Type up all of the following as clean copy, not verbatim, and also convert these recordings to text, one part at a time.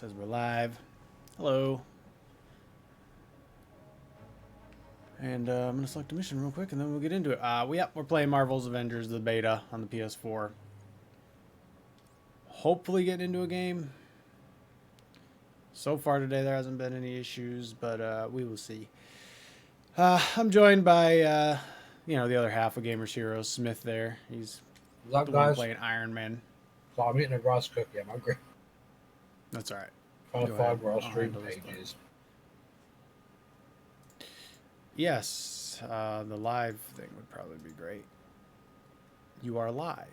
Says we're live. Hello. And I'm going to select a mission real quick, and then we'll get into it. We're playing Marvel's Avengers, the beta, on the PS4. Hopefully getting into a game. So far today, there hasn't been any issues, but we will see. I'm joined by, the other half of Gamers Heroes, Smith there. He's What's up, the one guys? playing Iron Man. So I'm eating a rice cookie. I'm hungry. That's all right. Trying to find where our I'll stream handle this page one. is. Yes, the live thing would probably be great. You are live.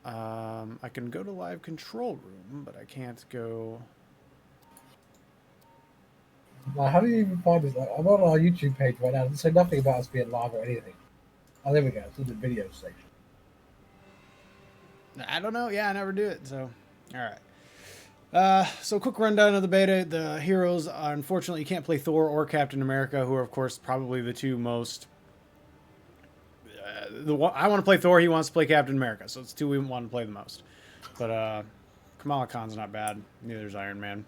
I can go to live control room, but I can't go. Now, how do you even find this? Like, I'm on our YouTube page right now. It doesn't say nothing about us being live or anything. Oh, there we go. It's in the video section. I don't know. Yeah, I never do it. So, all right. So quick rundown of the beta. The heroes, unfortunately, you can't play Thor or Captain America, who are, of course, probably the two most. I want to play Thor. He wants to play Captain America. So it's two we want to play the most. But Kamala Khan's not bad. Neither is Iron Man.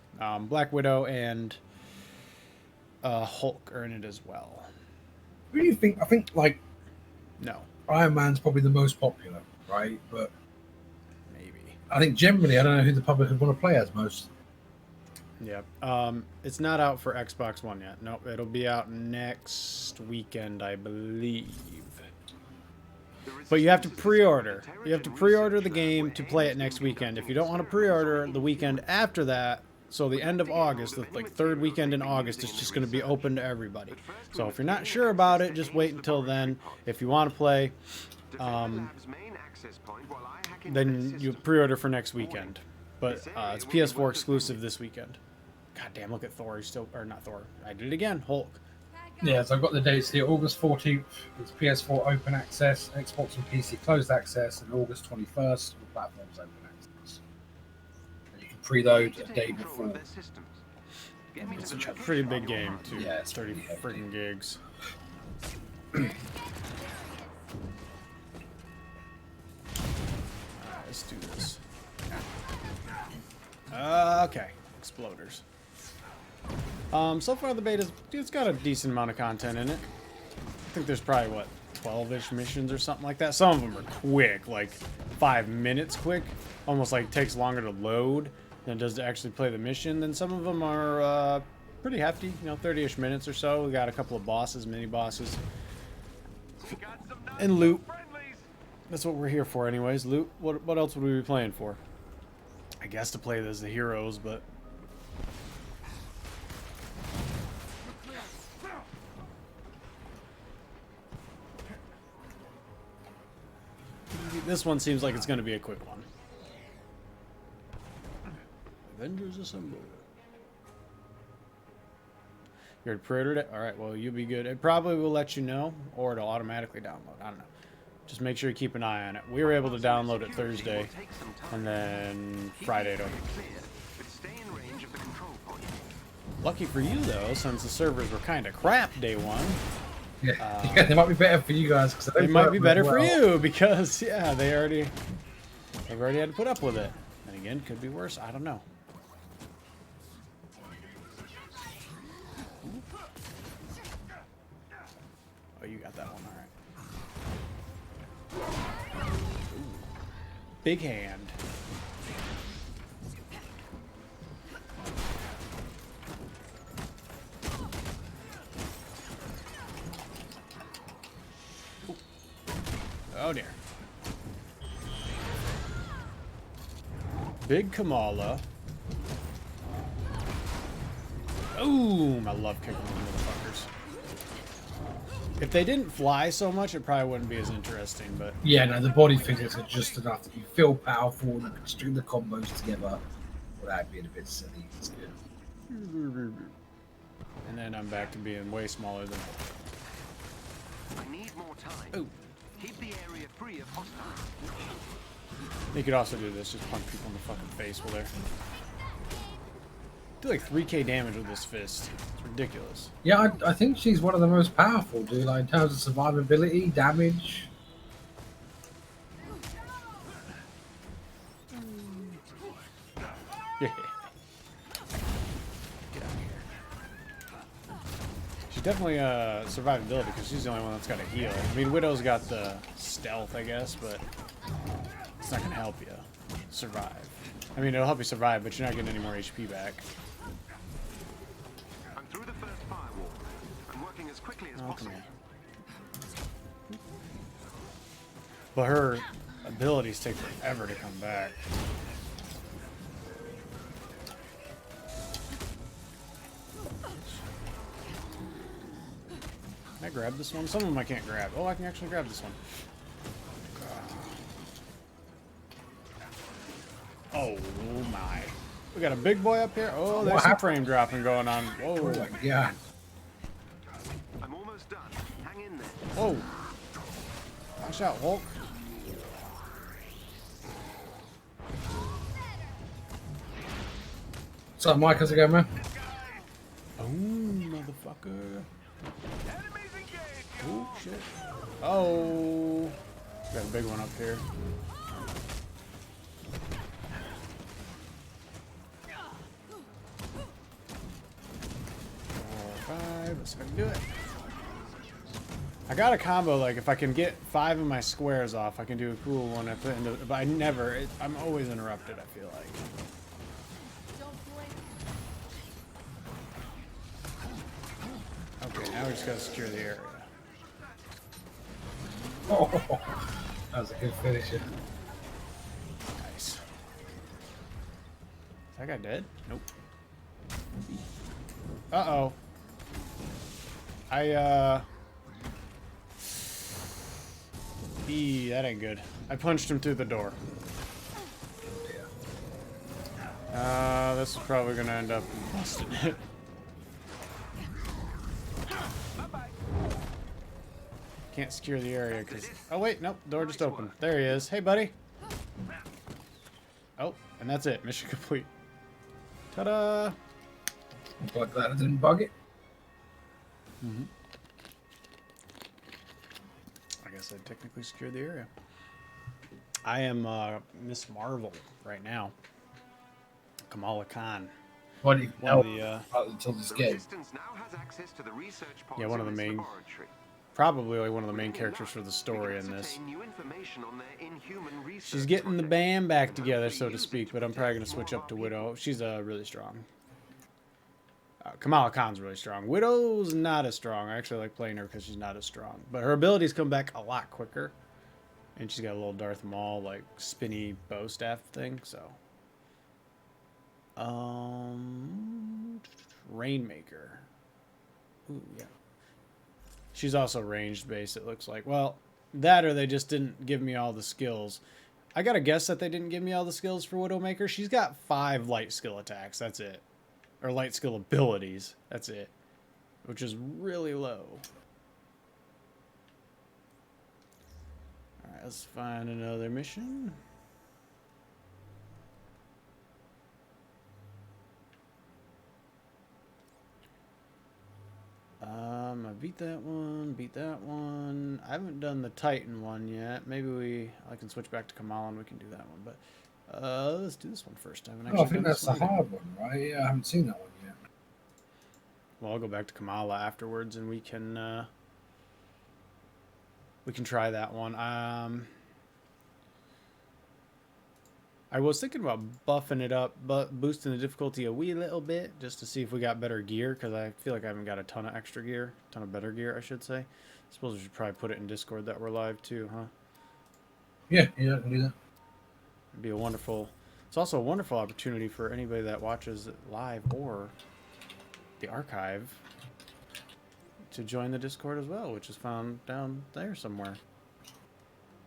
Black Widow and Hulk are in it as well. Who do you think? I think, like, No, Iron Man's probably the most popular, right? But maybe. I think generally, I don't know who the public would want to play as most. Yeah. It's not out for Xbox One yet. Nope. It'll be out next weekend, I believe. But you have to pre-order. You have to pre-order the game to play it next weekend. If you don't want to pre-order the weekend after that, so the end of August, the third weekend in August, it's just going to be open to everybody. So if you're not sure about it, just wait until then. If you want to play, then you pre-order for next weekend. But it's PS4 exclusive this weekend. God damn, look at Thor. He's still, or not Thor. I did it again. Hulk. Yeah, so I've got the dates here. August 14th is PS4 open access, Xbox and PC closed access, and August 21st, all platforms open access. And you can preload a day before. It's a pretty big game, too. Yeah, it's 30 pretty hefty. freaking gigs. Alright, let's do this. Okay. Exploders. So far the beta's, it's got a decent amount of content in it. I think there's probably, what, 12-ish missions or something like that. Some of them are quick, like 5 minutes quick. Almost like takes longer to load than it does to actually play the mission. Then some of them are pretty hefty, 30-ish minutes or so. We got a couple of bosses, mini-bosses. And loot. That's what we're here for anyways. Loot. What else would we be playing for? I guess to play as the heroes, but... This one seems like it's going to be a quick one. Avengers Assemble. You already pre-ordered it? Alright, well, you'll be good. It probably will let you know, or it'll automatically download. I don't know. Just make sure you keep an eye on it. We were able to download it Thursday, and then Friday it'll... Lucky for you, though, since the servers were kind of crap day one. Yeah, they might be better for you guys. Cause they might be better for you, because, yeah, they've already had to put up with it. And again, could be worse. I don't know. Oh, you got that one. All right. Ooh. Big hand. Ooh. Oh dear. Big Kamala. Boom! I love kicking those motherfuckers. If they didn't fly so much, it probably wouldn't be as interesting, but... Yeah, no, the body physics are just enough that you feel powerful and you can string the combos together without being a bit silly. It's good. And then I'm back to being way smaller than... I need more time. Oh. Keep the area free of hostiles. You could also do this, just punch people in the fucking face while they're... Do like 3k damage with this fist. It's ridiculous. Yeah, I think she's one of the most powerful, dude. Like in terms of survivability, damage. Get out of here. She's definitely survivability because she's the only one that's got a heal. I mean, Widow's got the stealth, I guess, but it's not going to help you survive. I mean, it'll help you survive, but you're not getting any more HP back. I'm through the first firewall. I'm working as quickly as Oh, come possible. here. But her abilities take forever to come back. Can I grab this one? Some of them I can't grab. Oh, I can actually grab this one. Oh my. We got a big boy up here. Oh, there's some frame dropping going on. Whoa. Oh my god. I'm almost done. Hang in there. Whoa. Watch out, Hulk. What's up, Mike? How's it going, man? Oh, motherfucker. Oh, shit. Oh. Got a big one up here. Let's see if I can do it. I got a combo, like, if I can get 5 of my squares off, I can do a cool one at the end of, but I never, I'm always interrupted, I feel like. Okay, now we just gotta secure the area. Oh, that was a good finisher. Nice. Is that guy dead? Nope. Uh-oh. That ain't good. I punched him through the door. This is probably gonna end up busting it. Can't secure the area because... Oh, wait, nope. Door just opened. There he is. Hey, buddy. Oh, and that's it. Mission complete. Ta-da! But glad I didn't bug it. Mm-hmm. I guess I technically secured the area. I am Miss Marvel right now. Kamala Khan. What do you One of the, until this The game? Resistance now has access to the research pods Yeah, one of in the this main- laboratory. probably like one of the main characters for the story in this. New information on their inhuman research She's getting the project. band back And together, hopefully so to use it speak, to but I'm probably going protect to switch more up of to our Widow. She's really strong. Kamala Khan's really strong. Widow's not as strong. I actually like playing her because she's not as strong. But her abilities come back a lot quicker. And she's got a little Darth Maul, like, spinny bow staff thing, so. Rainmaker. Ooh, yeah. She's also ranged base, it looks like. Well, that or they just didn't give me all the skills. I gotta guess that they didn't give me all the skills for Widowmaker. She's got 5 light skill attacks, that's it. Or light skill abilities, that's it. Which is really low. Alright, let's find another mission. I beat that one. I haven't done the Titan one yet. Maybe I can switch back to Kamala and we can do that one. But let's do this one first. I haven't Oh, I think done that's this the one either. hard one, right? Yeah, I haven't seen that one yet. Well, I'll go back to Kamala afterwards and we can try that one. I was thinking about buffing it up, but boosting the difficulty a wee little bit, just to see if we got better gear, because I feel like I haven't got a ton of extra gear, ton of better gear, I should say. I suppose we should probably put it in Discord that we're live too, huh? Yeah, I can do that. It'd be a wonderful... It's also a wonderful opportunity for anybody that watches it live or the archive to join the Discord as well, which is found down there somewhere.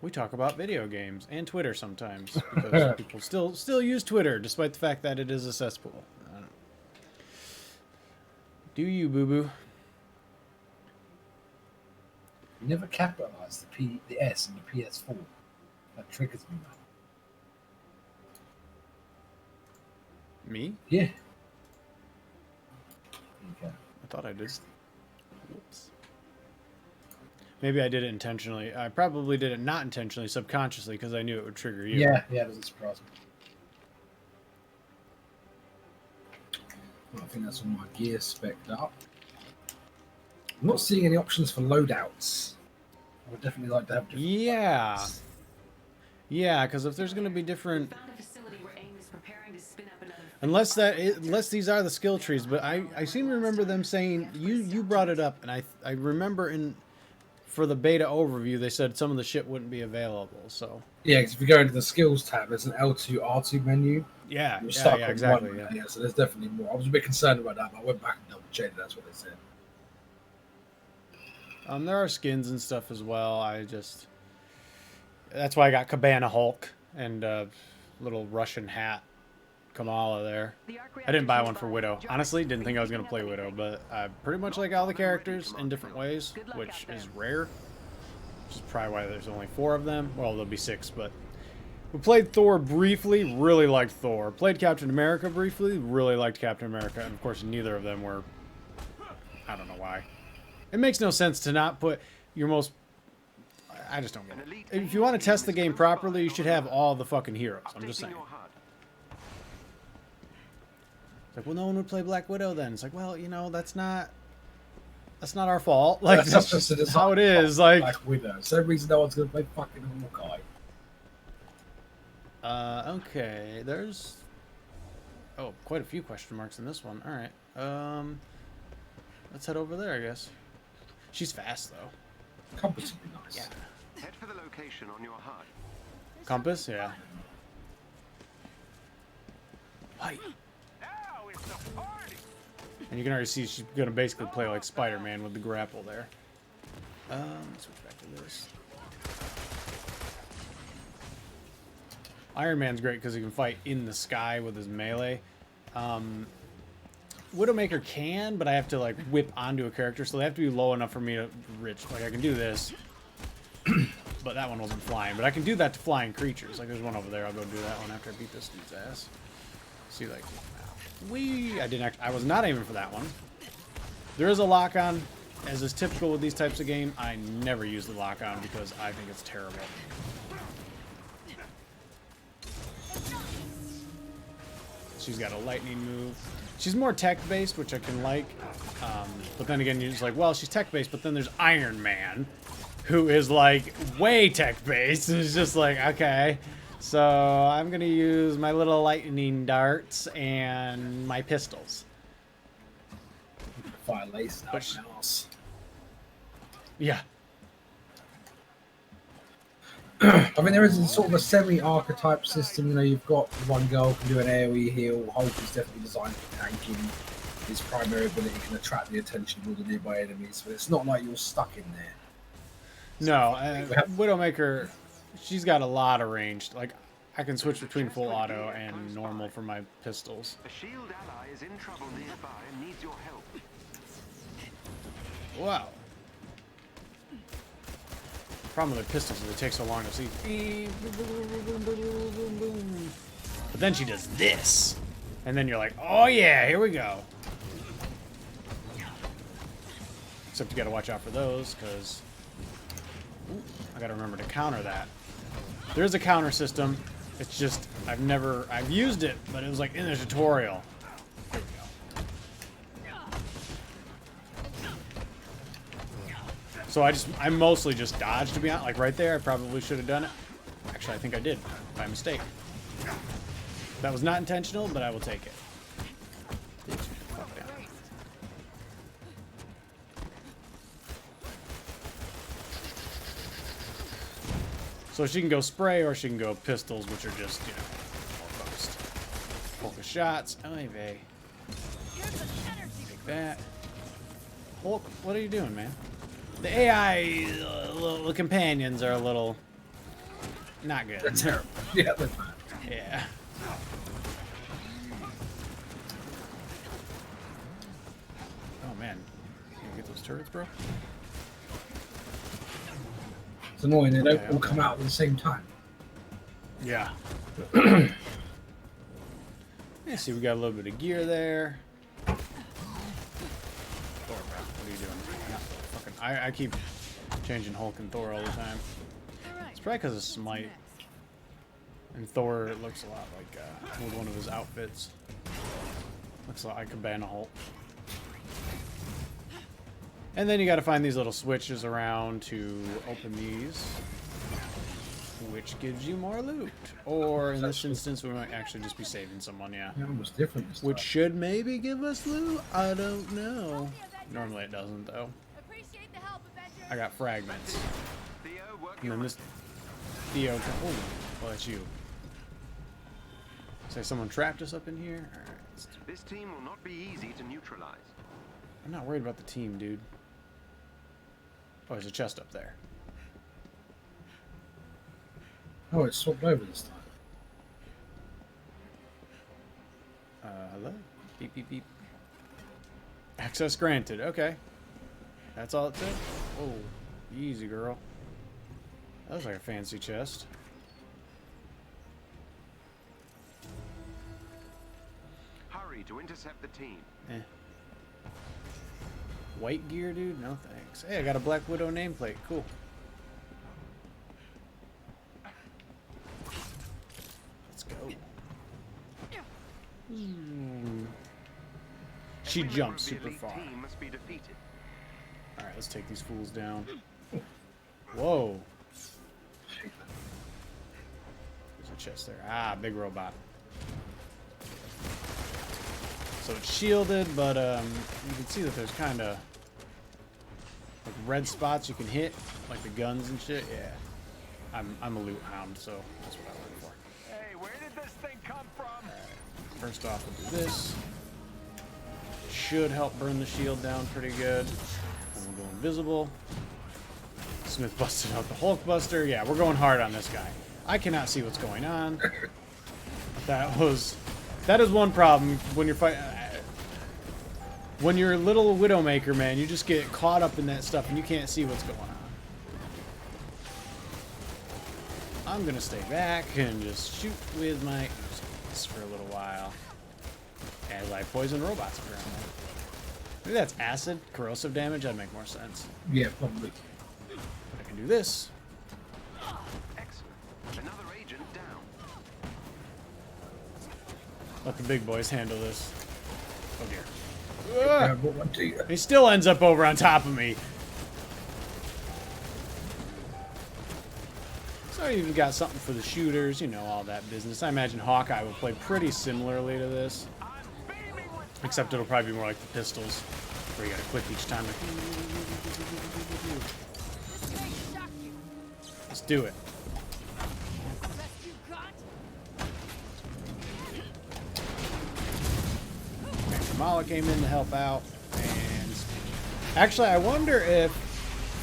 We talk about video games and Twitter sometimes because people still use Twitter despite the fact that it is a cesspool. Do you, boo boo? You never capitalize the S in the PS4. That triggers me. Me? Yeah. Okay. I thought I did. Whoops. Maybe I did it intentionally. I probably did it not intentionally, subconsciously, because I knew it would trigger you. Yeah, it doesn't surprise me. I think that's all my gear spec'd up. I'm not seeing any options for loadouts. I would definitely like to have different Yeah. loadouts. Yeah, because if there's going to be different... Found a facility where AIM is preparing to spin up another. Unless these are the skill trees, but I seem to remember them saying... You brought it up, and I remember for the beta overview, they said some of the shit wouldn't be available, so... Yeah, because if you go into the skills tab, there's an L2, R2 menu. Yeah, You're yeah, stuck yeah, on exactly, one. yeah. Yeah, so there's definitely more. I was a bit concerned about that, but I went back and double checked. That's what they said. There are skins and stuff as well. That's why I got Cabana Hulk and little Russian hat Kamala there. I didn't buy one for Widow. Honestly, didn't think I was going to play Widow, but I pretty much like all the characters in different ways, which is rare. Which is probably why there's only 4 of them. Well, there'll be 6, but... We played Thor briefly, really liked Thor. Played Captain America briefly, really liked Captain America. And of course, neither of them were... I don't know why. It makes no sense to not put your most... I just don't get it. If you want to test the game properly, you should have all the fucking heroes. I'm just saying. It's like, well, no one would play Black Widow then. It's like, well, you know, that's not our fault. Like, that's just how it is. Like, Black Widow. Same reason no one's going to play fucking Hawkeye. Okay, there's... Oh, quite a few question marks in this one. All right. Let's head over there, I guess. She's fast, though. Compass would be nice. Yeah. Head for the location on your HUD. Compass? Yeah. Hi. Now it's the party. And you can already see she's going to basically play like Spider-Man with the grapple there. Let's switch back to this. Iron Man's great because he can fight in the sky with his melee. Widowmaker can, but I have to like whip onto a character, so they have to be low enough for me to reach. Like I can do this, but that one wasn't flying. But I can do that to flying creatures. Like there's one over there. I'll go do that one after I beat this dude's ass. See, like, I was not aiming for that one. There is a lock-on, as is typical with these types of game. I never use the lock-on because I think it's terrible. She's got a lightning move. She's more tech-based, which I can like. But then again, you're just like, well, she's tech-based, but then there's Iron Man, who is, like, way tech-based. And it's just like, okay. So I'm going to use my little lightning darts and my pistols. Fire lace out my ass. Yeah. I mean, there is a sort of a semi-archetype system. You know, you've got one girl can do an AoE heal. Hulk is definitely designed for tanking. His primary ability can attract the attention of all the nearby enemies, but it's not like you're stuck in there. No, Widowmaker, she's got a lot of range. Like, I can switch between full auto and normal for my pistols. A shield ally is in trouble nearby and needs your help. Wow. Problem with the pistols is it takes so long to see. But then she does this. And then you're like, oh yeah, here we go. Except you gotta watch out for those, because I gotta remember to counter that. There's a counter system. It's just, I've used it, but it was like in the tutorial. There we go. So I mostly just dodged, to be honest. Like right there, I probably should have done it. Actually, I think I did, by mistake. That was not intentional, but I will take it. Fuck down. So she can go spray, or she can go pistols, which are just, you know, more focused. Focus shots. Oh, vey. Take that. Hulk, what are you doing, man? The AI, the companions are a little not good. They're terrible. Yeah, they're bad. Yeah. Oh man, can you get those turrets, bro? It's annoying. They don't all come out at the same time. Yeah. Yeah, see, we got a little bit of gear there. Thor, bro, what are you doing? Not fucking, I keep changing Hulk and Thor all the time. It's probably because of Smite. And Thor looks a lot like with one of his outfits. Looks like Cabana Hulk. And then you got to find these little switches around to open these, which gives you more loot. Or in this instance, we might actually just be saving someone, yeah. Yeah, it was different this Which time. should maybe give us loot? I don't know. Normally it doesn't, though. Appreciate the help, Avengers. I got fragments. Theo, work And your then this Theo... Oh, well, that's you. Say someone trapped us up in here? Alright. This team will not be easy to neutralize. I'm not worried about the team, dude. Oh, there's a chest up there. Oh, it's swapped over this time. Hello? Beep, beep, beep. Access granted. Okay. That's all it took? Oh, easy, girl. That was like a fancy chest. Hurry to intercept the team. Eh. White gear, dude? No thanks. Hey, I got a Black Widow nameplate. Cool. Let's go. She Every member jumps of the super elite far. team must be defeated. Alright, let's take these fools down. Whoa. There's a chest there. Ah, big robot. So it's shielded, but you can see that there's kind of like red spots you can hit, like the guns and shit. Yeah, I'm a loot hound, so that's what I went for. Hey, where did this thing come from? First off, we'll do this. Should help burn the shield down pretty good. And we'll go invisible. Smith busted out the Hulk Buster. Yeah, we're going hard on this guy. I cannot see what's going on. That is one problem when you're fighting. When you're a little Widowmaker, man, you just get caught up in that stuff and you can't see what's going on. I'm gonna stay back and just shoot with my Uzis for a little while. As I poison robots, apparently. Maybe that's acid, corrosive damage, that'd make more sense. Yeah, probably. I can do this. Excellent. Another agent down. Let the big boys handle this. Oh dear. Yeah, I brought one to you. He still ends up over on top of me. So you've got something for the shooters, you know, all that business. I imagine Hawkeye will play pretty similarly to this. Except it'll probably be more like the pistols, where you gotta click each time. Like, let's do it. Best you got. Okay, Kamala came in to help out. And actually, I wonder if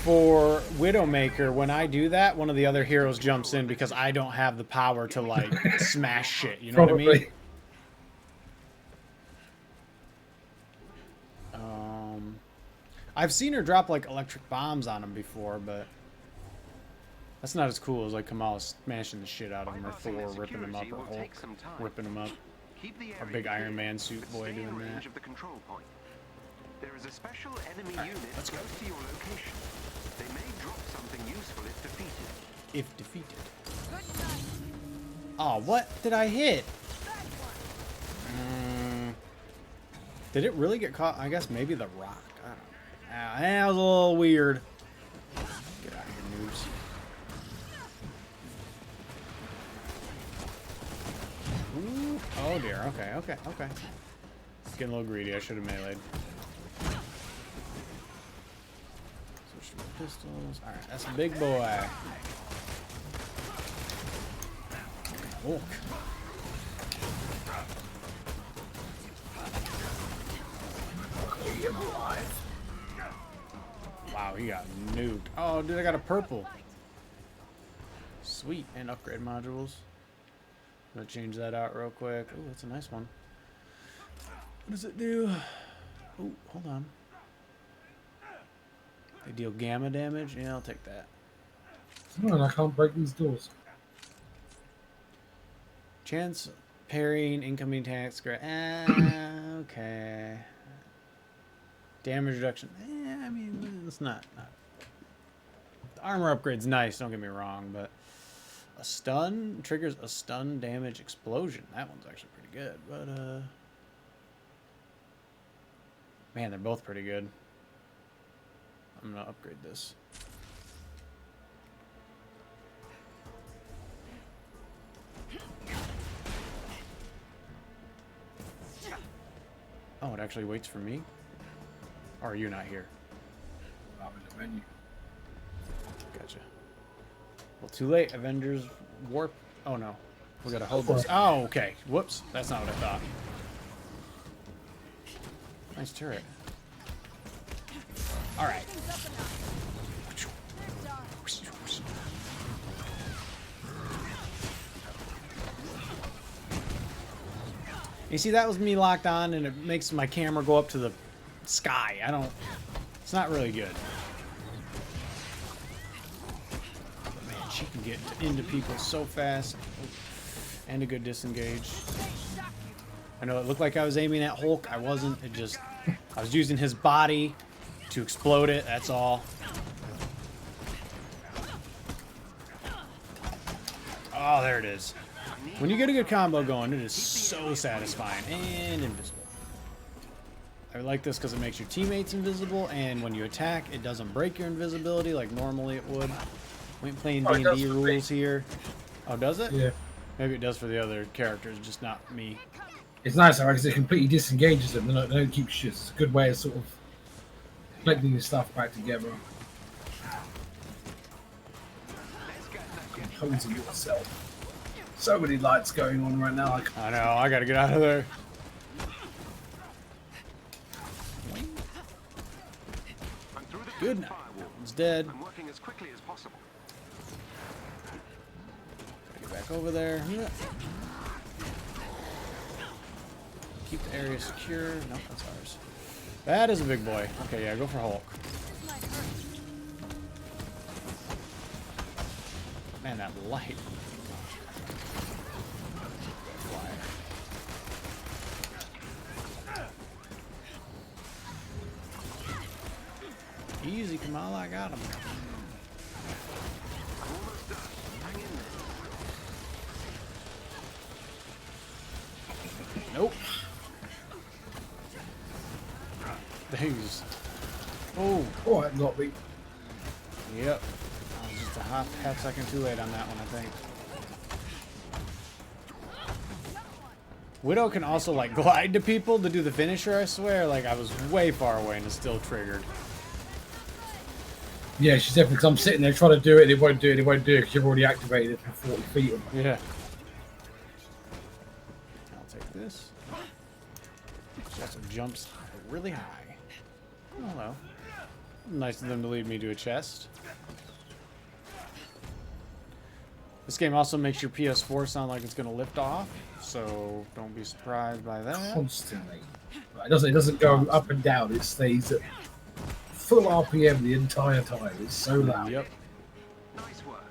for Widowmaker, when I do that, one of the other heroes jumps in because I don't have the power to, like, smash shit. You know what I mean? I've seen her drop, like, electric bombs on him before, but that's not as cool as, like, Kamala smashing the shit out of him, or Thor ripping him up, or Hulk ripping him up. Keep the Or area big Iron clear, Man suit but boy stay in doing range that. of the control point. There is a special enemy Alright, unit let's go. close to your location. They may drop something useful if defeated. If defeated. Good night. Oh, what did I hit? Bad one. Did it really get caught? I guess maybe the rock. I don't know. That was a little weird. Get out of here, noobs. Ooh. Oh dear. Okay, okay, okay. Getting a little greedy. I should have meleeed. Switch to my pistols. Alright, that's a big boy. Hulk. Wow, he got nuked. Oh, dude, I got a purple. Sweet. And upgrade modules. I'm gonna change that out real quick. Oh, that's a nice one. What does it do? Oh, hold on. They deal gamma damage? Yeah, I'll take that. No, I can't break these doors. Chance parrying incoming attacks. Okay. Damage reduction. I mean, it's not. The armor upgrade's nice, don't get me wrong, but a stun triggers a stun damage explosion. That one's actually pretty good, but Man, they're both pretty good. I'm gonna upgrade this. Oh, it actually waits for me? Or are you not here? I'm in the menu. Gotcha. Well, too late. Avengers warp. Oh no. We gotta hold this. Oh, okay. Whoops. That's not what I thought. Nice turret. Alright. Things up a notch. They're done. You see, that was me locked on, and it makes my camera go up to the sky. I don't... It's not really good. But man, she can get into people so fast. And a good disengage. I know it looked like I was aiming at Hulk. I wasn't. It just... I was using his body to explode it. That's all. Oh, there it is. When you get a good combo going, it is so satisfying and invisible. I like this because it makes your teammates invisible, and when you attack, it doesn't break your invisibility like normally it would. We ain't playing Oh, it does D&D for me. rules here. Oh, does it? Yeah. Maybe it does for the other characters, just not me. It's nice, because it completely disengages them. They don't keep shit. It's a good way of sort of collecting your stuff back together. Composing yourself. So many lights going on right now. I know, I gotta get out of there. I'm through the Good night. firewall. It's dead. I'm working as quickly as possible. Get back over there. Keep the area secure. Nope, that's ours. That is a big boy. Okay, yeah, go for Hulk. This might hurt. Man, that light. Easy, Kamala, I got him. I'm almost done. Hang in there. Nope. These. Oh, Oh, that got me. yep. I was just a half second too late on that one, I think. Widow can also like glide to people to do the finisher, I swear. Like I was way far away and it still triggered. Yeah, she's definitely, because I'm sitting there trying to do it, it won't do it, because you've already activated it for 40 feet. Yeah. I'll take this. She also jumps really high. Oh, hello. Nice of them to lead me to a chest. This game also makes your PS4 sound like it's going to lift off, so don't be surprised by that. Constantly. Right, it doesn't go up and down, it stays at full RPM the entire time. It's so loud. Yep. Nice work.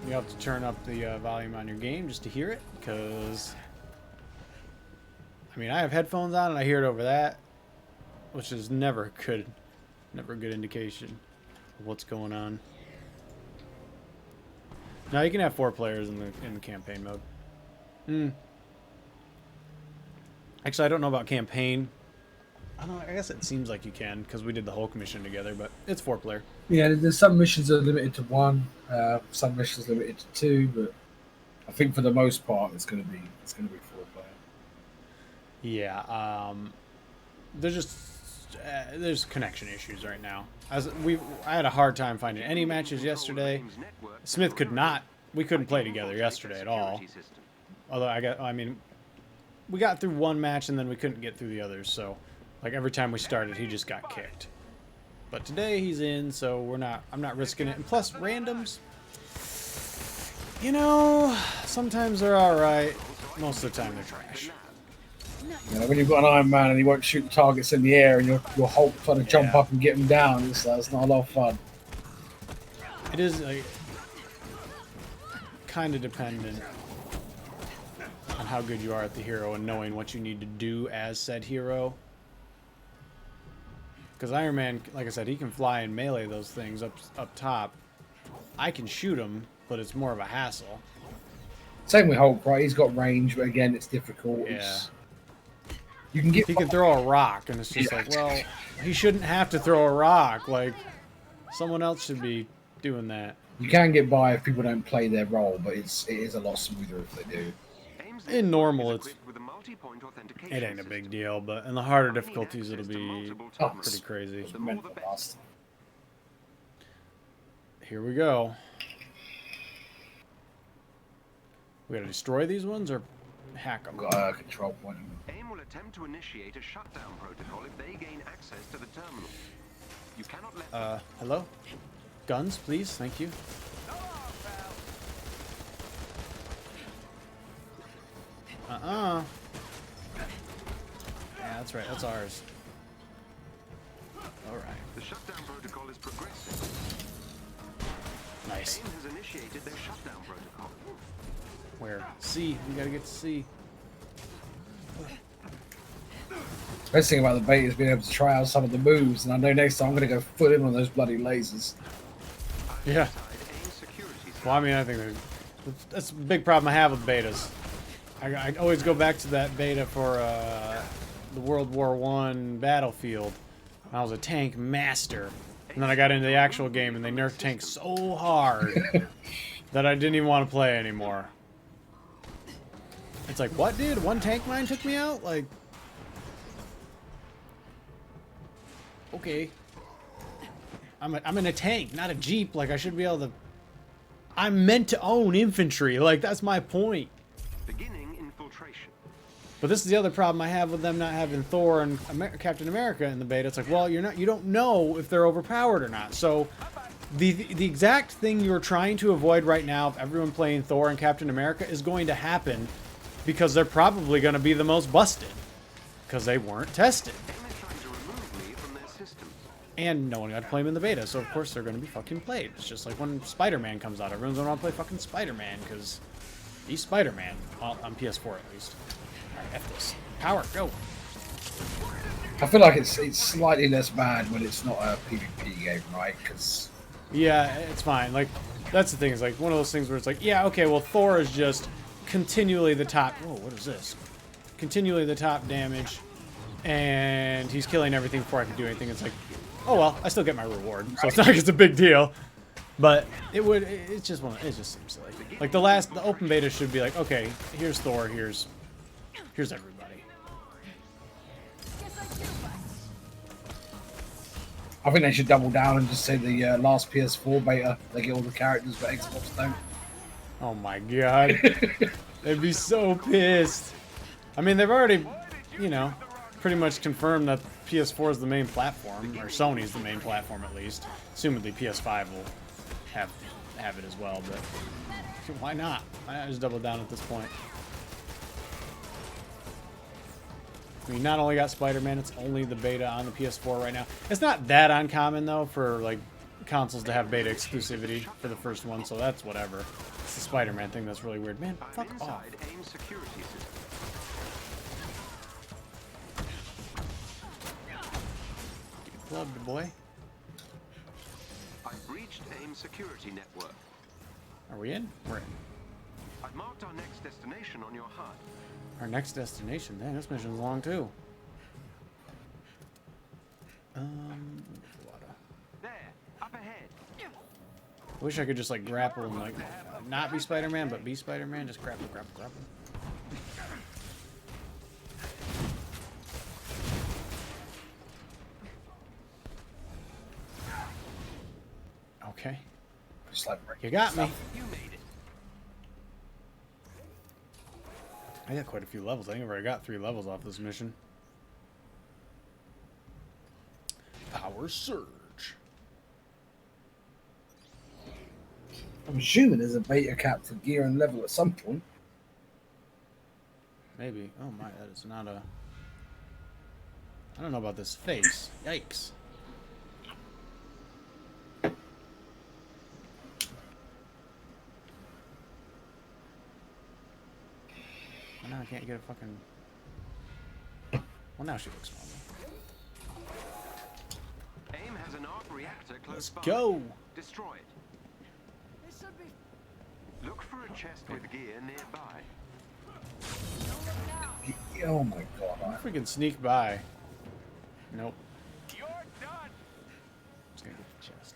You have to turn up the volume on your game just to hear it, because... I mean, I have headphones on and I hear it over that, which is never good. Never a good indication of what's going on. Now you can have 4 players in the campaign mode. Actually, I don't know about campaign. I don't know, I guess it seems like you can because we did the Hulk mission together, but it's 4 player. Yeah, there's some missions that are limited to 1, some missions limited to 2, but I think for the most part it's going to be 4 player. Yeah, there's connection issues right now. I had a hard time finding any matches yesterday. Smith could not. We couldn't play together yesterday at all. Although we got through one match and then we couldn't get through the others. So, like every time we started, he just got kicked. But today he's in, so I'm not risking it. And plus, randoms, you know, sometimes they're all right. Most of the time they're trash. You know, when you've got an Iron Man and he won't shoot targets in the air and your Hulk trying to jump up and get him down, it's not a lot of fun. It is like, kind of dependent on how good you are at the hero and knowing what you need to do as said hero. Because Iron Man, like I said, he can fly and melee those things up top. I can shoot him, but it's more of a hassle. Same with Hulk, right? He's got range, but again, it's difficult. Yeah. You can get He can throw a rock, and it's just like, well, he shouldn't have to throw a rock. Like, someone else should be doing that. you can get by if people don't play their role, but it is a lot smoother if they do. AIM's In network normal, is it's equipped with a multi-point authentication it ain't a big system. deal, but in the harder Gaining difficulties, it'll access to be multiple Oh, terminals. pretty crazy. The more Meant the for better. last. Here we go. We gotta destroy these ones or hack them. Got a control point. AIM will attempt to initiate a shutdown protocol if they gain access to the terminal. You cannot let Hello? Guns, please, thank you. Yeah, that's right, that's ours. Alright, the shutdown protocol is progressive. nice. AIM has initiated their shutdown protocol. Where? C, we gotta get to C. Best thing about the beta is being able to try out some of the moves, and I know next time I'm going to go full in on those bloody lasers. Yeah. Inside AIM security system. Well, I mean, I think that's a big problem I have with betas. I always go back to that beta for the World War I Battlefield. I was a tank master, and then I got into the actual game, and they nerfed tanks so hard that I didn't even want to play anymore. It's like, what, dude? One tank mine took me out? Like, okay. I'm in a tank, not a jeep. Like, I should be able to. I'm meant to own infantry. Like, that's my point. Beginning infiltration. But this is the other problem I have with them not having Thor and Captain America in the beta. It's like, well, you don't know if they're overpowered or not. So the exact thing you're trying to avoid right now of everyone playing Thor and Captain America is going to happen because they're probably going to be the most busted because they weren't tested. AIM is trying to remove me from their systems. And no one got to play them in the beta, so of course they're going to be fucking played. It's just like when Spider-Man comes out. Everyone's going to want to play fucking Spider-Man because he's Spider-Man. Well, on PS4 at least. Alright, F this. Power, go. I feel like it's slightly less bad when it's not a PvP game, right? Because Yeah, it's fine. Like, that's the thing. Is like one of those things where it's like, yeah, okay, well, Thor is just continually the top. Whoa, what is this? Continually the top damage, and he's killing everything before I can do anything. It's like, oh well, I still get my reward, so it's not like it's a big deal. But it's just it just seems silly. Like the open beta should be like, okay, here's Thor, here's everybody. Guess I do, but I think they should double down and just say the last PS4 beta, they get all the characters, but Xbox don't. Oh my god. They'd be so pissed. I mean, they've already, pretty much confirmed that PS4 is the main platform, or Sony's the main platform at least. Assumedly PS5 will have it as well, but why not? Why not just double down at this point? I mean, not only got Spider-Man, it's only the beta on the PS4 right now. It's not that uncommon, though, for, like, consoles to have beta exclusivity for the first one, so that's whatever. It's the Spider-Man thing that's really weird. Man, fuck off. Inside AIM security system. Clubbed, boy. I've breached AIM security network. Are we in? We're in. I've marked our next destination on your HUD. Our next destination. Dang, this mission's long, too. There, up ahead. I wish I could just, like, grapple and, like, not be Spider-Man, but be Spider-Man. Just grapple, grapple, grapple. Okay. Just like You got me. You made it. I got quite a few levels. I think I've already got 3 levels off this mission. Power Surge. I'm assuming there's a beta cap for gear and level at some point. Maybe. Oh my, that is not a... I don't know about this face. Yikes. Well, now I can't get a fucking... Well, now she looks normal. AIM has an arc reactor close Let's by. go! Destroy it. this should be. Look for a chest with gear nearby. Oh my god. Freaking sneak by. Nope. You're done. Just gonna get the chest.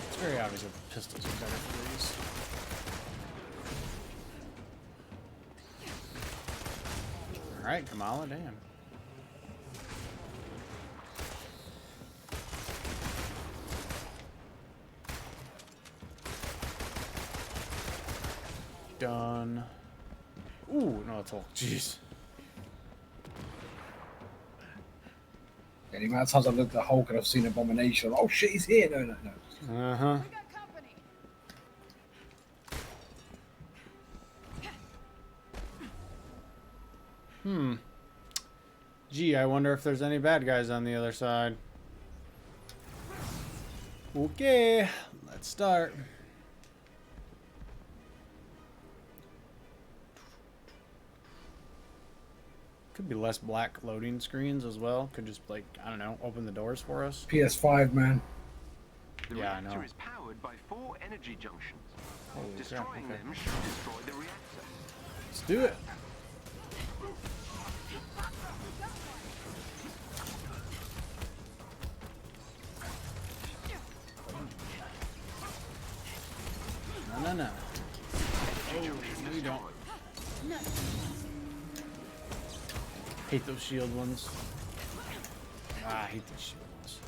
It's very obvious that the pistols are better for these. Alright, Kamala, damn. Done. Ooh, no, it's all. Jeez. Any amount of times I've looked at Hulk and I've seen Abomination. Oh shit, he's here. No. Uh huh. We got company. Gee, I wonder if there's any bad guys on the other side. Okay, let's start. Could be less black loading screens as well. Could just, like, I don't know, open the doors for us. PS5, man. The Yeah, I reactor know. is powered by 4 energy junctions. Holy crap, Destroying okay. them should destroy the reactor. Let's do it. No. Oh, no, you don't. Hate those shield ones. Ah, I hate these shield ones.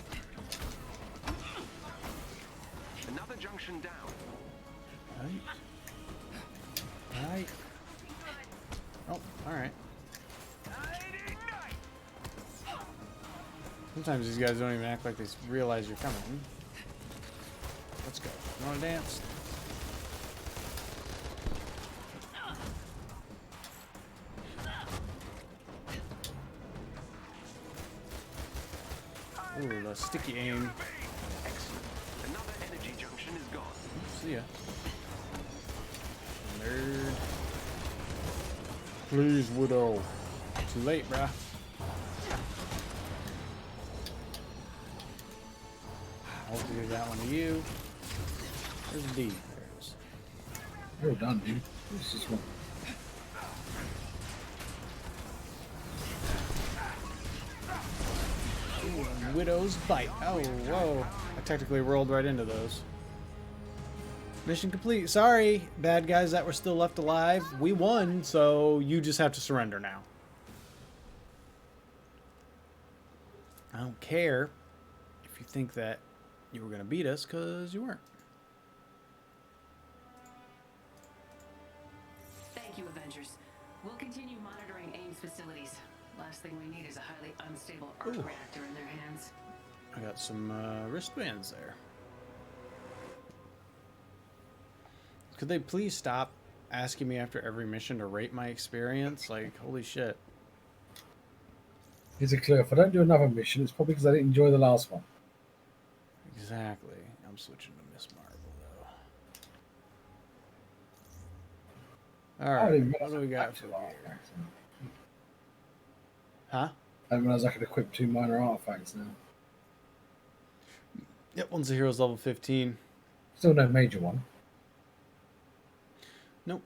Another junction down. Right. Oh, alright. Sometimes these guys don't even act like they realize you're coming. Let's go. You wanna dance? Ooh, the sticky aim. Excellent. Another energy junction is gone. See ya. Nerd. Please, Widow. Too late, bruh. Hopefully give that one to you. Where's D? There it is. You're done, dude. This is one. Ooh, and Widow's Bite. Oh, whoa. I technically rolled right into those. Mission complete. Sorry, bad guys that were still left alive. We won, so you just have to surrender now. I don't care if you think that you were going to beat us, because you weren't. Thank you, Avengers. We'll continue monitoring AIM's facilities. Last thing we need is a highly unstable arc Ooh. reactor in their hands. I got some wristbands there. Could they please stop asking me after every mission to rate my experience? Like, holy shit. Here's a clue. If I don't do another mission, it's probably because I didn't enjoy the last one. Exactly. I'm switching to Miss Marvel, though. I Alright, didn't what realize do we I got could for do here? artifacts. Huh? I didn't realize I could equip 2 minor artifacts now. Yep, one's a hero's level 15. Still no major one. Nope.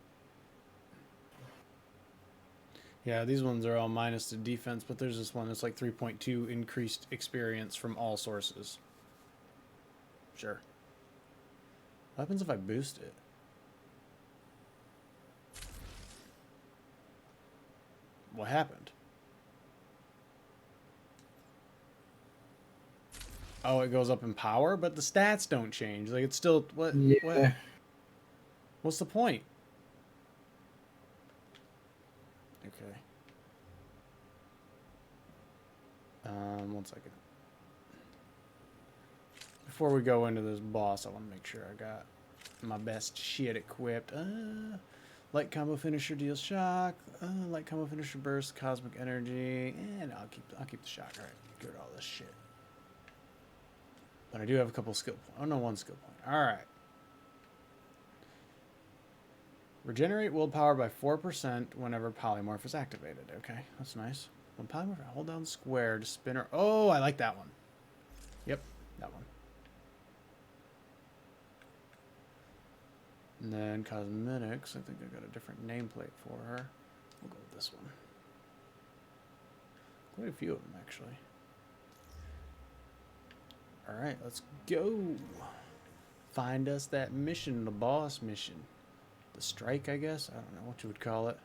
Yeah, these ones are all minus to defense, but there's this one that's like 3.2 increased experience from all sources. Sure. What happens if I boost it? What happened? Oh, it goes up in power, but the stats don't change. Like, it's still... What? Yeah. What? What's the point? Okay. 1 second. Before we go into this boss, I want to make sure I got my best shit equipped. Light combo finisher deals shock. Light combo finisher burst cosmic energy, and I'll keep the shock. All right, get rid of all this shit. But I do have a couple skill points. Oh no, 1 skill point. All right. Regenerate willpower by 4% whenever polymorph is activated. Okay, that's nice. When polymorph, hold down square to spin or... Oh, I like that one. Yep, that one. And then cosmetics, I think I got a different nameplate for her. We'll go with this one. Quite a few of them, actually. Alright, let's go. Find us that mission, the boss mission. The strike, I guess? I don't know what you would call it.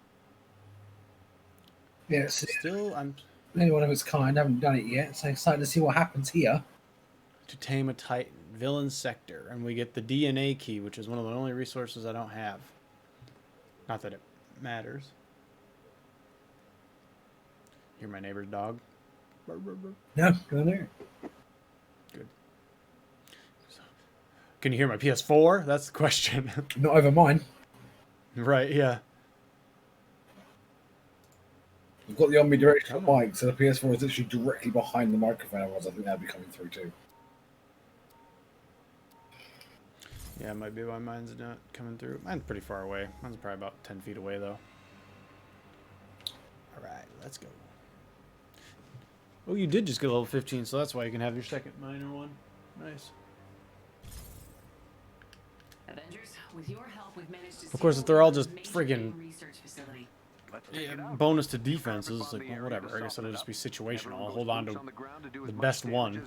Yeah, it's Still, I'm... only one of its kind. I haven't done it yet, so excited to see what happens here. To tame a Titan. Villain sector. And we get the DNA key, which is one of the only resources I don't have. Not that it matters. Hear my neighbor's dog? No, go there. Good. So, can you hear my PS4? That's the question. Not over mine. Right, yeah. I've got the omnidirectional mic, so the PS4 is literally directly behind the microphone. Otherwise, I think that'd be coming through too. Yeah, it might be why mine's not coming through. Mine's pretty far away. Mine's probably about 10 feet away, though. Alright, let's go. Oh, you did just get level 15, so that's why you can have your second minor one. Nice. Avengers, with your help, we've managed to Of course, if they're all just major friggin' research facility. bonus to defenses, like, well, whatever. I guess it'll just be situational. I'll hold on to the best one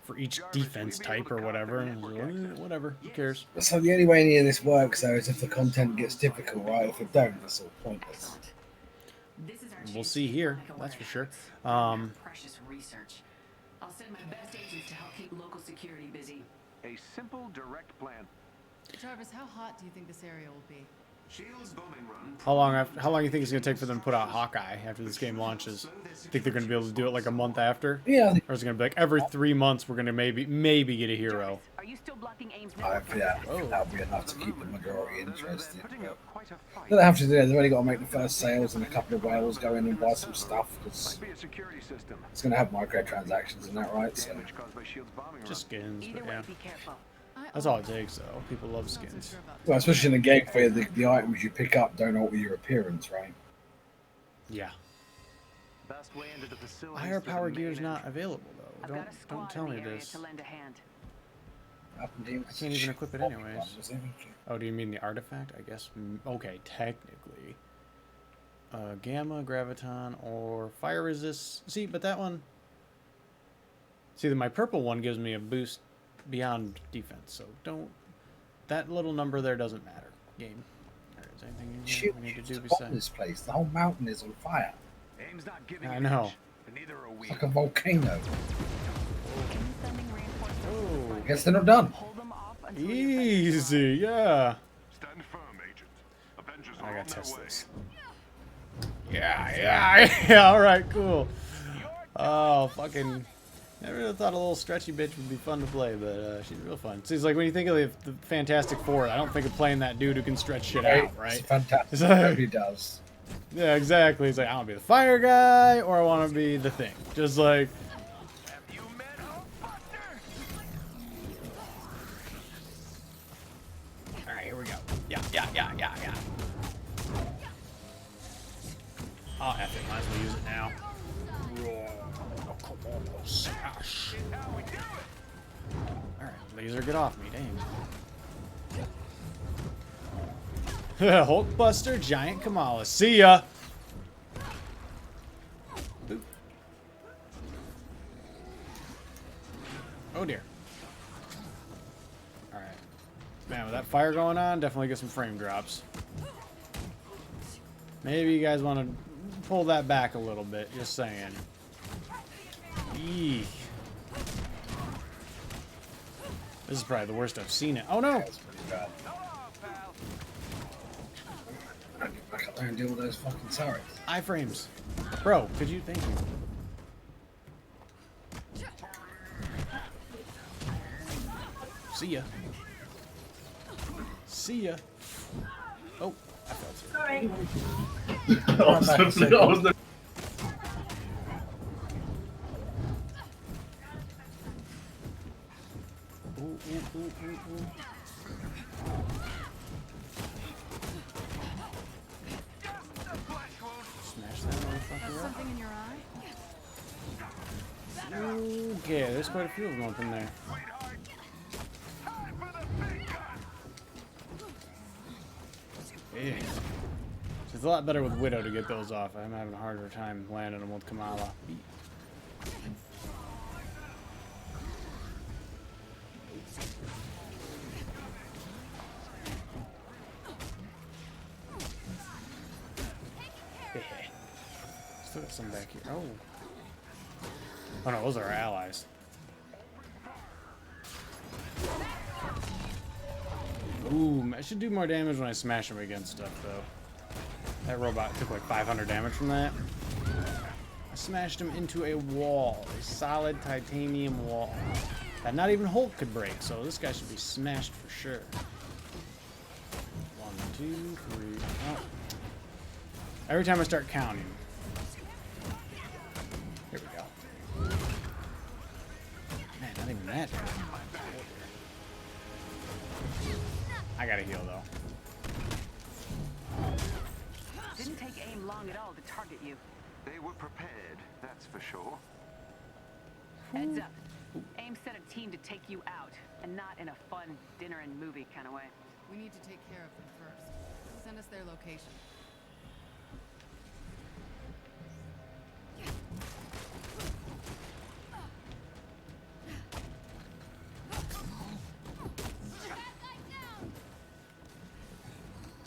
for each defense type or whatever. Whatever, who cares? So the only way any of this works, though, is if the content gets difficult, right? If it don't, it's all pointless. This is our We'll chance see to here, make a that's for way. sure. Precious research. I'll send my best agents to help keep local security busy. A simple, direct plan. Jarvis, how hot do you think this area will be? Shields bombing run. How long you think it's gonna take for them to put out Hawkeye after this game launches? Think they're gonna be able to do it like a month after? Yeah, I think Or is it gonna be like every 3 months we're gonna maybe get a hero? Are you still blocking Ames? that'll be enough to keep the majority interested. Putting up quite a fight. What they have to do, they've only got to make the first sales and a couple of whales go in and buy some stuff because Might be a security system. it's going to have microtransactions and that, right? So Damage caused by Shields bombing Just skins, Either but way, yeah. be careful. That's all it takes though. People love I'm not so skins. sure about well, especially in the game where the items you pick up don't alter your appearance, right? Yeah. Best way into the facility. Higher power gear's not available though. I've Don't got a squad tell in me the area this. to lend a hand. Up and down. I can't even equip it anyways. Oh, do you mean the artifact? I guess. Okay, technically. Gamma, graviton, or fire resist. See, but that one. See, my purple one gives me a boost beyond defense. So don't. That little number there doesn't matter. Game. Alright, is there anything Shoot, we need to it's do hot in besides? this place. The whole mountain is on fire. Aim's not giving I an know. inch, and neither are we. It's like a volcano. Sending reinforcements. Oh, I guess they're not done. Hold them off until you're easy, yeah. Stand firm, agent. Avengers I are on gotta their test way. this. Yeah, alright, cool. Oh, fucking. Never really thought a little stretchy bitch would be fun to play, but she's real fun. See, it's like when you think of the Fantastic Four, I don't think of playing that dude who can stretch shit out, It's right? fantastic. It's like- It really does. Yeah, exactly. It's like, I want to be the fire guy, or I want to be the thing. Just like. Have you met Hulkbuster? Alright, here we go. Yeah. Oh, F it. Might as well use it now. Oh, come on, smash. Alright, laser, get off me, dang. Hulkbuster, Giant Kamala. See ya! Boop. Oh dear. Alright. Man, with that fire going on, definitely get some frame drops. Maybe you guys want to pull that back a little bit, just saying. Eek. This is probably the worst I've seen it. Oh no! That's pretty bad. I can back up there and deal with those fucking turrets. Iframes. Bro, could you? Thank you. See ya. See ya. Oh, I felt it. Sorry. Ooh. Smash that motherfucker up. something in your eye? Okay, there's quite a few of them up in there. Yeah. It's a lot better with Widow to get those off. I'm having a harder time landing them with Kamala. Still got some back here. Oh. Oh no, those are our allies. Ooh, I should do more damage when I smash him against stuff, though. That robot took like 500 damage from that. I smashed him into a wall. A solid titanium wall. That not even Hulk could break, so this guy should be smashed for sure. 1, 2, 3. Oh. Every time I start counting. Here we go. Man, not even that. I gotta heal though. Didn't take aim long at all to target you. They were prepared, that's for sure. Heads up. AIM sent a team to take you out, and not in a fun dinner and movie kind of way. We need to take care of them first. Send us their location.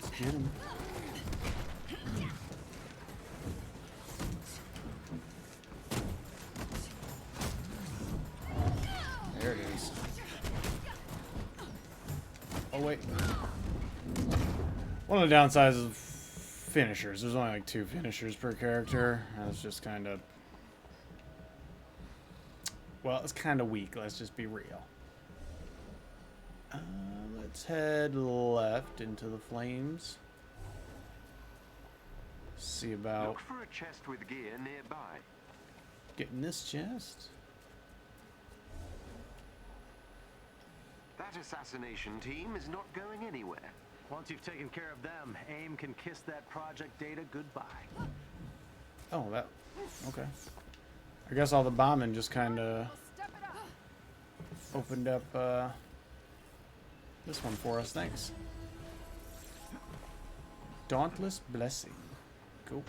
Let's get him. There it is. Oh wait. One of the downsides of finishers, there's only like 2 finishers per character. That's just kind of, well, it's kind of weak. Let's just be real. Let's head left into the flames. See about Look for a chest with gear nearby. getting this chest. That assassination team is not going anywhere. Once you've taken care of them, AIM can kiss that project data goodbye. Oh, that. Okay. I guess all the bombing just kind of opened up this one for us. Thanks. Dauntless Blessing. Cool.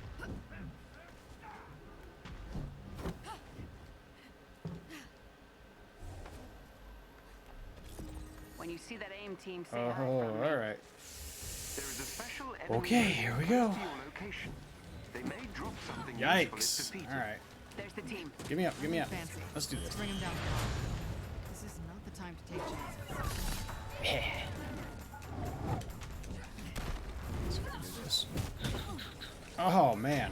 When you see that AIM team, say Oh, hi from me. all right. There is a special enemy Okay, here we go. close to your location. They may drop something useful if Yikes. defeated. All right. There's the team. Give me up. Give me up. Fancy. Let's do this. Bring them down. This is not the time to take chances. Let's do this. Oh, man.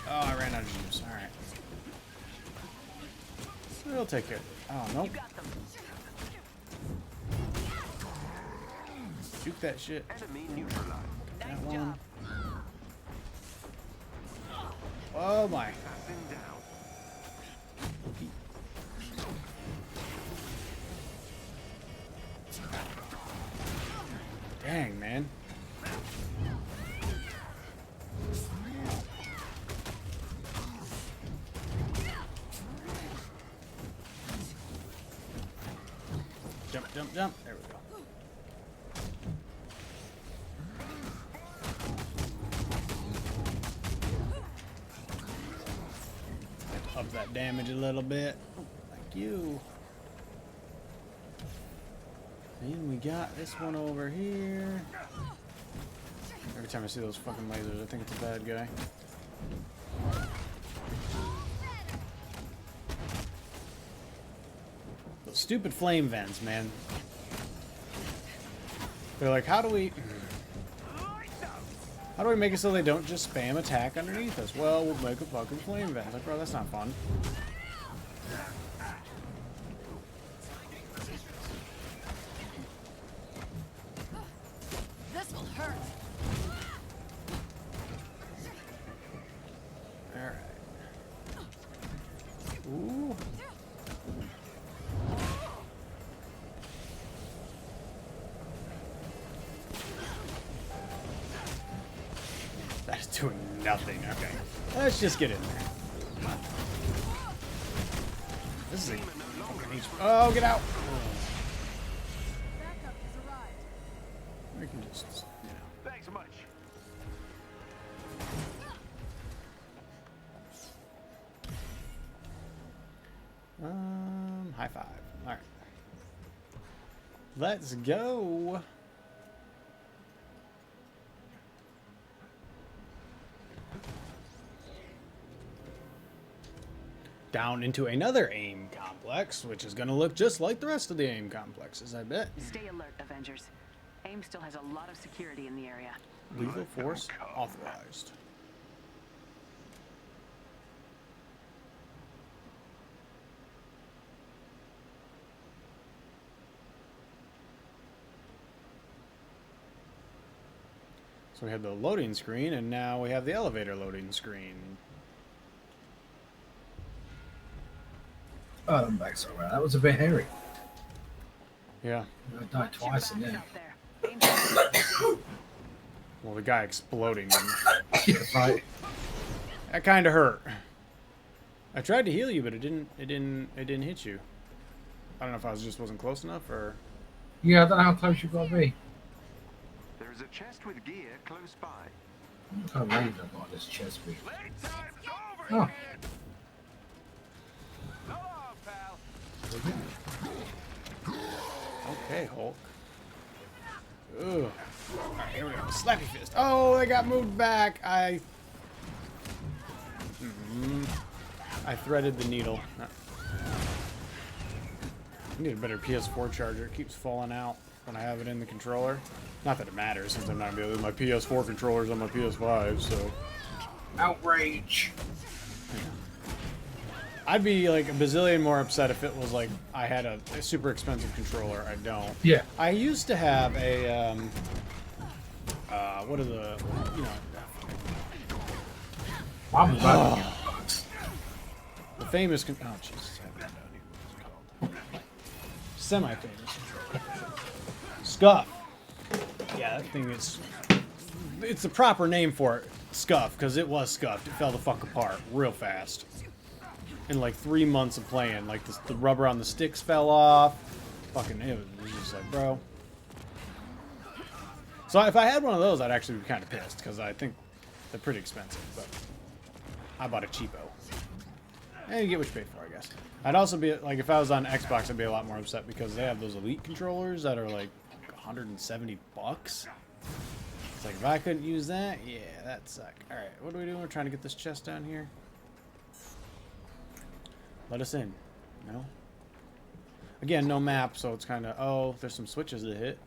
Oh, I ran out of juice. All right. We'll take care of it. Oh, nope. You got them. Juke that shit. Enemy neutralized. Nice That one. job. Oh, my. Assassin down. Dang, man. Jump, jump, jump. There we go. Have to up that damage a little bit. Thank you. And we got this one over here. Every time I see those fucking lasers, I think it's a bad guy. Those stupid flame vents, man. They're like, how do we make it so they don't just spam attack underneath us? Well, we'll make a fucking flame vent. Like, bro, that's not fun. This will hurt. Alright. Ooh. That's doing nothing. Okay. Let's just get in there. This is a... Oh, get out! Backup has arrived. We can just... Yeah. Thanks much. High five. All right. Let's go. Down into another AIM complex, which is going to look just like the rest of the AIM complexes, I bet. Stay alert, Avengers. AIM still has a lot of security in the area. Lethal force authorized. So we had the loading screen, and now we have the elevator loading screen. Oh, I'm back somewhere. That was a bit hairy. Yeah. I died twice in there. Out there. AIM Well, the guy exploding didn't. Yeah, right. That kind of hurt. I tried to heal you, but it didn't hit you. I don't know if I just wasn't close enough, or... Yeah, I don't know how close you've got to be. There is a chest with gear close by. I can't believe I've got this chest beat. Playtime's over Oh. here. So long, pal. Okay, Hulk. Ugh. Alright, here we go. Slappy fist. Oh, they got moved back. I threaded the needle. I need a better PS4 charger. It keeps falling out when I have it in the controller. Not that it matters, since I'm not gonna be able to use my PS4 controllers on my PS5, so... Outrage! I'd be like a bazillion more upset if it was like I had a super expensive controller. I don't. Yeah. I used to have a what are the, you know, I'm about to get bucks. the famous oh Jesus, I haven't known what it's called. Semi-famous. Scuff. Yeah, that thing is, it's the proper name for it, Scuff, because it was scuffed. It fell the fuck apart real fast. In like 3 months of playing, like the rubber on the sticks fell off. Fucking, it was just like, bro. So if I had one of those, I'd actually be kind of pissed, because I think they're pretty expensive, but I bought a cheapo. And you get what you pay for, I guess. I'd also be, like, if I was on Xbox, I'd be a lot more upset, because they have those Elite controllers that are like 170 bucks. It's like, if I couldn't use that, yeah, that'd suck. Alright, what are we doing? We're trying to get this chest down here. Let us in. No? Again, no map, so it's kind of... Oh, there's some switches to hit.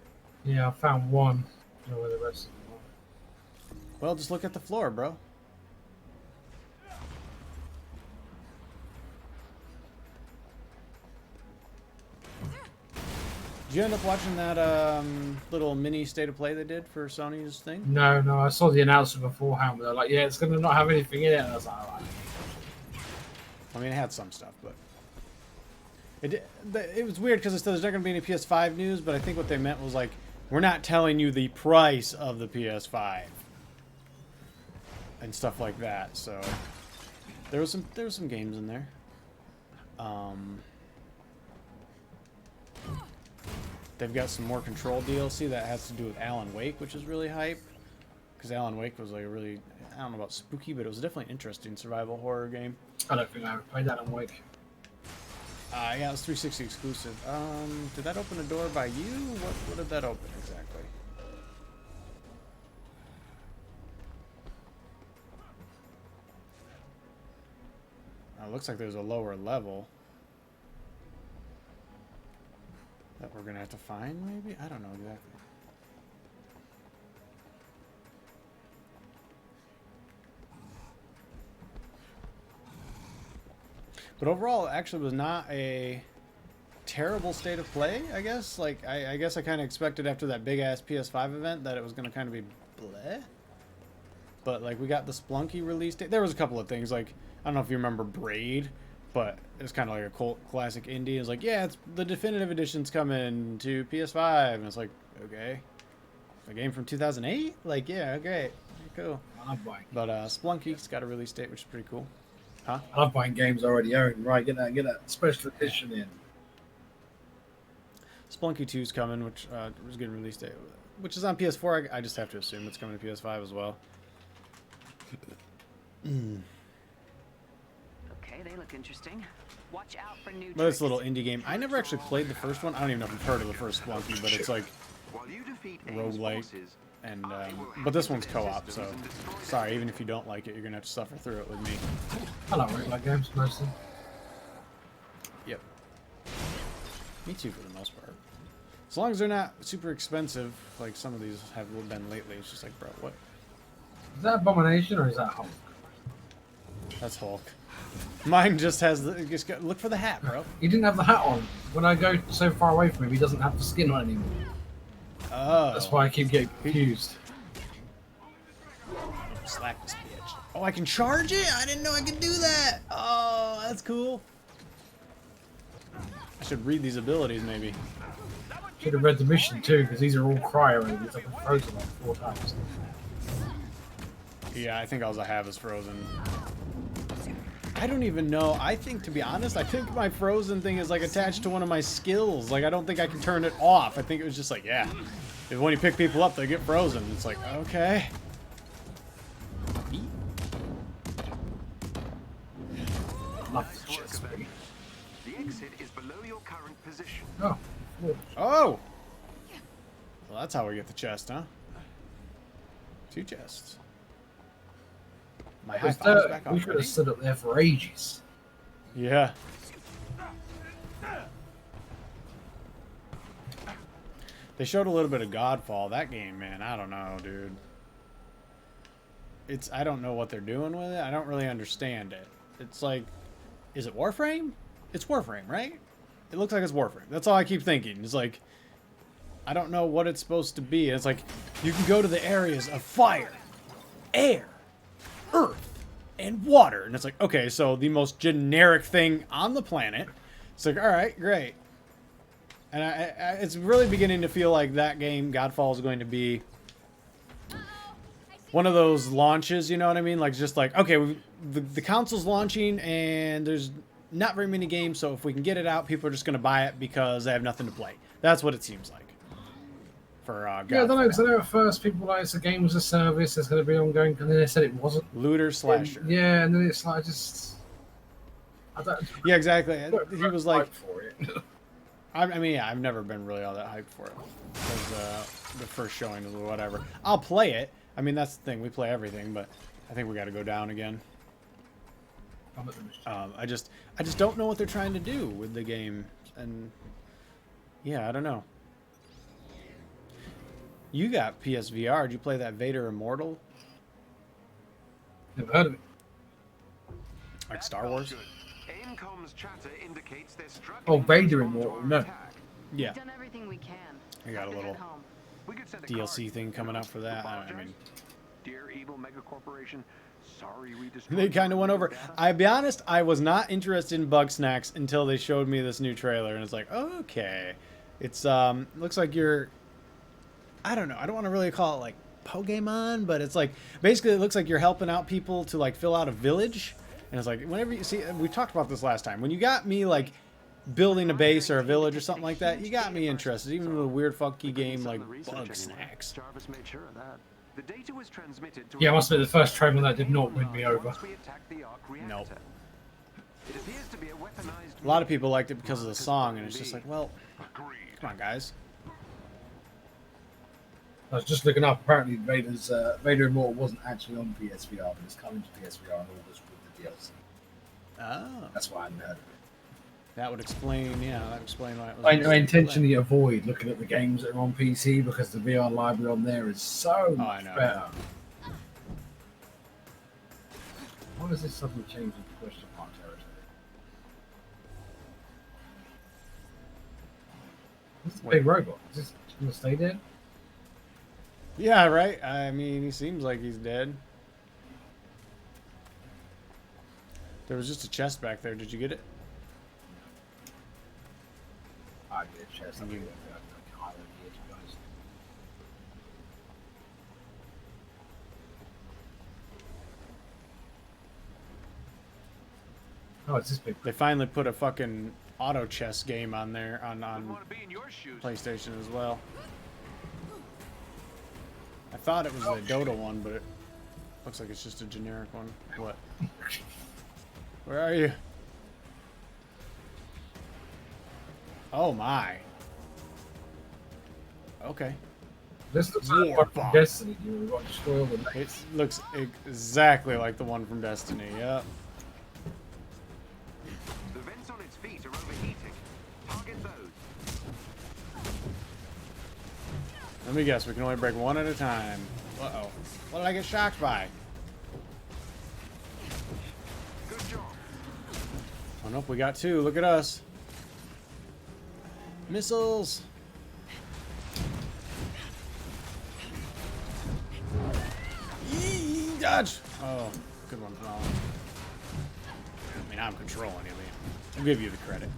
Yeah, I found one. I don't know where the rest of them are. Well, just look at the floor, bro. Did you end up watching that little mini state of play they did for Sony's thing? No, I saw the announcement beforehand, but they're like, yeah, it's going to not have anything in it. And I was like, alright. I mean, it had some stuff, but... It was weird because it said there's not going to be any PS5 news, but I think what they meant was like, we're not telling you the price of the PS5. And stuff like that, so... There was some games in there. They've got some more Control DLC that has to do with Alan Wake, which is really hype. Because Alan Wake was like a really, I don't know about spooky, but it was definitely an interesting survival horror game. I don't think I ever played that on Wake. Yeah, it was 360 exclusive. Did that open a door by you? What did that open exactly? It looks like there's a lower level that we're gonna have to find, maybe? I don't know exactly. But overall, it actually was not a terrible state of play, I guess. Like, I guess I kind of expected after that big-ass PS5 event that it was going to kind of be bleh. But, like, we got the Splunky release date. There was a couple of things, like, I don't know if you remember Braid, but it's kind of like a cult classic indie. It's like, yeah, it's the definitive edition's coming to PS5. And it's like, okay. A game from 2008? Like, yeah, okay. Cool. I'm buying. But Splunky's got a release date, which is pretty cool. Huh? I love buying games I already own. Right, get that special edition in. Splunky 2's coming, which was getting released date, which is on PS4. I just have to assume it's coming to PS5 as well. Okay, they look interesting. Watch out for new But it's tricks. a little indie game. I never actually played the first one. I don't even know if you've heard of the first Splunky, but it's like While you defeat Aim's roguelike. forces, And I will but this hack one's into their co-op, so systems and destroy their sorry. Even if you don't like it, you're gonna have to suffer through it with me. I like roguelike games mostly. Yep. Me too, for the most part. As long as they're not super expensive, like some of these have been lately. It's just like, bro, what? Is that Abomination or is that Hulk? That's Hulk. Mine just has the. Just look for the hat, bro. He didn't have the hat on. When I go so far away from him, he doesn't have the skin on anymore. Oh. That's why I keep getting confused. Slap this bitch. Oh, I can charge it? I didn't know I could do that. Oh, that's cool. I should read these abilities, maybe. Should have read the mission too, because these are all cryo movies. I can frozen like 4 times. Yeah, I think all I have is frozen. I don't even know. I think, to be honest, I think my frozen thing is like attached to one of my skills. Like, I don't think I can turn it off. I think it was just like, yeah. If when you pick people up, they get frozen. It's like, okay. Love the chest movie. The exit is below your current position. Oh, cool. Oh! Well, that's how we get the chest, huh? 2 chests. My high five's back We should have already. stood up there for ages. Yeah. They showed a little bit of Godfall. That game, man, I don't know, dude. I don't know what they're doing with it. I don't really understand it. It's like, is it Warframe? It's Warframe, right? It looks like it's Warframe. That's all I keep thinking. It's like, I don't know what it's supposed to be. It's like, you can go to the areas of fire, air, earth, and water. And it's like, okay, so the most generic thing on the planet. It's like, all right, great. And it's really beginning to feel like that game, Godfall, is going to be one of those launches, you know what I mean? Like, just like, okay, the console's launching and there's not very many games, so if we can get it out, people are just going to buy it because they have nothing to play. That's what it seems like. For Yeah, I don't know, because I know at first people like it's a game as a service, it's going to be ongoing, and then they said it wasn't. Looter slasher. Yeah, and then it's like, I don't. Yeah, exactly. He was like, For it. I mean, yeah, I've never been really all that hyped for it. Because the first showing or whatever. I'll play it. I mean, that's the thing. We play everything, but I think we got to go down again. I just don't know what they're trying to do with the game, and yeah, I don't know. You got PSVR. Did you play that Vader Immortal? Never heard of it. Like Star Wars? Aimcom's chatter indicates they're struggling Oh, to Vader respond to Immortal, our no. attack. Yeah. We've done everything we can. I got a Have little head home. We could send a DLC card. thing coming up for that. I mean, Dear evil mega corporation, sorry we destroyed they kind of your went over. data. I'll be honest, I was not interested in Bug Snacks until they showed me this new trailer, and it's like, okay, it's looks like you're, I don't know, I don't want to really call it like Pokemon, but it's like basically it looks like you're helping out people to like fill out a village, and it's like whenever you see, we talked about this last time, when you got me like building a base or a village or something like that, you got me interested, even with a weird funky game like Bug Snacks. Jarvis made sure of that. The data was transmitted to Yeah, I must admit, the first trailer that did not win me over. once we attacked the arc reactor. Nope. It appears to be a weaponized A lot of people liked it because of the song, and it's just like, well, Agreed. come on, guys. I was just looking up. Apparently, Vader Immortal wasn't actually on PSVR, but it's coming to PSVR in August with the DLC. Oh, That's why I hadn't heard of it. that would explain. Yeah, that would explain why it was. I intentionally avoid looking at the games that are on PC because the VR library on there is so I much know. better. Why does this suddenly change into question mark territory? This is a big robot. Is this going to stay dead? Yeah, right. I mean, he seems like he's dead. There was just a chest back there. Did you get it? I get a chest. I You- mean, I can't really get it, guys. Oh, it's this big. They finally put a fucking auto chess game on there on Wouldn't want to be in your shoes. PlayStation as well. I thought it was the Dota one, but it looks like it's just a generic one. What? Where are you? Oh my. Okay. This looks like one from Destiny. You want to destroy all the It knights. looks exactly like the one from Destiny. Yep. The vents on its feet are overheating. Target those. Let me guess. We can only break one at a time. Uh-oh. What did I get shocked by? Good job. Oh, nope. We got two. Look at us. Missiles. Yee, dodge. Oh, good one, Phenomenal. I mean, I'm controlling you, Liam. I'll give you the credit.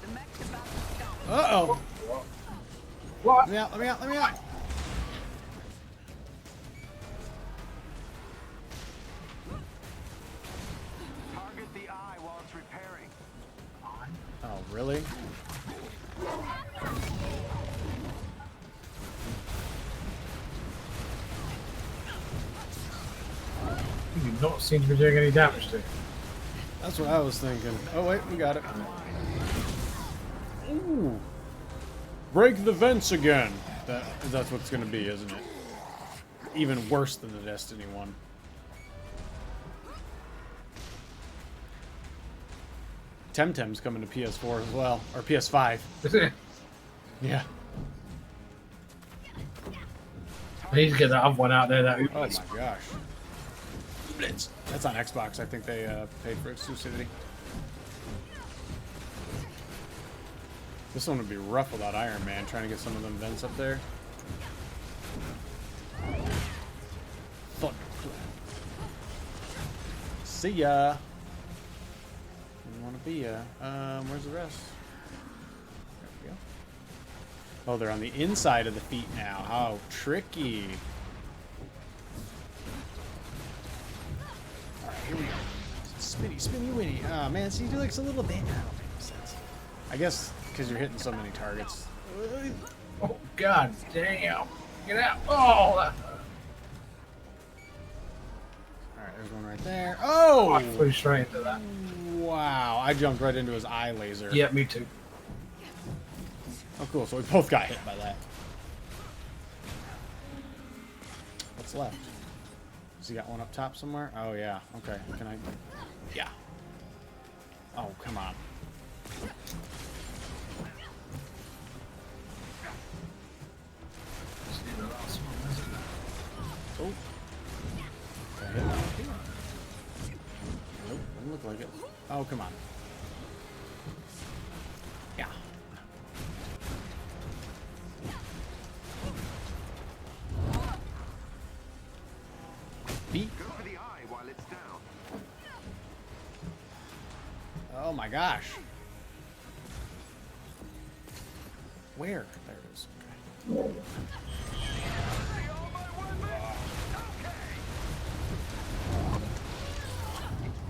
The mech's about to go. Uh-oh. What? Let me out, let me out, let me out. Target the eye while it's repairing. Oh, really? You do not seem to be doing any damage to it. That's what I was thinking. Oh, wait, we got it. Ooh. Break the vents again. That's what it's going to be, isn't it? Even worse than the Destiny one. Temtem's coming to PS4 as well. Or PS5. Yeah. I need to get that other one out there. That Oh my gosh. Blitz. That's on Xbox. I think they paid for exclusivity. This one would be rough without Iron Man, trying to get some of them vents up there. Thunderclap. See ya. Didn't want to be ya. Where's the rest? There we go. Oh, they're on the inside of the feet now. How tricky. Alright, here we go. Spinny, spinny, winny. Ah, man, see, he looks a little bit. I don't make any sense. I guess because you're hitting so many targets. Oh god damn! Get out! Oh! That... Alright, there's one right there. Oh! Oh! I flew straight into that. Wow, I jumped right into his eye laser. Yeah, me too. Oh, cool. So we both got hit by that. What's left? Has he got one up top somewhere? Oh, yeah. Okay. Can I? Yeah. Oh, come on. Oh. Can I hit one up here? Nope, doesn't look like it. Oh, come on. Yeah. Beat. Go for the eye while it's down. Oh my gosh. Where? There it is. Okay.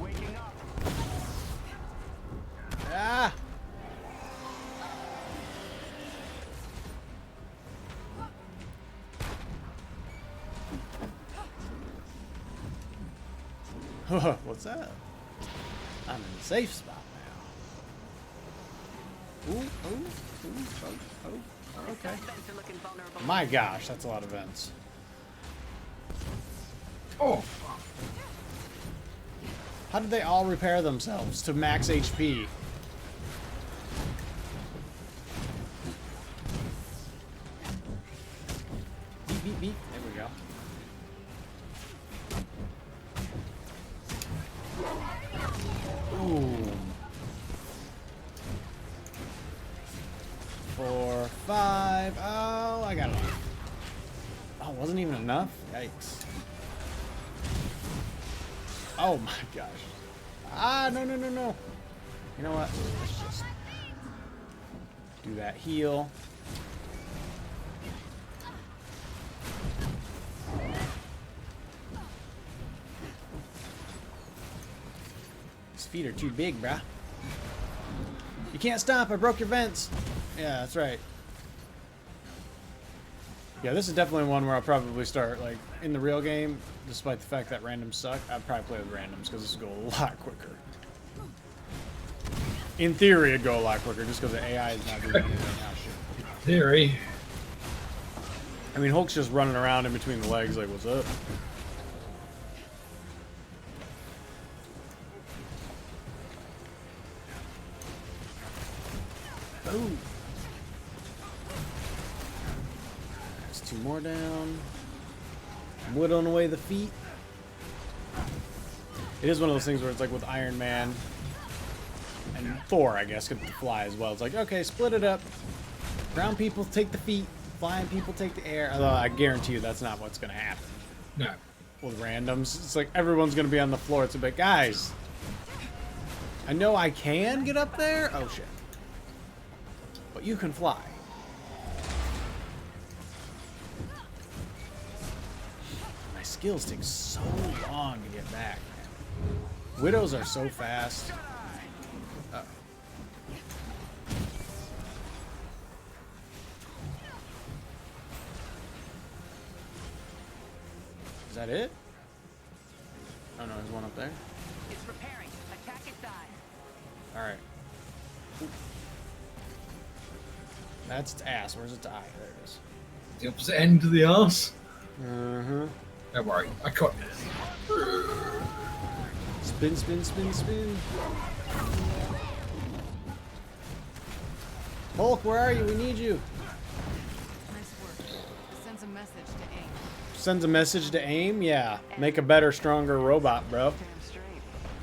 Waking up. Ah! What's that? I'm in a safe spot now. Ooh, ooh, ooh, oh, oh, okay. Vents are looking vulnerable. My gosh, that's a lot of vents. Oh fuck! How did they all repair themselves to max HP? Beep, beep, beep. There we go. Ooh. 4, 5. Oh, I got enough. Oh, wasn't even enough? Yikes. Oh my gosh. Ah, no, no, no, no. You know what? Let's just do that heal. feet are too big, bruh. You can't stop. I broke your vents. Yeah, that's right. Yeah, this is definitely one where I'll probably start, like, in the real game, despite the fact that randoms suck, I'd probably play with randoms, because this will go a lot quicker. In theory, it'd go a lot quicker, just because the AI is not doing anything now. Shit. Theory. I mean, Hulk's just running around in between the legs, like, what's up? Oh. There's 2 more down. Whittling away the feet. It is one of those things where it's like with Iron Man and Thor, I guess, could fly as well. It's like, okay, split it up. Ground people take the feet. Flying people take the air. Although I guarantee you that's not what's going to happen. No. With randoms, it's like everyone's going to be on the floor. It's a bit, guys, I know I can get up there. Oh, shit. But you can fly. My skills take so long to get back. Widows are so fast. Uh-oh. Is that it? Oh no, there's one up there. It's repairing. Attack its eye. Alright. That's its ass. Where's its eye? There it is. The opposite end of the arse. Uh-huh. Don't worry, I caught Spin, spin, spin, spin. Hulk, where are you? We need you. Nice work. Sends a message to AIM. Sends a message to AIM? Yeah. Make a better, stronger robot, bro. Damn straight.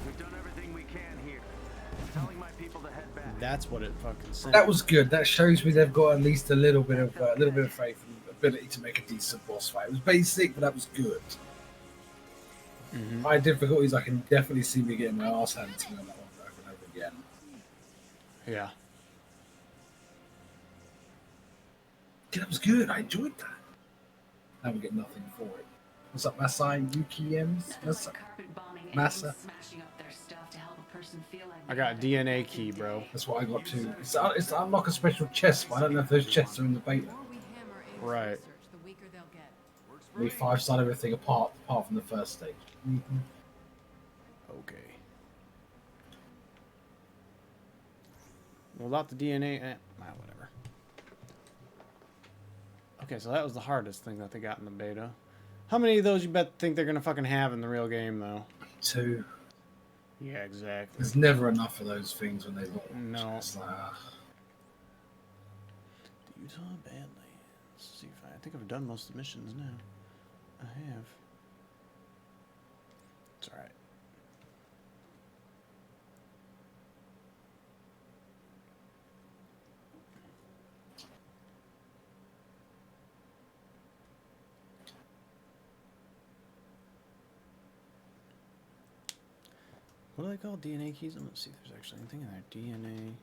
We've done everything we can here. Telling my people to head back. That's what it fucking sent. That was good. That shows me they've got at least a little bit of faith and ability to make a decent boss fight. It was basic, but that was good. High difficulties, I can definitely see me getting my ass handed to me on that one over and over again. Yeah. That was good. I enjoyed that. Now we get nothing for it. What's up, Masai? UKMs? Massa? Carpet bombing Massa? and smashing up their stuff to help a person feel like I got DNA key, bro. That's what I got too. It's to unlock a special chest, but I don't know if those chests are in the beta. The more we hammer AIM's Right. research, the weaker they'll get. We 5-star everything apart from the first stage. Okay. Without the DNA, whatever. Okay, so that was the hardest thing that they got in the beta. How many of those you think they're gonna fucking have in the real game, though? 2. Yeah, exactly. There's never enough of those things when they launch. No. It's like, The Utah Badlands. Let's see if I think I've done most of the missions now. I have. It's alright. What do they call DNA keys? I'm gonna see if there's actually anything in there. DNA.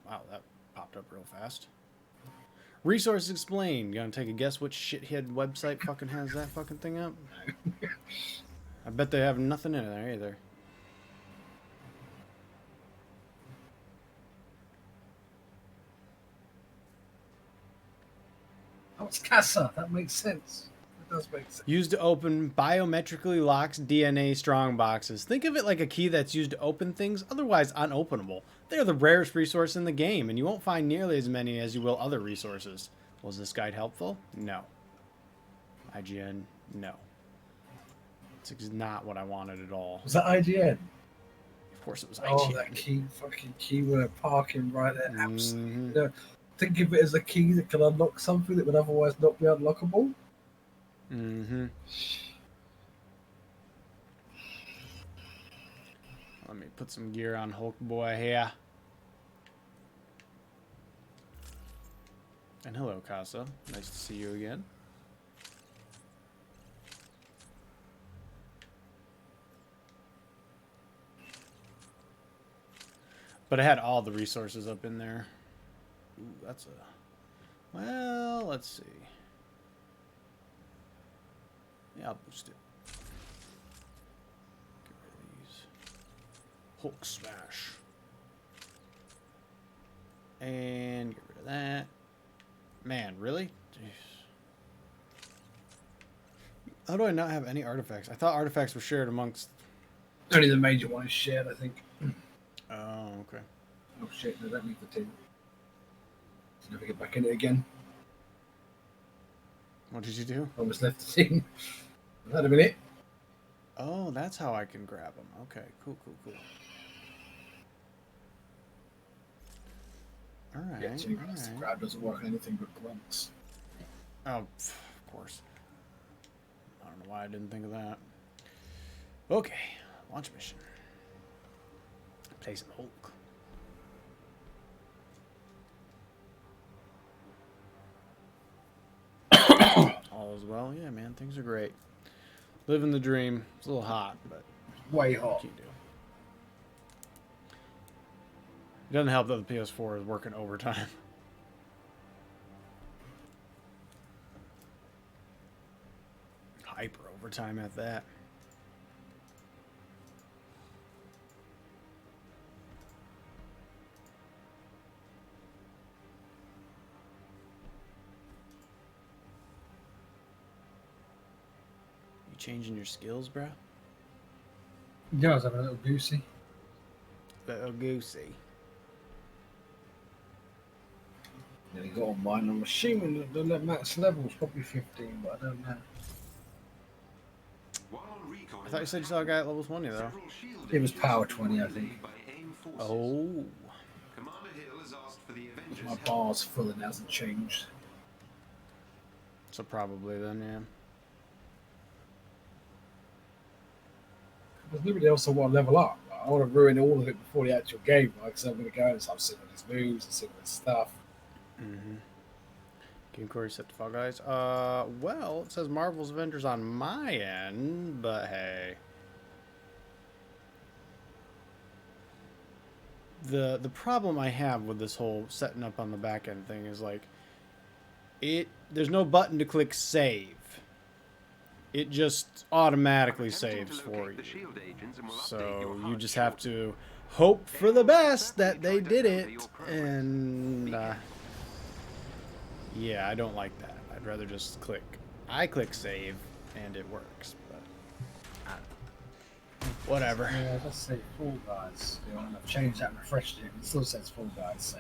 Wow, that popped up real fast. Resources explained. You gonna take a guess which shithead website fucking has that fucking thing up? I bet they have nothing in there either. oh, it's Casa. That makes sense. It does make sense. Used to open biometrically locked DNA strong boxes. Think of it like a key that's used to open things otherwise unopenable. They're the rarest resource in the game, and you won't find nearly as many as you will other resources. Was this guide helpful? No. IGN? No. It's not what I wanted at all. Was that IGN? Of course it was Oh, IGN. that key, fucking keyword parking right there. Mhm. Absolutely. No, think of it as a key that can unlock something that would otherwise not be unlockable. Mm-hmm. Let me put some gear on Hulk boy here. And hello, Casa. Nice to see you again. But I had all the resources up in there. Ooh, that's a... Well, let's see. Yeah, I'll boost it. Get rid of Hulk smash. And get rid of that. Man, really? Jeez. How do I not have any artifacts? I thought artifacts were shared amongst... Only the major one is shared, I think. Oh, okay. Oh shit, no, that leave the team. Let's never get back in it again. What did you do? Almost left the team. That a minute. Oh, that's how I can grab them. Okay, cool, cool, cool. Alright, Yeah, two grabs. alright. Grab doesn't work on anything but grunts. Oh, of course. I don't know why I didn't think of that. Okay, launch mission. Play some Hulk. All is well. Yeah, man, things are great. Living the dream. It's a little hot, but Way what hot. can you do? It doesn't help that the PS4 is working overtime. Hyper overtime at that. You changing your skills, bro? Yeah, I was having a little goosey. Little goosey. Nearly got on mine. I'm assuming that the max level is probably 15, but I don't know. While on recon, I thought you said you saw a guy at level 20, though. several shield It was engines power were 20, I removed think. by AIM forces. Oh. Commander Hill has asked for the Avengers' My help. bar's full and hasn't changed. So probably then, yeah. There's nobody else I want to level up. I want to ruin all of it before the actual game, right? Because I'm going to go and start seeing all these moves and seeing all this stuff. Mm-hmm. Game core set to Fall Guys. Well, it says Marvel's Avengers on my end, but hey. The problem I have with this whole setting up on the back end thing is like there's no button to click save. It just automatically saves for you. So you just have to hope for the best that they did it, and yeah, I don't like that. I'd rather just click. I click save, and it works. But I don't know. Whatever. Yeah, let's say Fall Guys. You know, and I've changed that and refreshed it. It still says Fall Guys, so.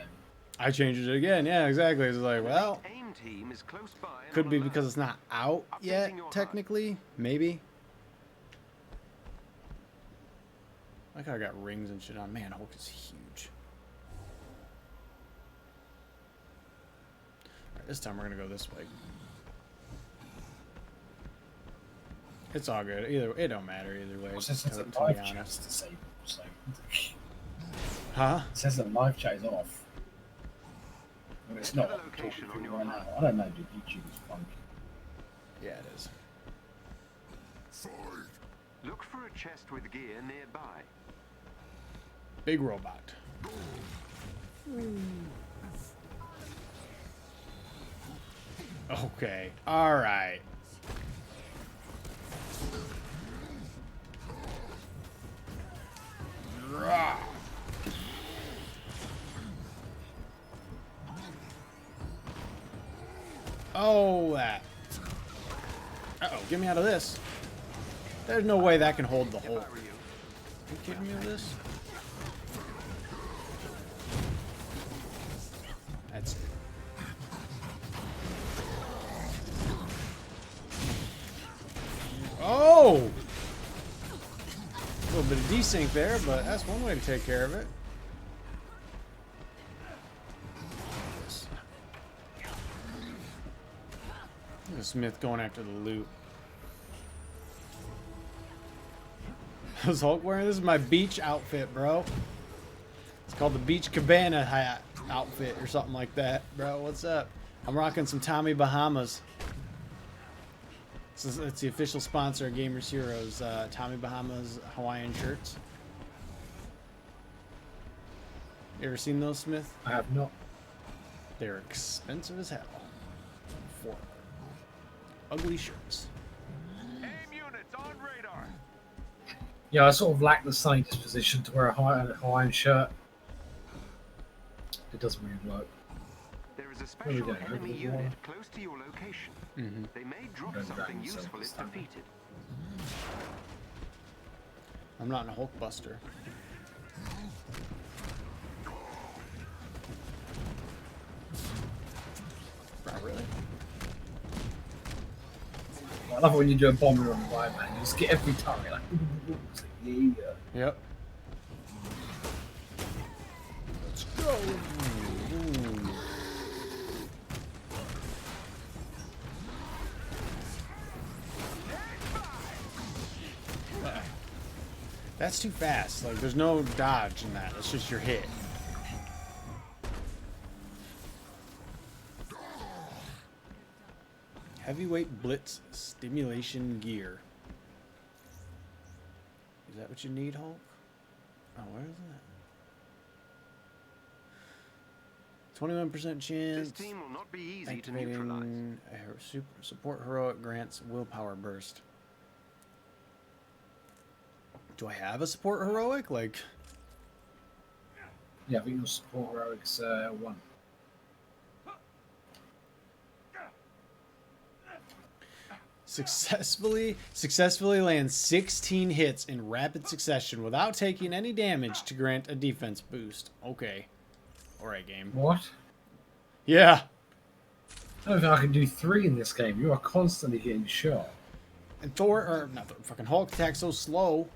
I changed it again. Yeah, exactly. It's like, well, AIM team is close by and could on be alert. because it's not out yet, technically. Maybe. Like how I got rings and shit on. Man, Hulk is huge. Alright, this time we're gonna go this way. It's all good. It don't matter either way. Well, since it's to a be live chat, honest. it's disabled, so. Huh? It says that live chat is off. Well, it's not. Enter the I'm talking location to on people your right map. now. I don't know, dude. YouTube is funky. Yeah, it is. Look for a chest with gear nearby. Big robot. Okay. All right. Rah. Oh, that. Uh-oh, get me out of this. There's no way that can hold the whole. Are you kidding me with this? That's it. Oh! A little bit of desync there, but that's one way to take care of it. Look at Smith going after the loot. Is Hulk wearing this? Is my beach outfit, bro. It's called the Beach Cabana hat outfit or something like that, bro. What's up? I'm rocking some Tommy Bahamas. It's the official sponsor of Gamers Heroes, Tommy Bahamas Hawaiian shirts. You ever seen those, Smith? I have not. They're expensive as hell. For ugly shirts. AIM units on radar. Yeah, I sort of lack the sunny disposition to wear a Hawaiian shirt. It doesn't really work. There is a Where are we special going? Over enemy the wall? unit close to your location. Mm-hmm. They may drop Don't something drag yourself useful if this time. defeated. I'm not in a Hulk Buster. Not really. I love it when you do a bomber on the right, man. You just get every target like, it's like, yeah. Yep. Let's go. Ooh. That's too fast. Like, there's no dodge in that. It's just your hit. Heavyweight Blitz Stimulation Gear. Is that what you need, Hulk? Oh, where is that? 21% This chance. team will not be easy to neutralize. Activating support heroic grants willpower burst. Do I have a support heroic? Like, Yeah, I think your support heroic's 1. successfully land 16 hits in rapid succession without taking any damage to grant a defense boost. Okay. Alright, game. What? Yeah. I don't think I can do 3 in this game. You are constantly getting shot. And Thor, or not Thor, fucking Hulk attacks so slow.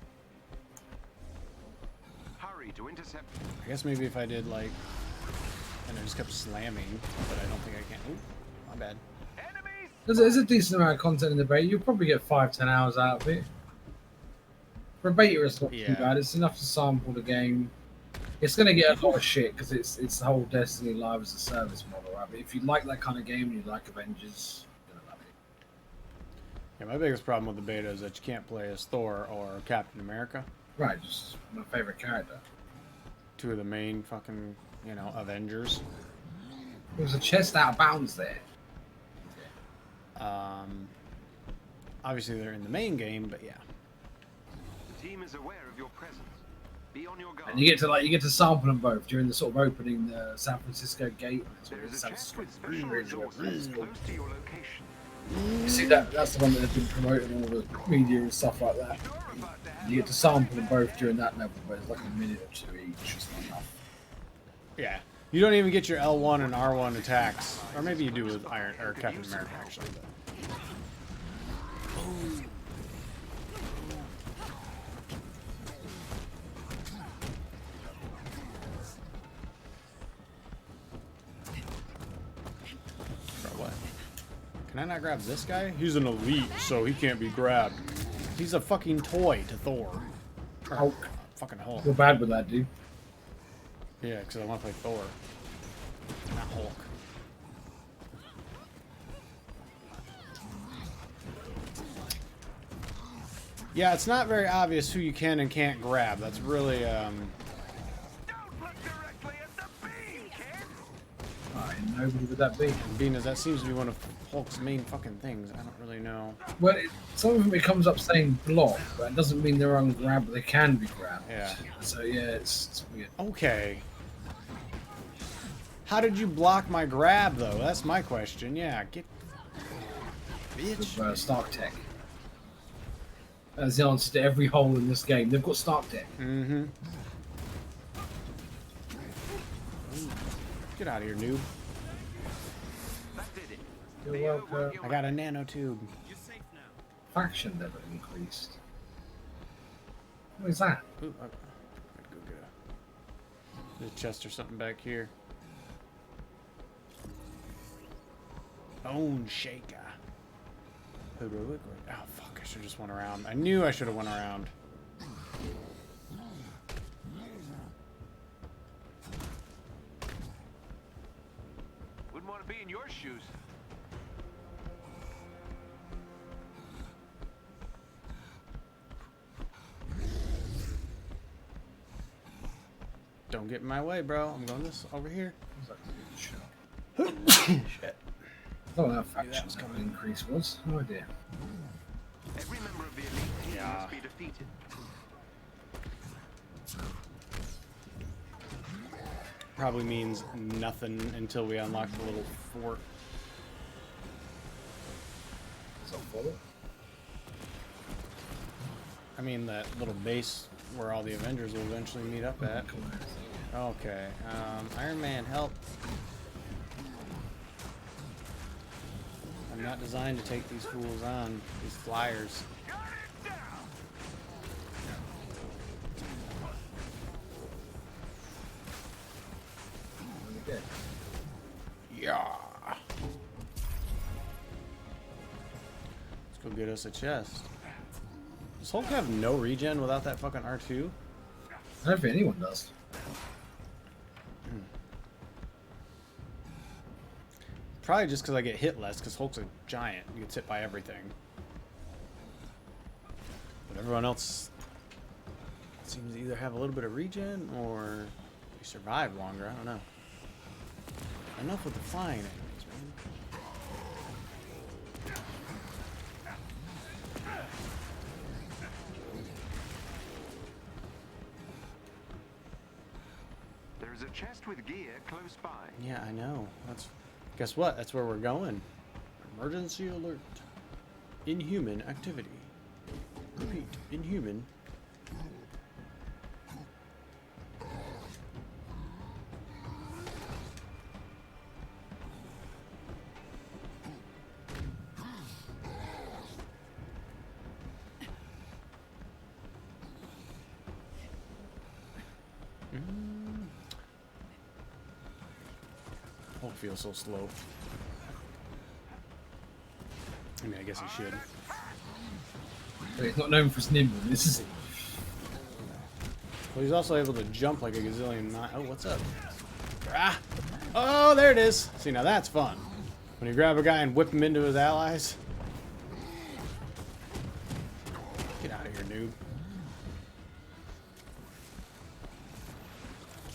Hurry to intercept. I guess maybe if I did like, and I just kept slamming, but I don't think I can. Ooh, my bad. Enemies! There's a decent amount of content in the beta. You'll probably get 5-10 hours out of it. For a beta, it's not too Yeah. bad. It's enough to sample the game. It's going to get a lot of shit because it's the whole Destiny Live as a service model, right? But if you like that kind of game and you like Avengers, you're going to love it. Yeah, my biggest problem with the beta is that you can't play as Thor or Captain America. Right, just my favorite character. Two of the main fucking, you know, Avengers. There was a chest out of bounds there. Obviously they're in the main game, but yeah. The team is aware of your presence. Be on your guard. And you get to sample them both during the sort of opening the San Francisco gate. There is a chest with special resources close to your location. You see that's the one that they've been promoting all the media and stuff like that. You get to sample them both during that level, but it's like a minute or 2 each. It's not enough. Yeah. You don't even get your L1 and R1 attacks. Or maybe you do with Iron or Captain America actually, but. Bro, what? Can I not grab this guy? He's an elite, so he can't be grabbed. He's a fucking toy to Thor. Or, Hulk. Fucking Hulk. You're bad with that, dude. Yeah, because I want to play Thor. Not Hulk. Yeah, it's not very obvious who you can and can't grab. That's really, Don't look directly at the beam, kid! Alright, nobody would that be? being as that seems to be one of Hulk's main fucking things. I don't really know. Well, some of them it comes up saying block, but it doesn't mean they're ungrabbed, they can be grabbed. Yeah. So yeah, it's weird. Okay. How did you block my grab, though? That's my question. Yeah, get... Bitch. Stark Tech. That's the answer to every hole in this game. They've got Stark Tech. Mm-hmm. Get out of here, noob. That did it. You're welcome. I got a nanotube. Faction level increased. What is that? Ooh, I'll go get a chest or something back here. Bone shaker. Heroic. Oh fuck! I should have just went around. I knew I should have went around. Wouldn't want to be in your shoes. Don't get in my way, bro. I'm going this over here. Shit. I don't know how factions level increase was. No idea. Every member of the elite team Yeah. must be defeated. Probably means nothing until we unlock the little fort. Is that full? I mean, that little base where all the Avengers will eventually meet up at. Okay. Iron Man, help. I'm not designed to take these fools on. These flyers. Yeah. Let's go get us a chest. Does Hulk have no regen without that fucking R2? I don't think anyone does. Probably just because I get hit less, because Hulk's a giant. He gets hit by everything. But everyone else seems to either have a little bit of regen or they survive longer. I don't know. Enough with the flying enemies, man. There is a chest with gear close by. Yeah, I know. Guess what? That's where we're going. Emergency alert. Inhuman activity. Repeat. Inhuman. Hulk feels so slow. I mean, I guess he should. But he's not known for his nimbleness, is he? Well, he's also able to jump like a gazillion miles. Oh, what's up? Ah! Oh, there it is. See, now that's fun. When you grab a guy and whip him into his allies. Get out of here, noob.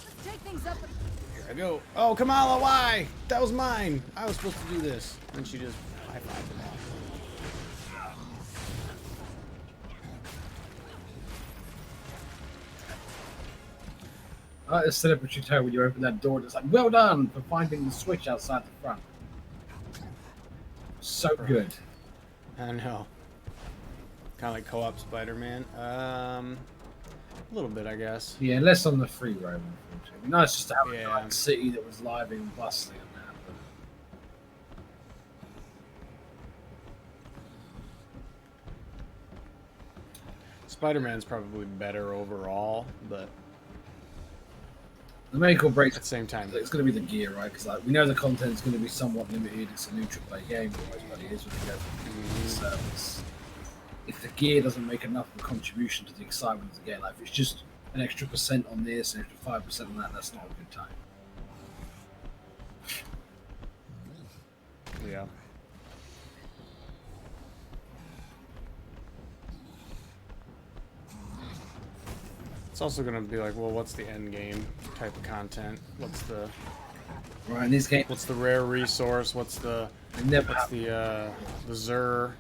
Let's take things up. Here I go. Oh, Kamala, why? That was mine. I was supposed to do this. And she just high-fived him off. I like the celebratory tone when you open that door. It's like, well done for finding the switch outside the front. So good. I know. Kind of like co-op Spider-Man. A little bit, I guess. Yeah, less on the free roam. It'd be nice just to have Yeah. a city that was lively and bustling and that. But Spider-Man's probably better overall, but the make or break at the same time, it's going to be the gear, right? Because like we know the content's going to be somewhat limited. It's a new AAA game, always, but it is with the service. If the gear doesn't make enough of a contribution to the excitement of the game, like if it's just an extra % on this, an extra 5% on that, that's not a good time. yeah. It's also gonna be like, well, what's the end game type of content? What's the Right, in this game, rare resource? What's the they never what's have the Zur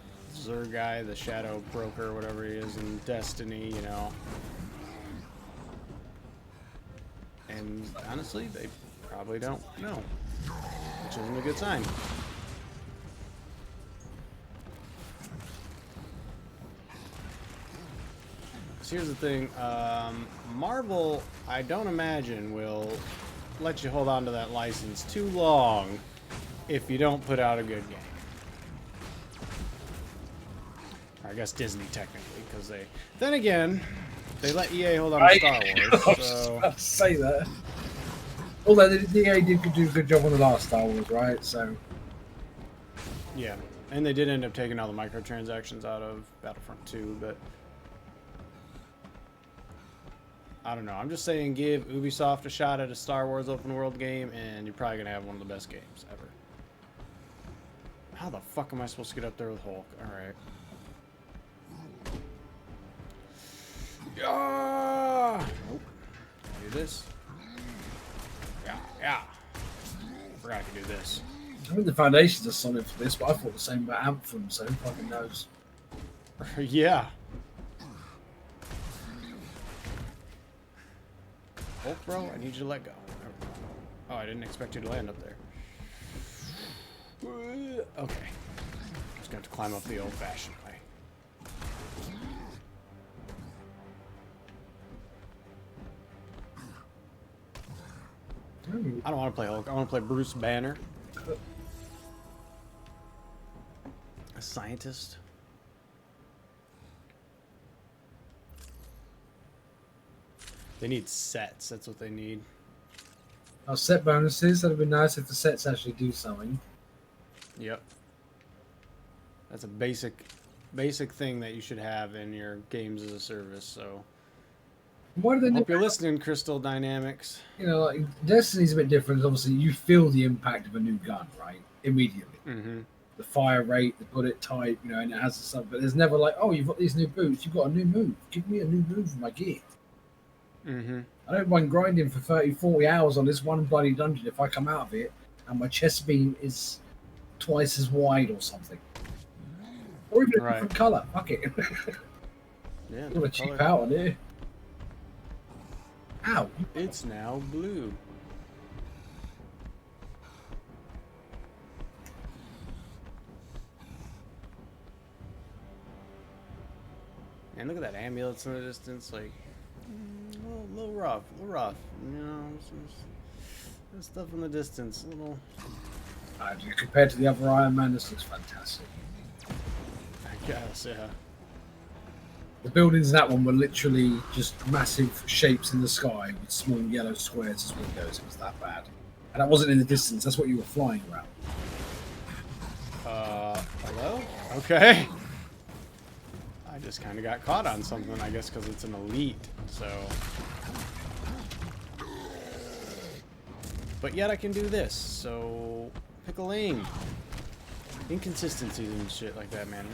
guy, the Shadow Broker, whatever he is in Destiny, you know? And honestly, they probably don't know, which isn't a good sign. So here's the thing, Marvel, I don't imagine, will let you hold on to that license too long if you don't put out a good game. Or I guess Disney, technically, because they... Then again, they let EA hold on to Star I Wars, was so... about to say that. Although the EA did do a good job on the last Star Wars, right? So Yeah, and they did end up taking all the microtransactions out of Battlefront 2, but... I don't know. I'm just saying give Ubisoft a shot at a Star Wars open world game, and you're probably going to have one of the best games ever. How the fuck am I supposed to get up there with Hulk? Alright. Yeah! Nope. Do this. Yeah. Forgot I could do this. I mean the foundations are solid for this, but I thought the same about Anthem, so who fucking knows? Yeah. Hulk, bro, I need you to let go. Oh, I didn't expect you to land up there. Okay. Just going to climb up the old-fashioned way. I don't want to play Hulk. I want to play Bruce Banner. A scientist. They need sets. That's what they need. Our set bonuses. That'd be nice if the sets actually do something. Yep. That's a basic thing that you should have in your games as a service. So. Why do they Hope you're listening, Crystal Dynamics. You know, like Destiny's a bit different. Obviously, you feel the impact of a new gun, right? Immediately. Mm-hmm. The fire rate, the bullet type, you know, and it has the stuff. But there's never like, oh, you've got these new boots. You've got a new move. Give me a new move for my gear. Mm-hmm. I don't mind grinding for 30, 40 hours on this one bloody dungeon if I come out of it and my chest beam is twice as wide or something. Or even a different colour. Fuck it. Yeah. I'm going to cheap out on it. Ow. It's now blue. And look at that ambulance in the distance, like a little rough, You know, some stuff in the distance, a little. Compared to the other Iron Man, this looks fantastic. I guess, yeah. The buildings in that one were literally just massive shapes in the sky with small yellow squares as windows. It was that bad. And that wasn't in the distance. That's what you were flying around. Hello? Okay. I just kind of got caught on something, I guess, because it's an elite, so. But yet I can do this, so pick a lane. Inconsistencies and shit like that, man.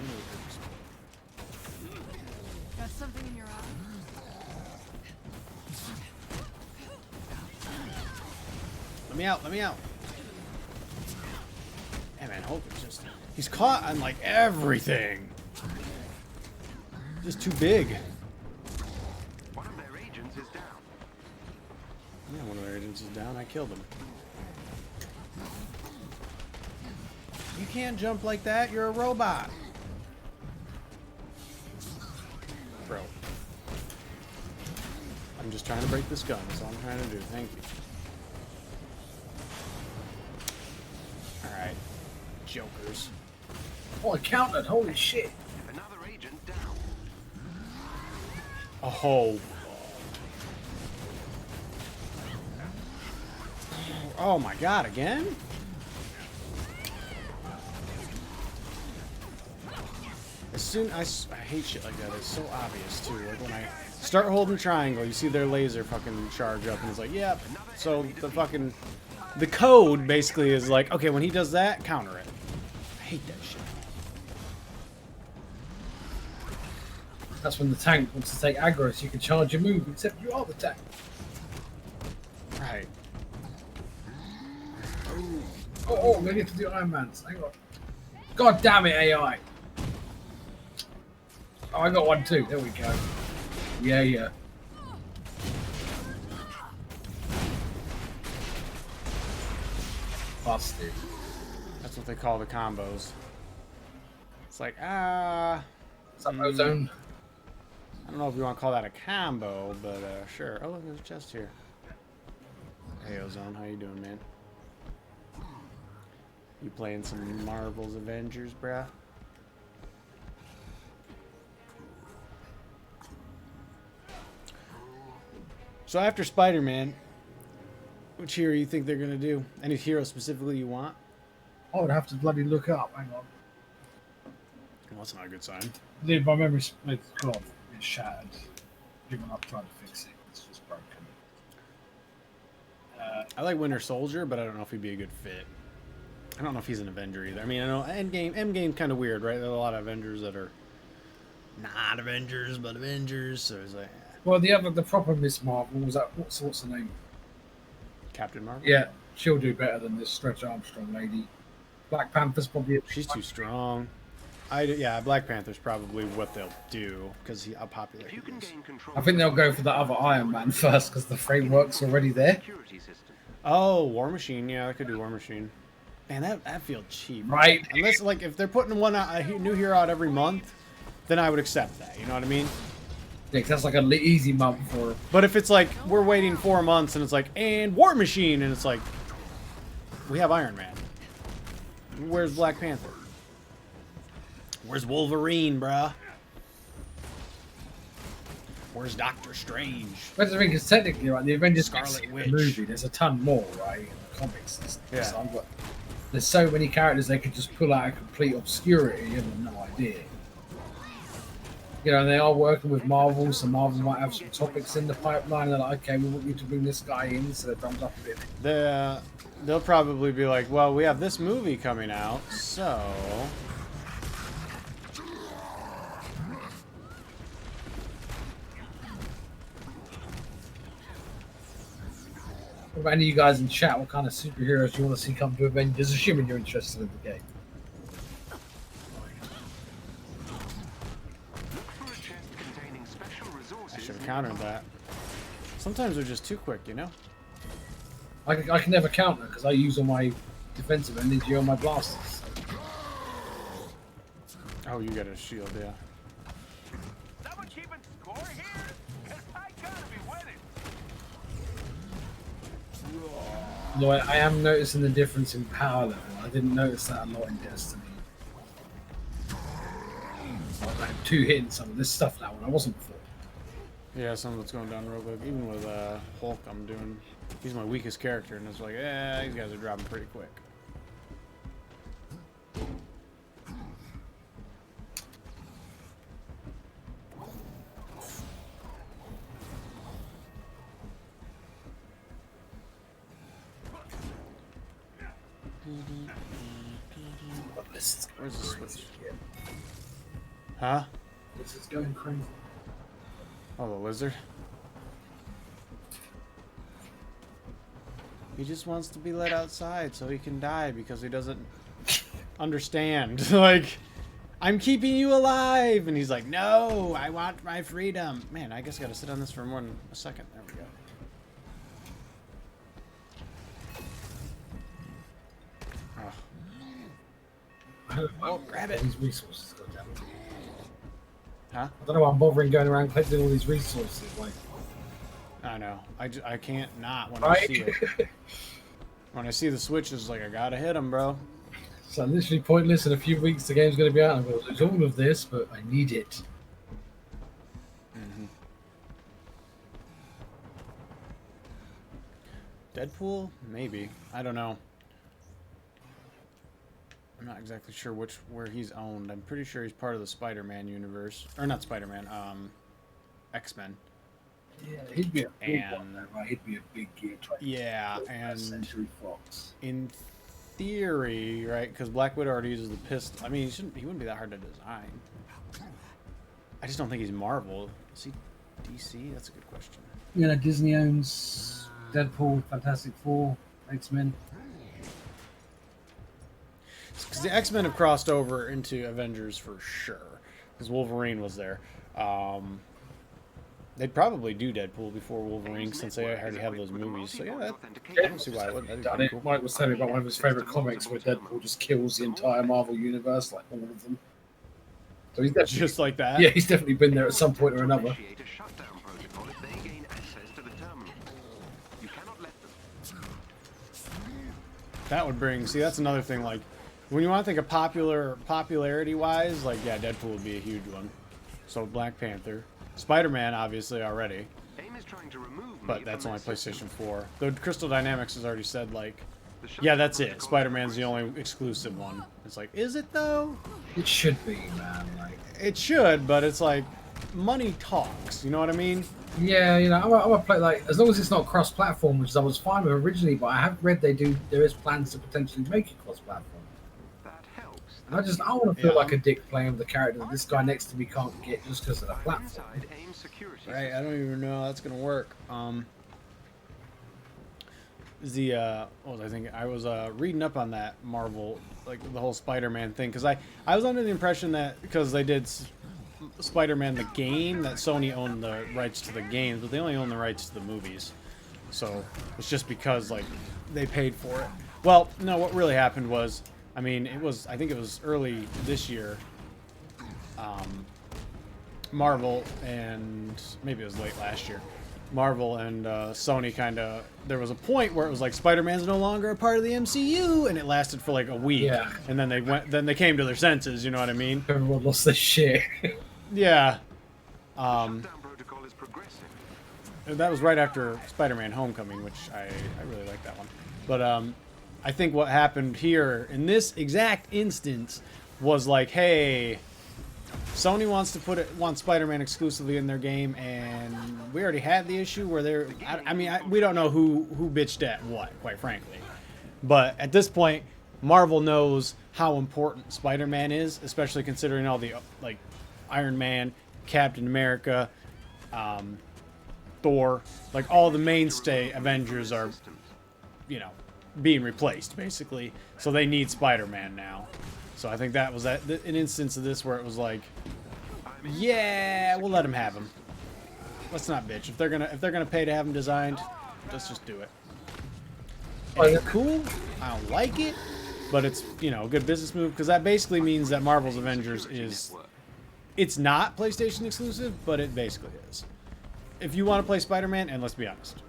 Got something in your eye. Let me out, let me out. Yeah, man, Hulk is just... He's caught on, like, everything. Just too big. One of their agents is down. Yeah, one of their agents is down. I killed him. You can't jump like that. You're a robot. Bro. I'm just trying to break this gun. That's all I'm trying to do. Thank you. Alright. Jokers. Oh, I counted. Holy shit. Another agent down. Oh. Oh my god, again? As soon I hate shit like that. It's so obvious too. Like when I start holding triangle, you see their laser fucking charge up and it's like, yep. So the code basically is like, okay, when he does that, counter it. I hate that shit. That's when the tank wants to take aggro so you can charge your move, except you are the tank. Right. Oh, we need to do Iron Man's. Hang on. God damn it, AI. Oh, I got one too. There we go. Yeah. Busted. That's what they call the combos. It's like, What's up, Ozone? I don't know if you want to call that a combo, but sure. Oh, look, there's a chest here. Hey, Ozone, how you doing, man? You playing some Marvel's Avengers, bruh? So after Spider-Man, which hero you think they're gonna do? Any hero specifically you want? I would have to bloody look up. Hang on. Well, that's not a good sign. Dude, my memory's gone. It's shattered. Given up trying to fix it. It's just broken. I like Winter Soldier, but I don't know if he'd be a good fit. I don't know if he's an Avenger either. I mean, I know Endgame's kind of weird, right? There are a lot of Avengers that are not Avengers, but Avengers. So it's like, Well, the proper Miss Marvel was that. What's the name? Captain Marvel. Yeah, she'll do better than this Stretch Armstrong lady. Black Panther's probably. She's too strong. Yeah, Black Panther's probably what they'll do because how popular If he you can is. gain control I think they'll go for the other Iron Man first because the framework's already there. security system. Oh, War Machine. Yeah, I could do War Machine. Man, that feels cheap. Right. Unless, like, if they're putting one out, a new hero out every month, then I would accept that. You know what I mean? Yeah, 'cause that's like a easy month for. But if it's like we're waiting 4 months and it's like and War Machine and it's like we have Iron Man. Where's Black Panther? Where's Wolverine, bruh? Where's Doctor Strange? But the thing is, technically, right, the Avengers Scarlet Witch. movie, there's a ton more, right, in the comics and stuff. Yeah. So there's so many characters they could just pull out of complete obscurity and have no idea. You know, and they are working with Marvel, so Marvel might have some topics in the pipeline. They're like, okay, we want you to bring this guy in, so they thumbs up a bit. They'll probably be like, well, we have this movie coming out, so What about any of you guys in chat? What kind of superheroes you want to see come to Avengers? Assuming you're interested in the game. Look for a chest containing special I resources. should have countered that. Sometimes they're just too quick, you know? I can never counter because I use all my defensive energy on my blasters. Oh, you got a shield, yeah. Someone keeping score here? 'Cause I gotta be winning. Though I am noticing the difference in power level. I didn't notice that a lot in Destiny. Like 2 hitting some of this stuff now when I wasn't before. Yeah, some of it's going down real quick. Even with Hulk, I'm doing. He's my weakest character, and it's like, these guys are dropping pretty quick. Where's the switch? Huh? This is going crazy. Oh, the lizard. He just wants to be let outside so he can die because he doesn't understand. Like, I'm keeping you alive! And he's like, no, I want my freedom. Man, I guess I gotta sit on this for more than a second. There we go. Oh, grab it. These resources go down. Huh? I don't know why I'm bothering going around collecting all these resources. Like, I know. I can't not when I right? see it. When I see the switches, like, I gotta hit them, bro. So literally pointless. In a few weeks, the game's going to be out. I'm going to lose all of this, but I need it. Deadpool? Maybe. I don't know. I'm not exactly sure where he's owned. I'm pretty sure he's part of the Spider-Man universe. Or not Spider-Man, X-Men. Yeah, he'd be a big And- one, though, right? He'd be a big gear type. Yeah, First and Century Fox. in theory, right, because Black Widow already uses the pistol. I mean, he wouldn't be that hard to design. I just don't think he's Marvel. Is he DC? That's a good question. You know, Disney owns Deadpool, Fantastic Four, X-Men. Because the X-Men have crossed over into Avengers for sure. Because Wolverine was there. They'd probably do Deadpool before Wolverine since they already have those movies. So yeah, I don't see why it wouldn't. That'd be Done pretty it. cool. Mike was telling me about one of his favorite comics where Deadpool just kills the entire Marvel universe, like all of them. So he's definitely, Just like that. yeah, he's definitely been there at some point or another. Initiate a shutdown protocol if they gain access to the terminal. You cannot let them. That would bring. See, that's another thing. Like, when you want to think of popularity-wise, like, yeah, Deadpool would be a huge one. So Black Panther, Spider-Man, obviously already, AIM is trying to remove me but that's from only their system. PlayStation 4. Though Crystal Dynamics has already said like, The yeah, shutdown that's it. protocol Spider-Man's the only exclusive one. It's like, is it though? It should be, man. Like, It should, but it's like, money talks. You know what I mean? yeah, you know, I'm gonna play like as long as it's not cross-platform, which I was fine with originally, but I have read there is plans to potentially make it cross-platform. That helps. And I want to feel Yeah. like a dick playing with the character that this guy next to me can't get just because of the platform. Inside AIM security Right. I system. don't even know how that's gonna work. what was I thinking? I was reading up on that Marvel, like the whole Spider-Man thing, because I was under the impression that because they did Spider-Man the game, that Sony owned the rights to the games, but they only own the rights to the movies. So it's just because like they paid for it. Well, no, what really happened was, I mean, I think it was early this year. Marvel and maybe it was late last year. Marvel and Sony kind of, there was a point where it was like Spider-Man's no longer a part of the MCU, and it lasted for like a week. Yeah. And then they came to their senses. You know what I mean? Everyone lost their shit. Yeah. Shutdown protocol is progressive. That was right after Spider-Man Homecoming, which I really like that one. But I think what happened here in this exact instance was like, hey, Sony wants Spider-Man exclusively in their game, and we already had the issue where they're. We don't know who bitched at what, quite frankly. But at this point, Marvel knows how important Spider-Man is, especially considering all the like Iron Man, Captain America, Thor, like all the mainstay Avengers are, being replaced basically. So they need Spider-Man now. So I think that was an instance of this where it was like, yeah, we'll let him have him. Let's not bitch. If they're gonna pay to have him designed, let's just do it. It ain't cool. I don't like it, but it's a good business move because that basically means that Marvel's Avengers it's not PlayStation exclusive, but it basically is. If you want to play Spider-Man, and let's be honest,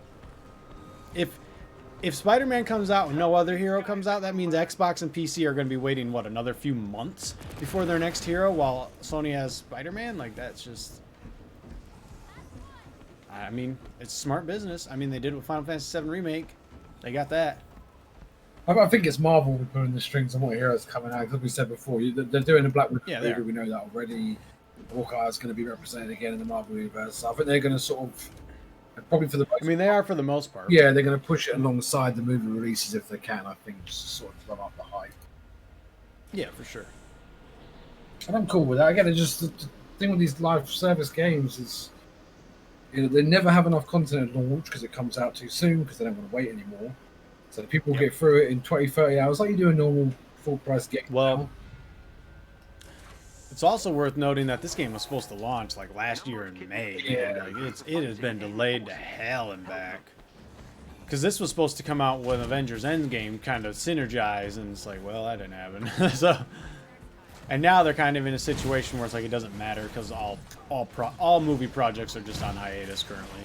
if Spider-Man comes out and no other hero comes out, that means Xbox and PC are going to be waiting, what, another few months before their next hero, while Sony has Spider-Man? Like, that's just... I mean, it's smart business. I mean, they did it with Final Fantasy VII Remake. They got that. I think it's Marvel pulling the strings on what heroes coming out. Like we said before, they're doing a Black Widow movie. We know that already. Hawkeye is going to be represented again in the Marvel universe. So I think they're going to sort of... Probably for the most they are for the most part. Yeah, they're going to push it alongside the movie releases if they can, I think, just to sort of run up the hype. Yeah, for sure. And I'm cool with that. Again, it's just the thing with these live service games is, they never have enough content at launch because it comes out too soon because they don't want to wait anymore. So the people get through it in 20, 30 hours like you do a normal full-price game. Well, it's also worth noting that this game was supposed to launch like last year in May. Yeah. Like, it has been delayed to hell and back. Because this was supposed to come out when Avengers Endgame kind of synergized, and it's like, well, that didn't happen. So, and now they're kind of in a situation where it's like it doesn't matter because all movie projects are just on hiatus currently.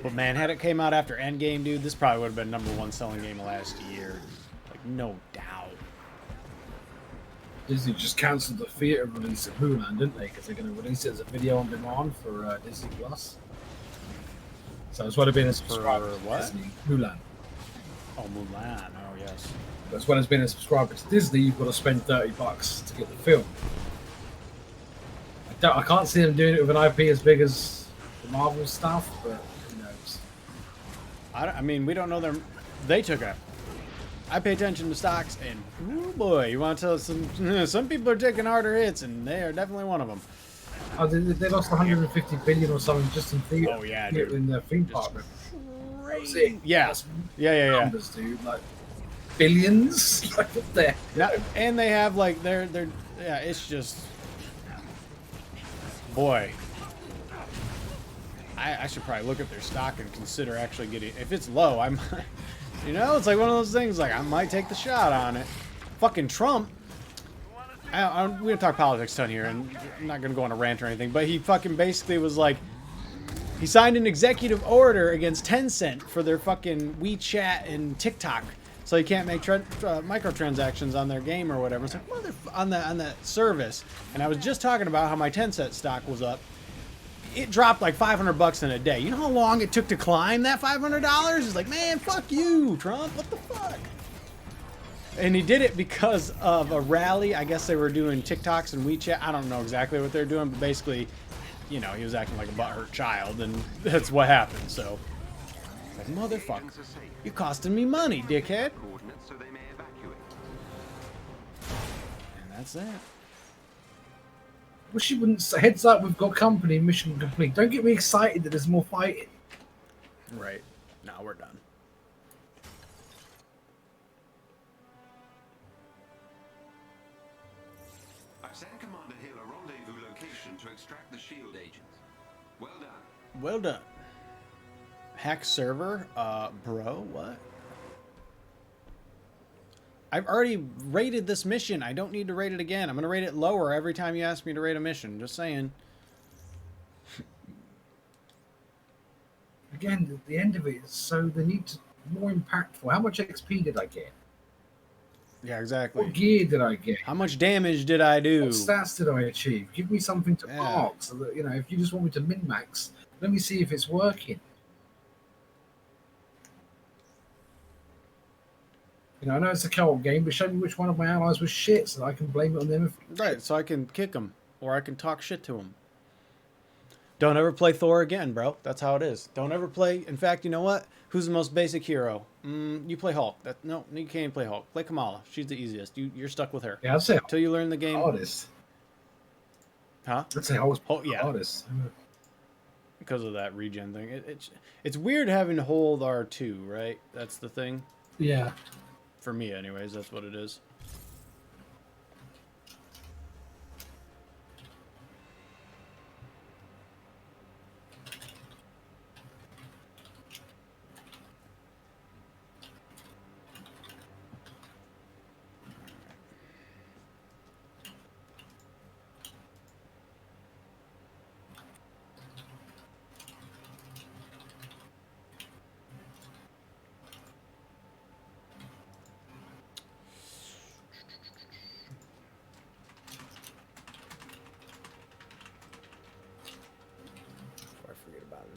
But man, had it came out after Endgame, dude, this probably would have been #1 selling game of last year. Like, no doubt. Disney just cancelled the theater release of Mulan, didn't they? Because they're going to release it as a video on demand for Disney Plus. So as well as being a subscriber for what? to Disney, Mulan. Oh, Mulan. Oh, yes. But as well as being a subscriber to Disney, you've got to spend $30 to get the film. I can't see them doing it with an IP as big as the Marvel stuff, but who knows? I mean, we don't know them. They took a... I pay attention to stocks, and oh boy, you want to tell us some people are taking harder hits, and they are definitely one of them. Oh, they lost 150 billion or something just in theater. Oh yeah, dude. In the theme park. Crazy. Yeah. Yeah. Numbers, dude. Like billions. Like what the heck? And they have like they're yeah. It's just boy. I should probably look at their stock and consider actually getting. If it's low, I'm. You know, it's like one of those things. Like I might take the shot on it. Fucking Trump. We don't talk politics a ton here, and I'm not gonna go on a rant or anything. But he fucking basically was like, he signed an executive order against Tencent for their fucking WeChat and TikTok, so you can't make microtransactions on their game or whatever. It's like on that service. And I was just talking about how my Tencent stock was up. It dropped like $500 in a day. You know how long it took to climb that $500? It's like, man, fuck you, Trump. What the fuck? And he did it because of a rally. I guess they were doing TikToks and WeChat. I don't know exactly what they're doing, but basically, you know, he was acting like a butthurt child, and that's what happened. So, like, motherfucker, you're costing me money, dickhead. And that's that. Well, she wouldn't say, heads up, we've got company, mission complete. Don't get me excited that there's more fighting. Right. Now we're done. I've sent Commander Hill a rendezvous location to extract the shield agents. Well done. Well done. Hack server? Bro, what? I've already rated this mission. I don't need to rate it again. I'm going to rate it lower every time you ask me to rate a mission. Just saying. Again, the end of it is so they need to more impactful. How much XP did I get? Yeah, exactly. What gear did I get? How much damage did I do? What stats did I achieve? Give me something to Yeah. mark so that, you know, if you just want me to min-max, let me see if it's working. You know, I know it's a co-op game, but show me which one of my allies was shit so that I can blame it on them. Right, so I can kick them. Or I can talk shit to them. Don't ever play Thor again, bro. That's how it is. Don't ever play... In fact, you know what? Who's the most basic hero? You play Hulk. No, you can't even play Hulk. Play Kamala. She's the easiest. You're stuck with her. Yeah, I'd say Until you learn the game... hardest. Huh? I'd say Hulk's Yeah. hardest. Because of that regen thing. It's weird having to hold R2, right? That's the thing. Yeah. For me, anyways, that's what it is.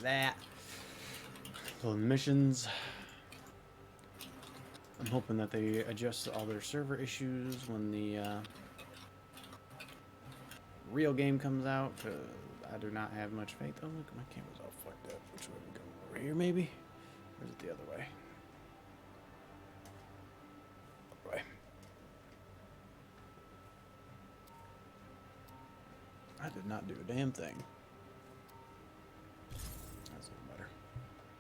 That. So the missions. I'm hoping that they adjust all their server issues when the real game comes out. I do not have much faith. Oh, look, my camera's all fucked up. Which way are we going? Over here, maybe? Or is it the other way? Other way. I did not do a damn thing.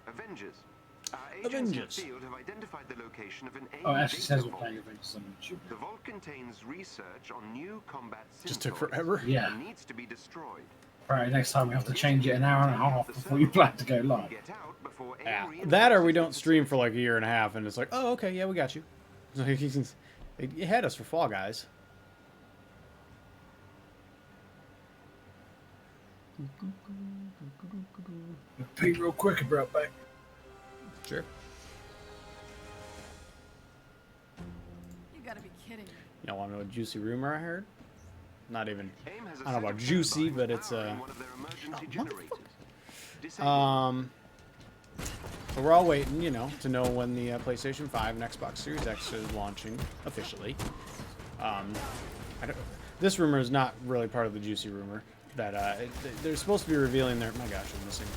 Avengers. Our agents in the field have identified the location of an Oh, it actually data says we're vault. playing Avengers on YouTube. The vault contains research on new combat Just took synthoids forever? Yeah. and needs to be destroyed. Right, next time we have to change it an hour and a half before you plan to go live. Get out before any Yeah. reinforcements That or we don't hit the stream city. for like a year and a half and it's like, oh, okay, yeah, we got you. It had us for Fall Guys. Pee real quick and be right back. Sure. You gotta be kidding me. Y'all want to know a juicy rumor I heard? Not even. AIM has a I don't know set about of juicy, turbines but it's powering one of their emergency oh, generators. Disable So we're all waiting, you know, to know when the PlayStation 5 and Xbox Series X is launching officially. This rumor is not really part of the juicy rumor. That they're supposed to be revealing their... My gosh, I'm missing.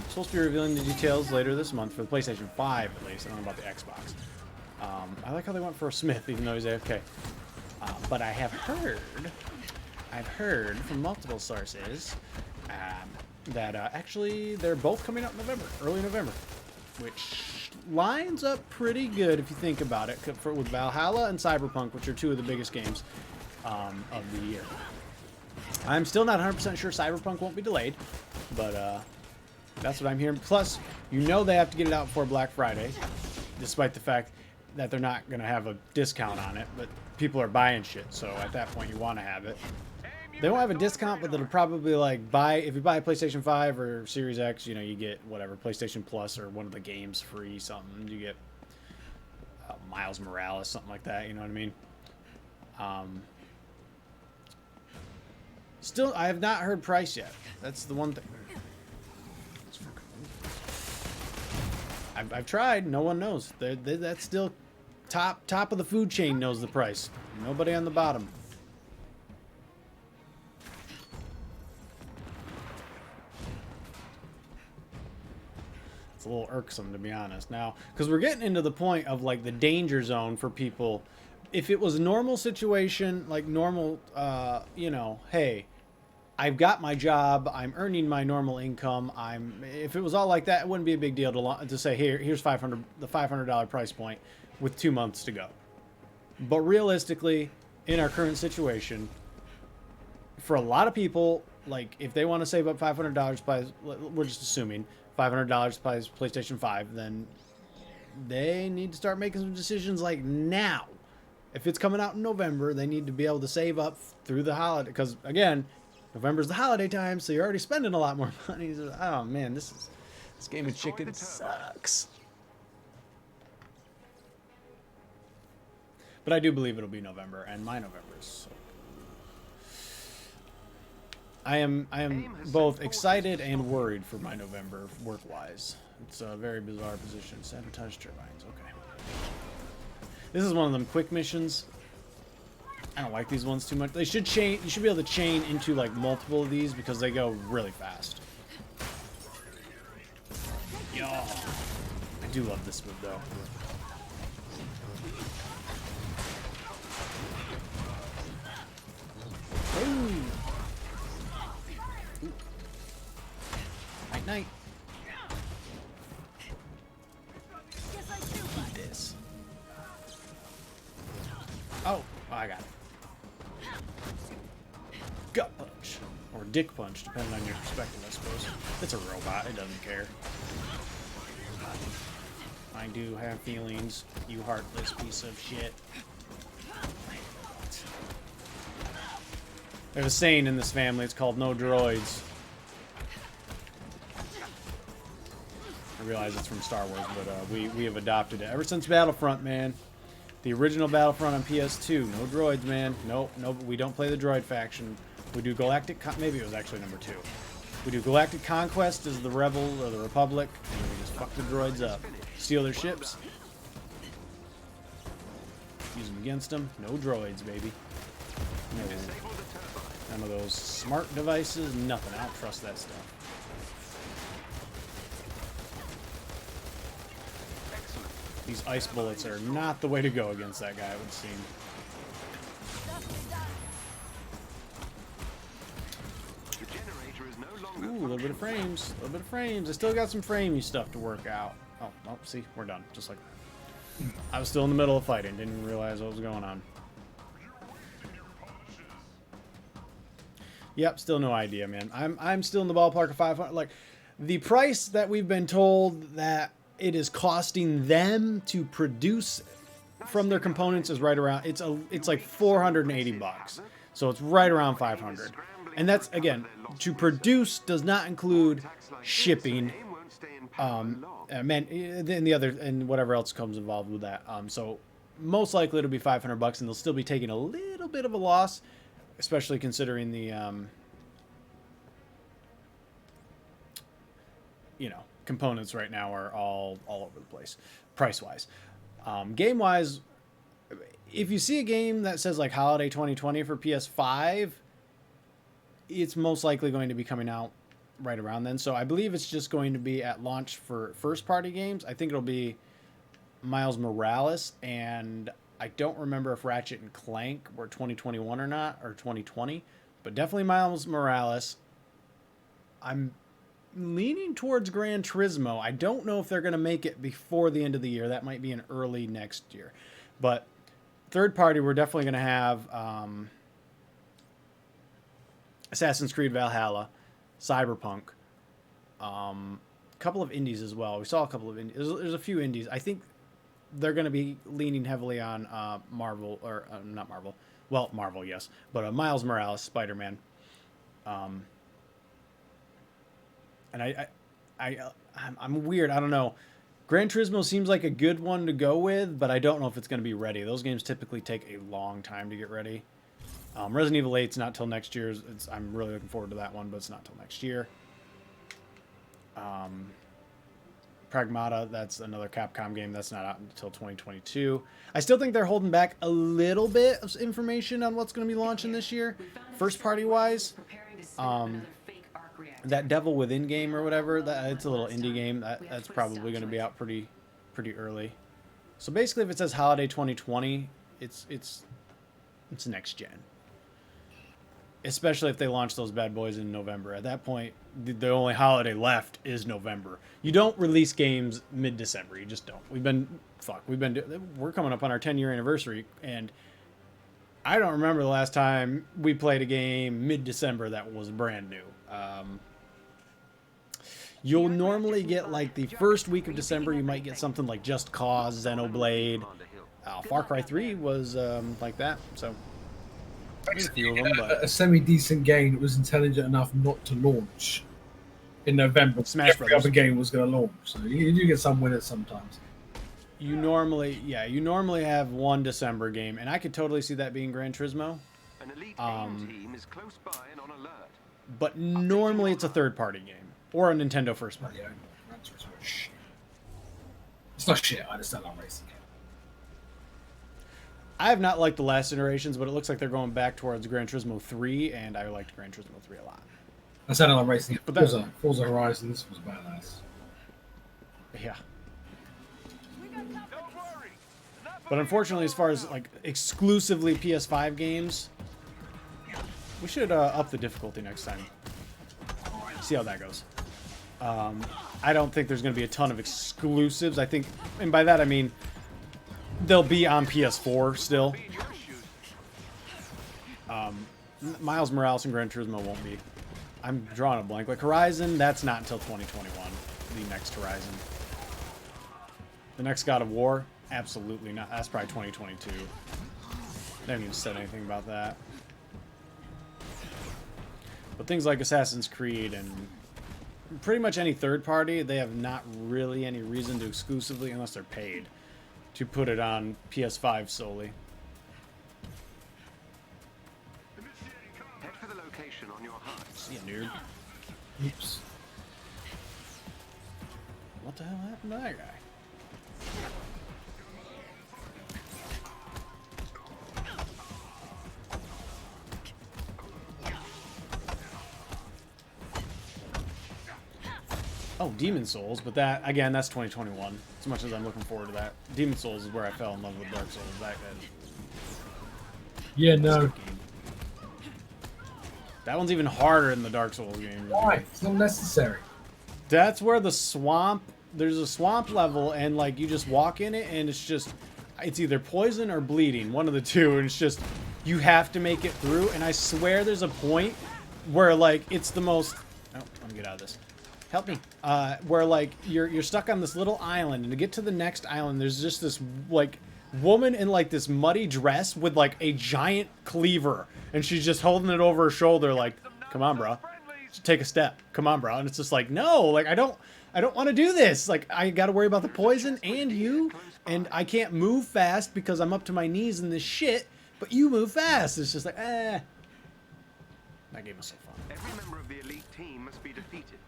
Supposed to be revealing the details later this month for the PlayStation 5 at least. I don't know about the Xbox. I like how they went for a Smith even though he's AFK. But I have heard from multiple sources that actually they're both coming out in November, early November, which lines up pretty good if you think about it, with Valhalla and Cyberpunk, which are two of the biggest games of the year. I'm still not 100% sure Cyberpunk won't be delayed, but that's what I'm hearing. Plus, you know they have to get it out before Black Friday, despite the fact that they're not going to have a discount on it, but people are buying shit, so at that point you want to have it. They won't have a discount, but it'll probably like if you buy a PlayStation 5 or Series X, you know, you get whatever, PlayStation Plus or one of the games free, something. You get Miles Morales, something like that, you know what I mean? Still, I have not heard price yet. That's the one thing. I've tried. No one knows. That's still top of the food chain knows the price. Nobody on the bottom. It's a little irksome, to be honest. Now, because we're getting into the point of like the danger zone for people. If it was a normal situation, like normal, you know, hey, I've got my job. I'm earning my normal income. If it was all like that, it wouldn't be a big deal to say, here's the $500 price point with 2 months to go. But realistically, in our current situation, for a lot of people, like if they want to save up $500, we're just assuming $500 buys PlayStation 5, then they need to start making some decisions like now. If it's coming out in November, they need to be able to save up through the holiday. Because again, November's the holiday time, so you're already spending a lot more money. So, oh man, this game of chicken sucks. But I do believe it'll be November, and my November's. So. I am both excited and worried for my November work-wise. It's a very bizarre position. Sabotage turbines. Okay. This is one of them quick missions. I don't like these ones too much. They should chain. You should be able to chain into like multiple of these because they go really fast. Yo, I do love this move though. Ooh. Night night. Eat this. Oh, I got it. Gut punch. Or dick punch, depending on your perspective, I suppose. It's a robot, it doesn't care. I do have feelings, you heartless piece of shit. There's a saying in this family, it's called no droids. I realize it's from Star Wars, but we have adopted it ever since Battlefront, man. The original Battlefront on PS2. No droids, man. No, we don't play the droid faction. We do Galactic... Maybe it was actually number 2. We do Galactic Conquest as the Rebel or the Republic, and then we just fuck the droids up. Steal their ships. Use them against them. No droids, baby. No. None of those smart devices. Nothing. I don't trust that stuff. These ice bullets are not the way to go against that guy, it would seem. Ooh, a little bit of frames. A little bit of frames. I still got some framey stuff to work out. Oh, well, see, we're done. Just like that. I was still in the middle of fighting. Didn't even realize what was going on. Yep, still no idea, man. I'm still in the ballpark of 500. Like, the price that we've been told that it is costing them to produce from their components is right around, it's like 480 bucks. So it's right around 500. And that's, again, to produce does not include shipping, and whatever else comes involved with that. So most likely it'll be 500 bucks, and they'll still be taking a little bit of a loss, especially considering the, you know, components right now are all over the place, price-wise. Game-wise, if you see a game that says like Holiday 2020 for PS5, it's most likely going to be coming out right around then. So I believe it's just going to be at launch for first-party games. I think it'll be Miles Morales, and I don't remember if Ratchet and Clank were 2021 or not, or 2020, but definitely Miles Morales. I'm leaning towards Gran Turismo. I don't know if they're going to make it before the end of the year. That might be in early next year. But third party, we're definitely going to have Assassin's Creed Valhalla, Cyberpunk, a couple of indies as well. We saw a couple of indies. There's a few indies. I think they're going to be leaning heavily on Marvel, or not Marvel. Well, Marvel, yes. But Miles Morales, Spider-Man. And I'm weird. I don't know. Gran Turismo seems like a good one to go with, but I don't know if it's going to be ready. Those games typically take a long time to get ready. Resident Evil 8's not till next year. I'm really looking forward to that one, but it's not till next year. Pragmata, that's another Capcom game. That's not out until 2022. I still think they're holding back a little bit of information on what's going to be launching this year, first party wise. That Devil Within game or whatever, it's a little indie game. That's probably going to be out pretty early. So basically, if it says Holiday 2020, it's next gen. especially if they launch those bad boys in November. At that point, the only holiday left is November. You don't release games mid-December. You just don't. We're coming up on our 10-year anniversary, and I don't remember the last time we played a game mid-December that was brand new. You'll normally get, like, the first week of December, you might get something like Just Cause, Xenoblade. Far Cry 3 was like that, so there's a few of them, but a semi-decent game that was intelligent enough not to launch in November. Smash Every Brothers. other game was going to launch, so you do get some winners sometimes. you normally have one December game, and I could totally see that being Gran Turismo. An elite AIM team is close by and on alert. But normally it's a third-party game or a Nintendo first-party. Yeah, that's shit. It's not shit. I just don't like racing games. I have not liked the last iterations, but it looks like they're going back towards Gran Turismo 3, and I liked Gran Turismo 3 a lot. I said I like racing. But But that- Forza Horizon, this was badass. Yeah. But unfortunately, as far as like exclusively PS5 games, we should up the difficulty next time. See how that goes. I don't think there's going to be a ton of exclusives. I think, and by that I mean they'll be on PS4 still. Miles Morales and Gran Turismo won't be. I'm drawing a blank. Like Horizon, that's not until 2021. The next Horizon. The next God of War, absolutely not. That's probably 2022. They haven't even said anything about that. But things like Assassin's Creed and pretty much any third party, they have not really any reason to exclusively, unless they're paid, to put it on PS5 solely. Head for the location on your HUD. See ya, dude. Oops. What the hell happened to that guy? Oh, Demon Souls, but that, again, that's 2021. As much as I'm looking forward to that. Demon Souls is where I fell in love with Dark Souls back then. Yeah, no. That one's even harder than the Dark Souls game. Why? It's not necessary. That's where the swamp, there's a swamp level, and like you just walk in it, and it's either poison or bleeding, one of the two, and it's just, you have to make it through, and I swear there's a point where like it's the most, oh, let me get out of this. Help me. Where like you're stuck on this little island, and to get to the next island, there's just this like woman in like this muddy dress with like a giant cleaver, and she's just holding it over her shoulder, like, come on, bro, just take a step, come on, bro. And it's just like, no, like I don't want to do this. Like I got to worry about the poison and you, and I can't move fast because I'm up to my knees in this shit. But you move fast. It's just like, eh. That game was so fun. Every member of the elite team must be defeated.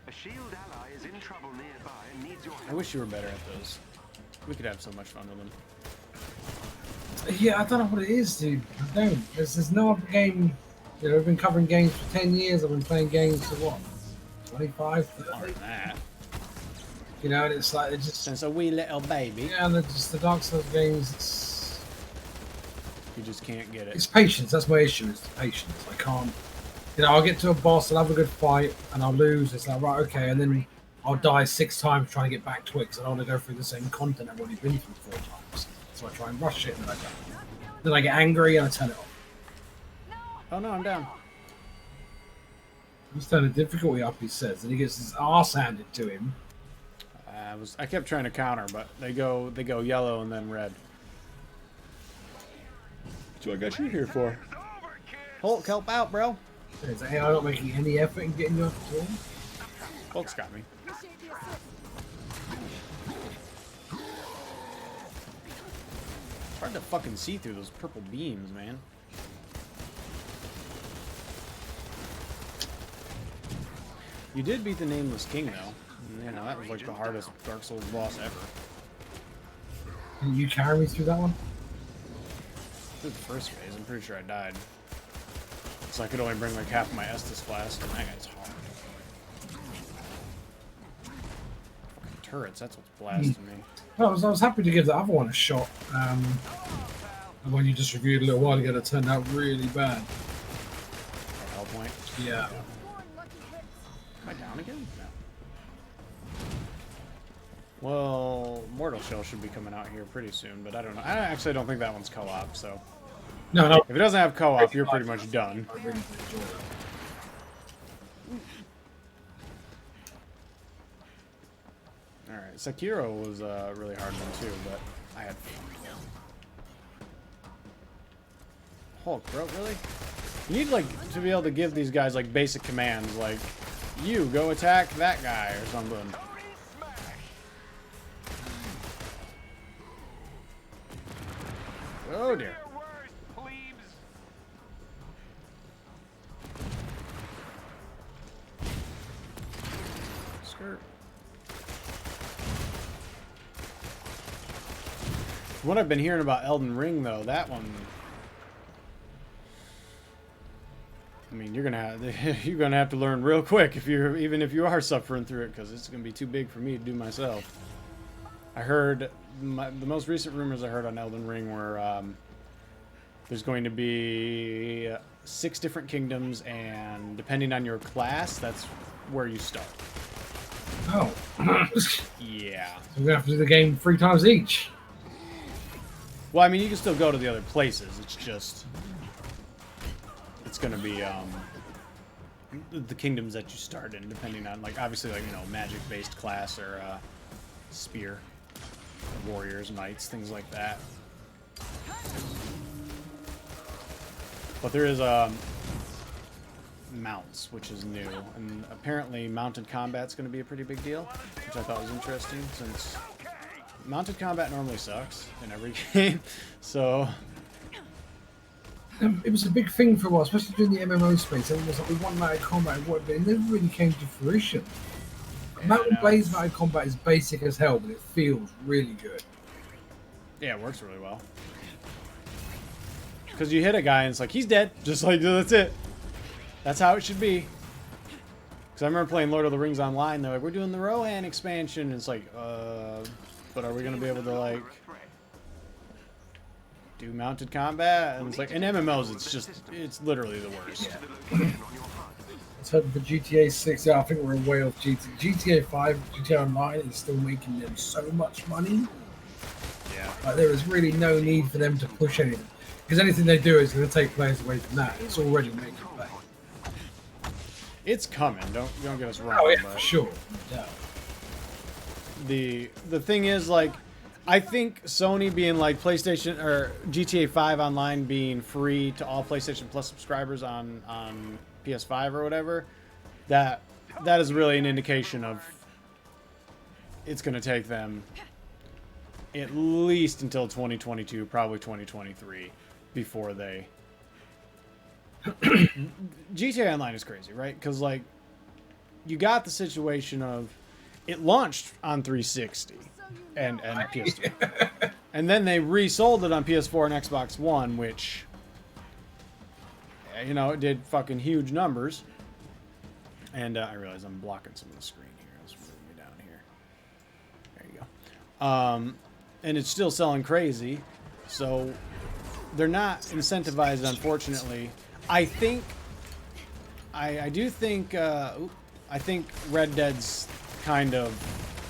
A shield ally is in trouble nearby and needs your I help. wish you were better at those. We could have so much fun with them. Yeah, I don't know what it is, dude. I don't. There's no other game. You know, I've been covering games for 10 years. I've been playing games for what? 25, Other 30? than that, You know, and it's like, it's just. since a wee little baby, Yeah, and just the Dark Souls games, you just can't get it. it's patience. That's my issue, is patience. I can't. You know, I'll get to a boss, I'll have a good fight, and I'll lose. It's like, right, okay, and then I'll die 6 times trying to get back to it because I don't want to go through the same content I've already been through 4 times. So I try and rush it, and then I don't. Then I get angry and I turn it off. Oh no, I'm down. He's turned the difficulty up, he says, and he gets his arse handed to him. I kept trying to counter, but they go yellow and then red. So I got you here for. Hulk, help out, bro. Is AI not making any effort in getting you off the tool? Hulk's got me. Initiate the assault. It's hard to fucking see through those purple beams, man. You did beat the Nameless King, though. You know, that was like the hardest Dark Souls boss ever. Can you carry me through that one? Through the first phase, I'm pretty sure I died. So I could only bring like half of my Estus Flask, and that guy's hard. Fucking turrets, that's what's blasting me. Well, I was happy to give the other one a shot. The one you just reviewed a little while ago that turned out really bad. Hell point. Yeah. Scoring lucky hits. Am I down again? No. Well, Mortal Shell should be coming out here pretty soon, but I don't know. I actually don't think that one's co-op, so... No, no. If it doesn't have co-op, you're pretty much done. I really enjoy it. Alright, Sekiro was a really hard one too, but I had fun. Hulk, bro, really? You need, like, to be able to give these guys, like, basic commands, like, you, go attack that guy, or something. Oh, dear. Skirt. What I've been hearing about Elden Ring, though, that one... I mean, you're gonna have to learn real quick even if you are suffering through it, because it's gonna be too big for me to do myself. I heard the most recent rumors I heard on Elden Ring were there's going to be 6 different kingdoms, and depending on your class, that's where you start. Oh. Yeah. So we're gonna have to do the game 3 times each. Well, I mean, you can still go to the other places. It's just it's gonna be the kingdoms that you start in, depending on, like, obviously, like, you know, magic-based class or spear, warriors, knights, things like that. But there is mounts, which is new, and apparently mounted combat's going to be a pretty big deal, which I thought was interesting, since mounted combat normally sucks in every game. So It was a big thing for a while, especially during the MMO space. Everyone was like, we want mounted combat, but it never really came to fruition. Mountain Blade's mounted combat is basic as hell, but it feels really good. yeah, it works really well. Because you hit a guy and it's like, he's dead. Just like, that's it. That's how it should be. Because I remember playing Lord of the Rings Online, they're like, we're doing the Rohan expansion. And it's like, but are we going to be able to, like, do mounted combat? And it's like, in MMOs, it's literally the worst. Let's hope for GTA 6. Yeah, I think we're way off GTA 5. GTA Online is still making them so much money. Yeah. Like, there is really no need for them to push anything. Because anything they do is going to take players away from that. It's already making play. It's coming. Don't get us wrong. Oh, yeah, but for sure. No doubt. the thing is, like, I think Sony being like PlayStation or GTA 5 Online being free to all PlayStation Plus subscribers on PS5 or whatever, that is really an indication of it's going to take them at least until 2022, probably 2023, before they... GTA Online is crazy, right? Because, like, you got the situation of it launched on 360 and PS3. And then they resold it on PS4 and Xbox One, which, you know, it did fucking huge numbers. And I realize I'm blocking some of the screen here. Let's move me down here. There you go. And it's still selling crazy. So they're not incentivized, unfortunately. I think, I do think, I think Red Dead's kind of,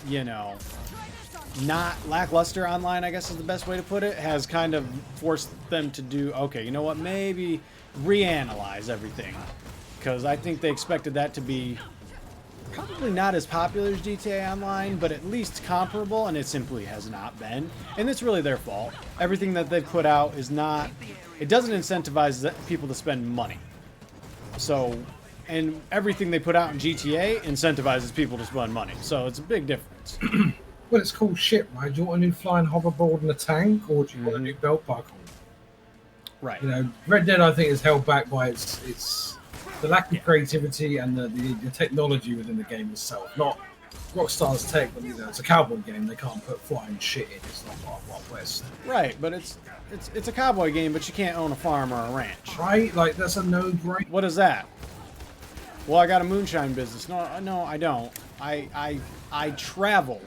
you know, not lackluster online, I guess is the best way to put it, has kind of forced them to do, okay, you know what, maybe reanalyze everything. Because I think they expected that to be probably not as popular as GTA Online, but at least comparable, and it simply has not been. And it's really their fault. Everything that they've put out is not... It doesn't incentivize people to spend money. So, and everything they put out in GTA incentivizes people to spend money. So it's a big difference. Well, it's cool shit, right? Do you want a new flying hoverboard and a tank, or do you want a new belt buckle? Right. You know, Red Dead, I think, is held back by its the lack of creativity and the technology within the game itself. Not Rockstar's tech, but, you know, it's a cowboy game. They can't put flying shit in. It's not Wild Wild West. Right, but it's a cowboy game, but you can't own a farm or a ranch. Right? Like, that's a no-brainer. What is that? Well, I got a moonshine business. No, I don't. I travel.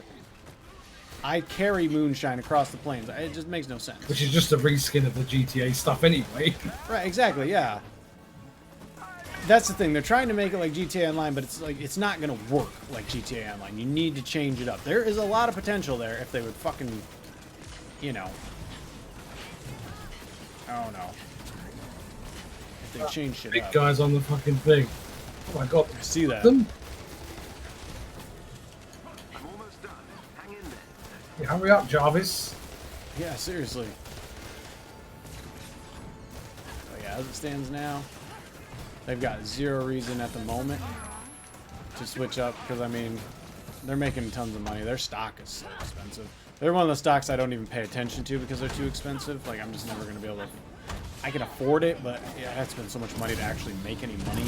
I carry moonshine across the plains. It just makes no sense. Which is just a reskin of the GTA stuff anyway. Right, exactly, yeah. That's the thing. They're trying to make it like GTA Online, but it's like it's not gonna work like GTA Online. You need to change it up. There is a lot of potential there if they would fucking, you know. Oh no. If they change shit Big up. guys on the fucking thing. Oh my god. I see that. Them? I'm almost done. Hang in there. Yeah, hurry up, Jarvis. Yeah, seriously. Oh yeah, as it stands now, they've got zero reason at the moment to switch up because I mean, they're making tons of money. Their stock is so expensive. They're one of the stocks I don't even pay attention to because they're too expensive. Like I'm just never gonna be able to. I can afford it, but yeah, it has to spend so much money to actually make any money.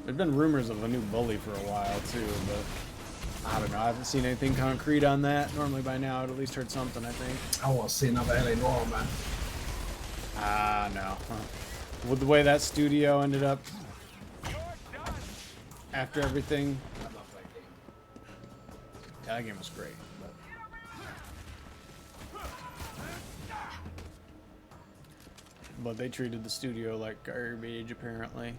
There's been rumors of a new bully for a while too, but I don't know. I haven't seen anything concrete on that. Normally by now I'd at least heard something, I think. I want to see another LA Noir, man. Ah, no. With the way that studio ended up after everything. I love that game. Yeah, that game was great. But they treated the studio like garbage, apparently.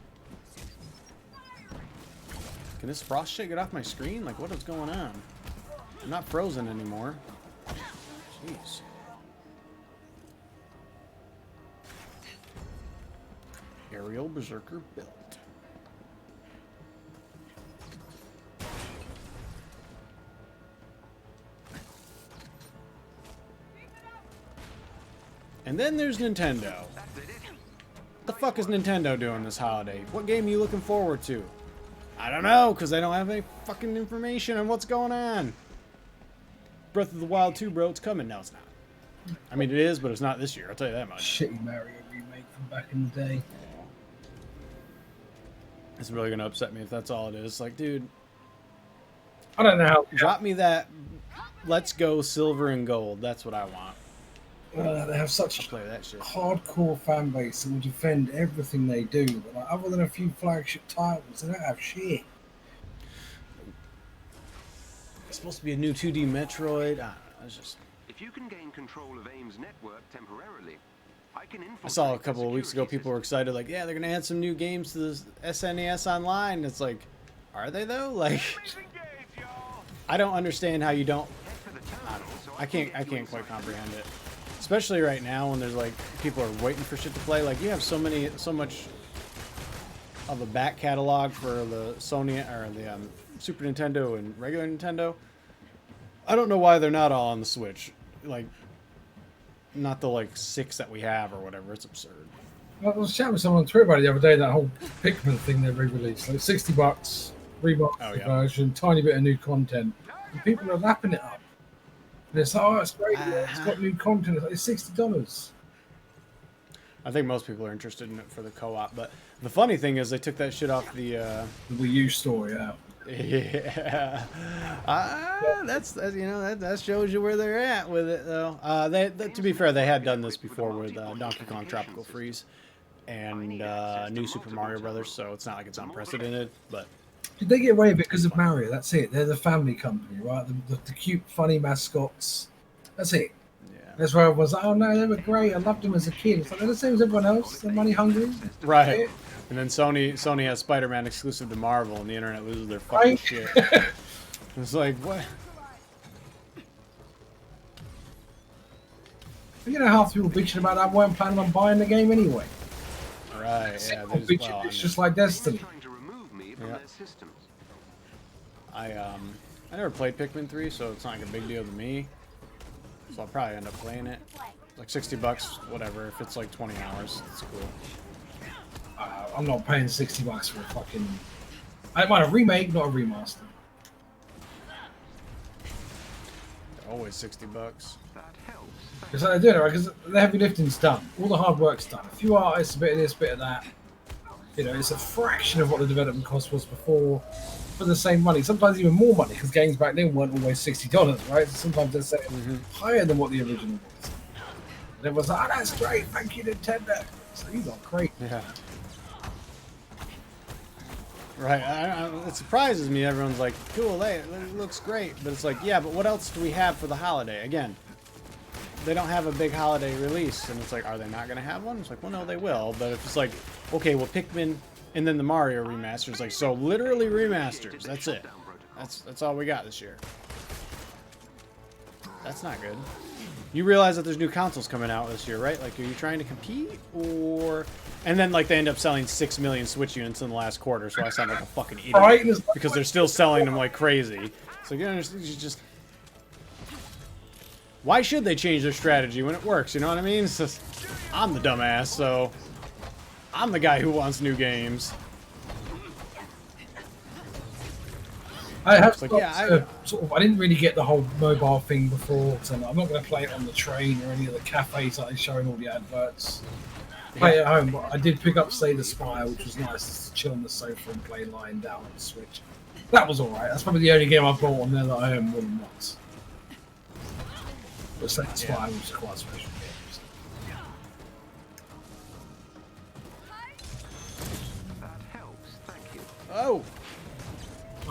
Can this frost shit get off my screen? Like, what is going on? I'm not frozen anymore. Jeez. Aerial Berserker built. And then there's Nintendo. What the fuck is Nintendo doing this holiday? What game are you looking forward to? I don't know, because I don't have any fucking information on what's going on. Breath of the Wild 2, bro, it's coming. No, it's not. I mean, it is, but it's not this year. I'll tell you that much. Shitty Mario remake from back in the day. It's really going to upset me if that's all it is. Like, dude, I don't know how. drop me that Let's Go Silver and Gold. That's what I want. They have such I'll play that shit. hardcore fan base that will defend everything they do. But like, other than a few flagship titles, they don't have shit. It's supposed to be a new 2D Metroid. I don't know. It's just... If you can gain control of AIM's network temporarily, I can infiltrate I saw a the couple of weeks ago security people were system. excited, like, yeah, they're going to add some new games to the SNES Online. It's like, are they though? Like, I don't understand how you don't... I don't know. I can't quite comprehend it. Especially right now when there's like people are waiting for shit to play. Like you have so much of a back catalog for the Sony or the Super Nintendo and regular Nintendo. I don't know why they're not all on the Switch. Like, not the like 6 that we have or whatever. It's absurd. I was chatting with someone on Twitter about it the other day. That whole Pikmin thing they re-released, like $60, remastered Oh, yeah. version, tiny bit of new content, and people are lapping it up. And it's like, oh, it's great. It's got new content. It's $60. I think most people are interested in it for the co-op. But the funny thing is, they took that shit off the. The Wii U store, yeah. Yeah, that shows you where they're at with it, though. To be fair, they had done this before with Donkey Kong Tropical Freeze and New Super Mario Brothers, so it's not like it's unprecedented. But Did they get away with it because of Mario? That's it. They're the family company, right? The cute, funny mascots. That's it. yeah, That's where everyone's like, oh no, they were great. I loved them as a kid. It's like they're the same as everyone else. They're money hungry. right. And then Sony has Spider-Man exclusive to Marvel, and the internet loses their fucking Right. shit. It's like, what? You know, half the people bitching about that weren't planning on buying the game anyway. Right? Yeah, People bitching, it's just like Destiny. Trying to remove me from Yeah. their systems. I never played Pikmin 3, so it's not like a big deal to me. So I'll probably end up playing it. Like $60, whatever. If it's like 20 hours, it's cool. I'm not paying $60 for a fucking. I want a remake, not a remaster. Always $60. That helps. Because they're doing it right. Because the heavy lifting's done, all the hard work's done. A few artists, a bit of this, bit of that. You know, it's a fraction of what the development cost was before, for the same money. Sometimes even more money, because games back then weren't always $60, right? So sometimes they're saying higher than what the original was. And everyone's like, oh, that's great, thank you, Nintendo. So you got great. Yeah. Right. It surprises me. Everyone's like, cool, hey, it looks great. But it's like, yeah, but what else do we have for the holiday? Again, they don't have a big holiday release. And it's like, are they not going to have one? It's like, well, no, they will. But if it's like, okay, well, Pikmin and then the Mario remasters. Like, so literally remasters. That's it. That's all we got this year. That's not good. You realize that there's new consoles coming out this year, right? Like, are you trying to compete, or... And then, like, they end up selling 6 million Switch units in the last quarter, so I sound like a fucking idiot. Right? Because they're still selling them like crazy. So, you know, you just... Why should they change their strategy when it works, you know what I mean? It's just, I'm the dumbass, so... I'm the guy who wants new games. I have like, got, yeah, I didn't really get the whole mobile thing before, so I'm not going to play it on the train or any of the cafes that are showing all the adverts. Play it at home, but I did pick up Slay the Spire, which was nice, just to chill on the sofa and play lying down on the Switch. That was alright. That's probably the only game I've bought on there that I own more than once. But Slay the Spire was quite a special game. That helps, thank you. Oh!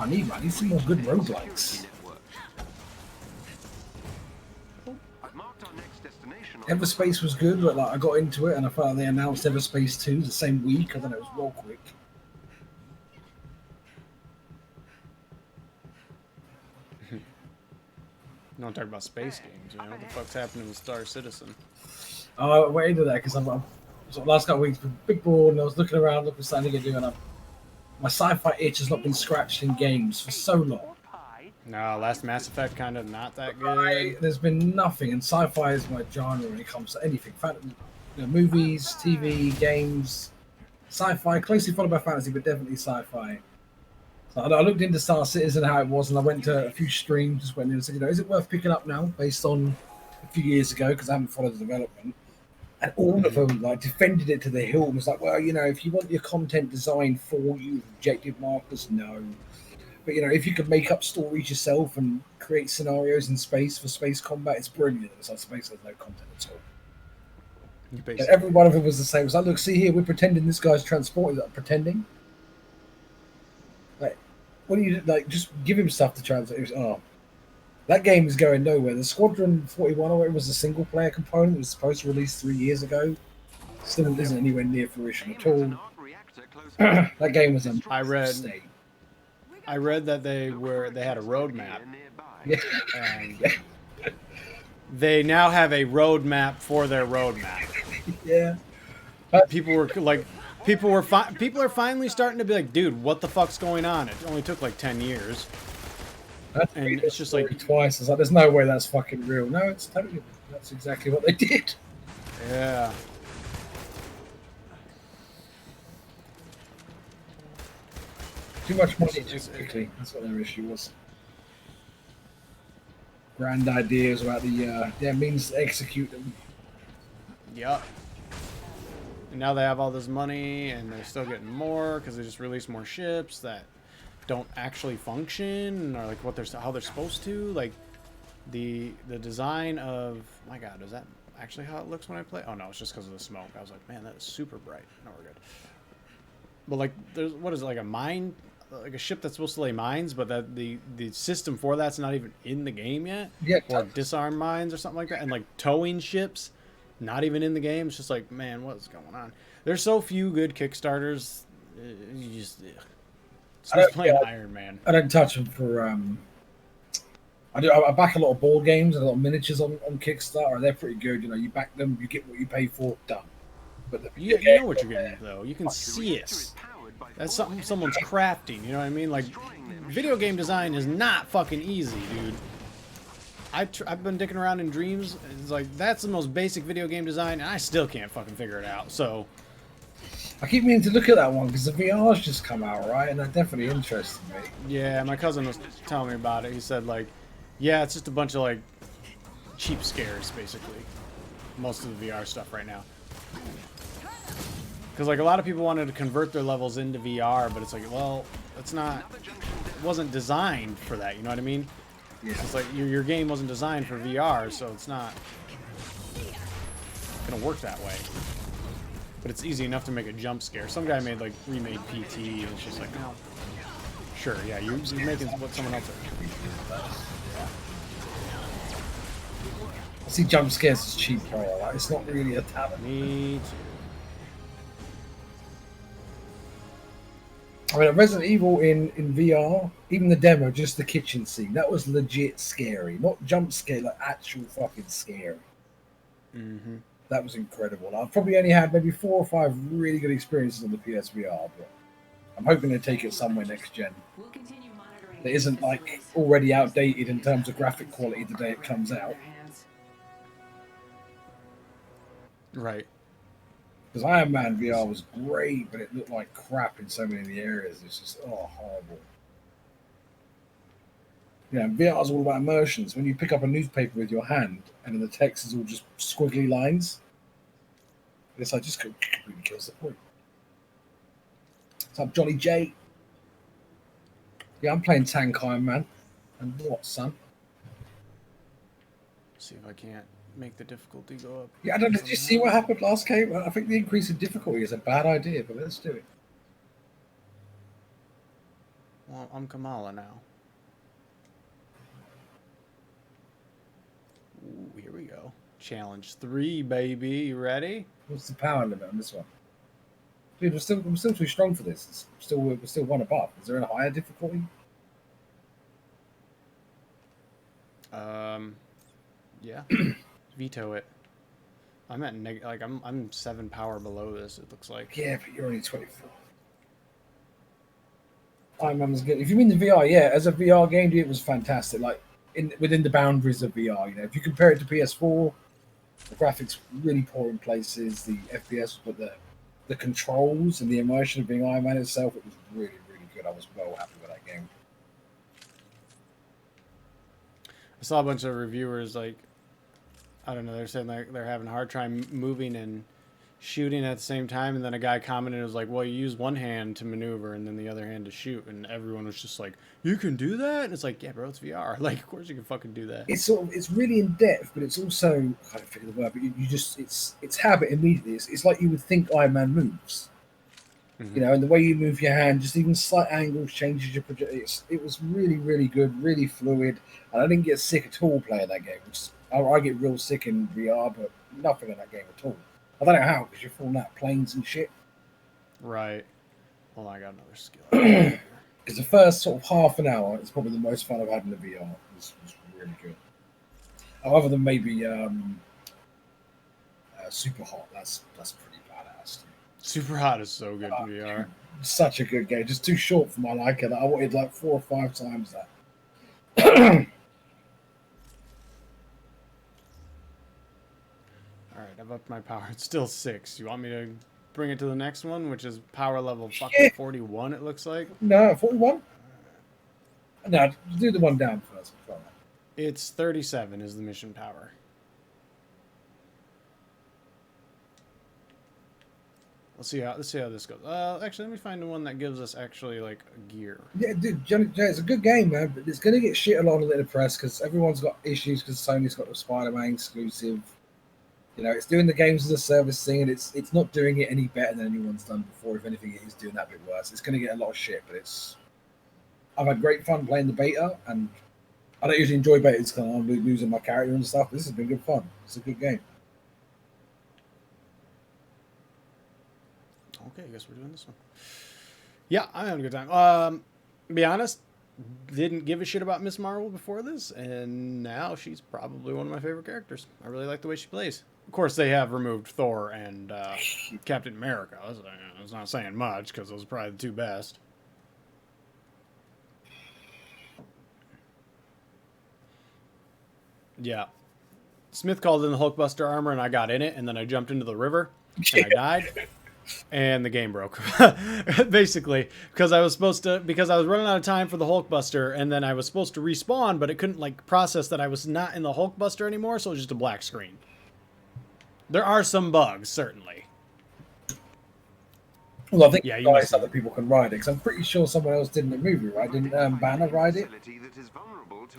I need some more good roguelikes. I've marked our next destination on Everspace was good, but like I got into it and I felt like they announced Everspace 2 the same week. I don't know, it was real quick. Don't talk about space games, you know? What the fuck's happening with Star Citizen? I went into that because I'm sort of last couple of weeks been big bored and I was looking around, looking for something to do, and my sci-fi itch has not been scratched in games for so long. No, last Mass Effect kind of not that good. Right, there's been nothing, and sci-fi is my genre when it comes to anything. Movies, TV, games, sci-fi, closely followed by fantasy, but definitely sci-fi. So I looked into Star Citizen, how it was, and I went to a few streams, just went in and said, is it worth picking up now, based on a few years ago, because I haven't followed the development. And all of them like defended it to the hill and was like, well, if you want your content designed for you, objective markers, no. But if you could make up stories yourself and create scenarios in space for space combat, it's brilliant. It's like space has no content at all. And every one of them was the same. It's like, look, see here, we're pretending this guy's transported. Like, pretending. Like, what do you like? Just give him stuff to transport. Oh. That game is going nowhere. The Squadron 41 or whatever was a single-player component. It was supposed to release 3 years ago. Still isn't anywhere near fruition at all. That game was a mistake. I read that they had a roadmap. Yeah. And they now have a roadmap for their roadmap. Yeah. People are finally starting to be like, dude, what the fuck's going on? It only took like 10 years. And it's just like twice. It's like, there's no way that's fucking real. No, it's totally. That's exactly what they did. Yeah. Too much money too quickly. That's what their issue was. Grand ideas about the means to execute them. Yep. And now they have all this money, and they're still getting more because they just released more ships that don't actually function, or like how they're supposed to. Like the design of, my god, is that actually how it looks when I play? Oh no, it's just because of the smoke. I was like, man, that is super bright. No, we're good. But like, there's, what is it, like a mine, like a ship that's supposed to lay mines, but that the system for that's not even in the game yet. Yeah. Or disarm mines or something like that, and like towing ships, not even in the game. It's just like, man, what's going on? There's so few good Kickstarters. You just. It's playing Iron Man. I don't touch them for. I back a lot of board games and a lot of miniatures on Kickstarter. They're pretty good. You back them, you get what you pay for. Done. But you know what you're getting though. You can see it. That's something someone's crafting. You know what I mean? Like, video game design is not fucking easy, dude. I've been dicking around in Dreams. It's like, that's the most basic video game design, and I still can't fucking figure it out. So. I keep meaning to look at that one because the VR's just come out, right? And that definitely interested me. Yeah, my cousin was telling me about it. He said, like, yeah, it's just a bunch of, like, cheap scares, basically. Most of the VR stuff right now. Because, like, a lot of people wanted to convert their levels into VR, but it's like, well, it's not, it wasn't designed for that, you know what I mean? Yeah. It's like, your game wasn't designed for VR, so it's not gonna work that way. But it's easy enough to make a jump scare. Some guy remade PT, and it's just like, no. Sure, yeah, you're making what someone else is. I see jump scares as cheap horror. Like, it's not really a talent. Me too. I mean, Resident Evil in VR, even the demo, just the kitchen scene, that was legit scary. Not jump scare, like actual fucking scary. Mm-hmm. That was incredible. I've probably only had maybe 4 or 5 really good experiences on the PSVR, but I'm hoping to take it somewhere next gen. We'll continue monitoring That isn't like already outdated in terms of graphic quality the day it comes out. Right. Because Iron Man VR was great, but it looked like crap in so many of the areas. It's just, horrible. Yeah, VR is all about emotions. When you pick up a newspaper with your hand and then the text is all just squiggly lines, it's like just completely kills the point. What's up, Johnny J? Yeah, I'm playing Tank Iron Man. And what, son? See if I can't make the difficulty go up. Yeah, I don't know. Did you see what happened last game? I think the increase in difficulty is a bad idea, but let's do it. Well, I'm Kamala now. Ooh, here we go. Challenge 3, baby. You ready? What's the power limit on this one? Dude, I'm still too strong for this. We're still one above. Is there a higher difficulty? Yeah. Veto it. I'm at I'm 7 power below this. It looks like. Yeah, but you're only 24. Iron Man was good. If you mean the VR, yeah, as a VR game, dude, it was fantastic. Like within the boundaries of VR, you know, if you compare it to PS4, the graphics really poor in places. The FPS, but the controls and the immersion of being Iron Man itself, it was really, really good. I was well happy with that game. I saw a bunch of reviewers like, I don't know, they're saying like they're having a hard time moving and shooting at the same time, and then a guy commented, it was like, well, you use one hand to maneuver and then the other hand to shoot, and everyone was just like, you can do that? And it's like, yeah, bro, it's VR. Like, of course you can fucking do that. It's it's really in depth, but it's also, I can't figure the word, but you just it's habit immediately. It's like you would think Iron Man moves. Mm-hmm. You know, and the way you move your hand, just even slight angles changes your project. It was really, really good, really fluid, and I didn't get sick at all playing that game. I get real sick in VR, but nothing in that game at all. I don't know how, because you're falling out planes and shit. Right. Well, I got another skill. Because the first sort of half an hour is probably the most fun I've had in the VR. It was really good. Other than maybe Super Hot, that's pretty badass. Super Hot is so good in VR. Such a good game. Just too short for my liking. I wanted like 4 or 5 times that. Alright, I've upped my power. It's still 6. You want me to bring it to the next one, which is power level fucking 41, it looks like? No, 41? No, do the one down first. It's 37 is the mission power. Let's see how this goes. Actually, let me find the one that gives us actually like a gear. Yeah, dude, Johnny, it's a good game, man. But it's gonna get shit along in the press because everyone's got issues because Sony's got the Spider-Man exclusive. You know, it's doing the games as a service thing, and it's not doing it any better than anyone's done before. If anything, it is doing that bit worse. It's gonna get a lot of shit, but I've had great fun playing the beta, and I don't usually enjoy betas because I'm losing my character and stuff. But this has been good fun. It's a good game. Okay, I guess we're doing this one. Yeah, I'm having a good time. To be honest, didn't give a shit about Miss Marvel before this, and now she's probably one of my favorite characters. I really like the way she plays. Of course, they have removed Thor and Captain America. I was not saying much because those are probably the 2 best. Yeah. Smith called in the Hulkbuster armor, and I got in it, and then I jumped into the river, and I died. And the game broke, basically, because I was running out of time for the Hulkbuster, and then I was supposed to respawn, but it couldn't like process that I was not in the Hulkbuster anymore, so it was just a black screen. There are some bugs, certainly. Well, I think yeah, nice other people can ride it, because I'm pretty sure someone else did in the movie, right? Didn't Banner ride it?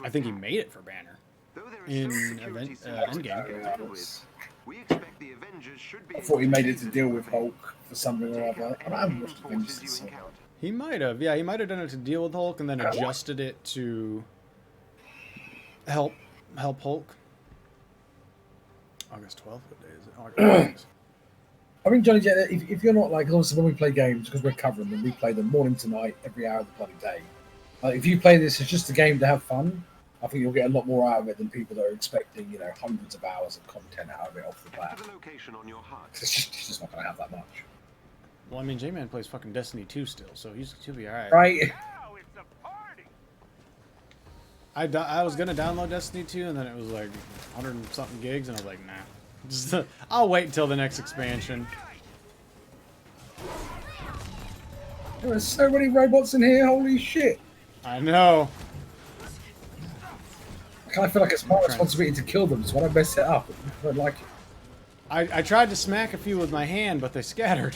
I think he made it for Banner in Endgame. We expect the Avengers should be I thought he made it to deal with Hulk for something or other. I haven't watched Avengers. He might have. Yeah, he might have done it to deal with Hulk and then adjusted it to help Hulk. August 12th? What day is it? August. I mean, Johnny, if you're not like, obviously when we play games, because we're covering them, we play them morning to night, every hour of the bloody day. If you play this as just a game to have fun, I think you'll get a lot more out of it than people that are expecting, you know, hundreds of hours of content out of it off the bat. The location on your HUD. It's just not going to have that much. Well, I mean, J-Man plays fucking Destiny 2 still, so he'll be alright. Right? Now it's a party. I was gonna download Destiny 2, and then it was like 100 and something gigs, and I was like, nah. Just, I'll wait until the next expansion. There are so many robots in here, holy shit. I know. I kind of feel like it's my responsibility to kill them, so when I mess it up, I don't like it. I tried to smack a few with my hand, but they scattered.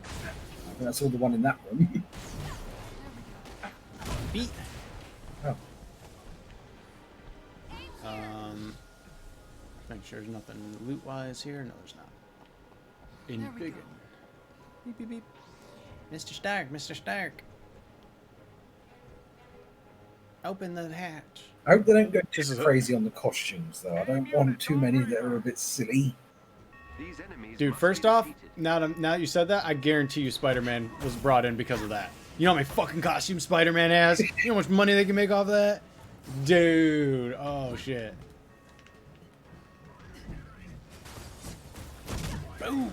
I think that's all the one in that room. Beat. Oh. Make sure there's nothing loot-wise here. No, there's not. In big. Beep, beep, beep. Mr. Stark, Mr. Stark. Open the hatch. I hope they don't go too crazy on the costumes, though. I don't want too many that are a bit silly. These enemies Dude, must first be off, defeated. now you said that, I guarantee you Spider-Man was brought in because of that. You know how many fucking costumes Spider-Man has? You know how much money they can make off of that? Dude, oh shit. Boom.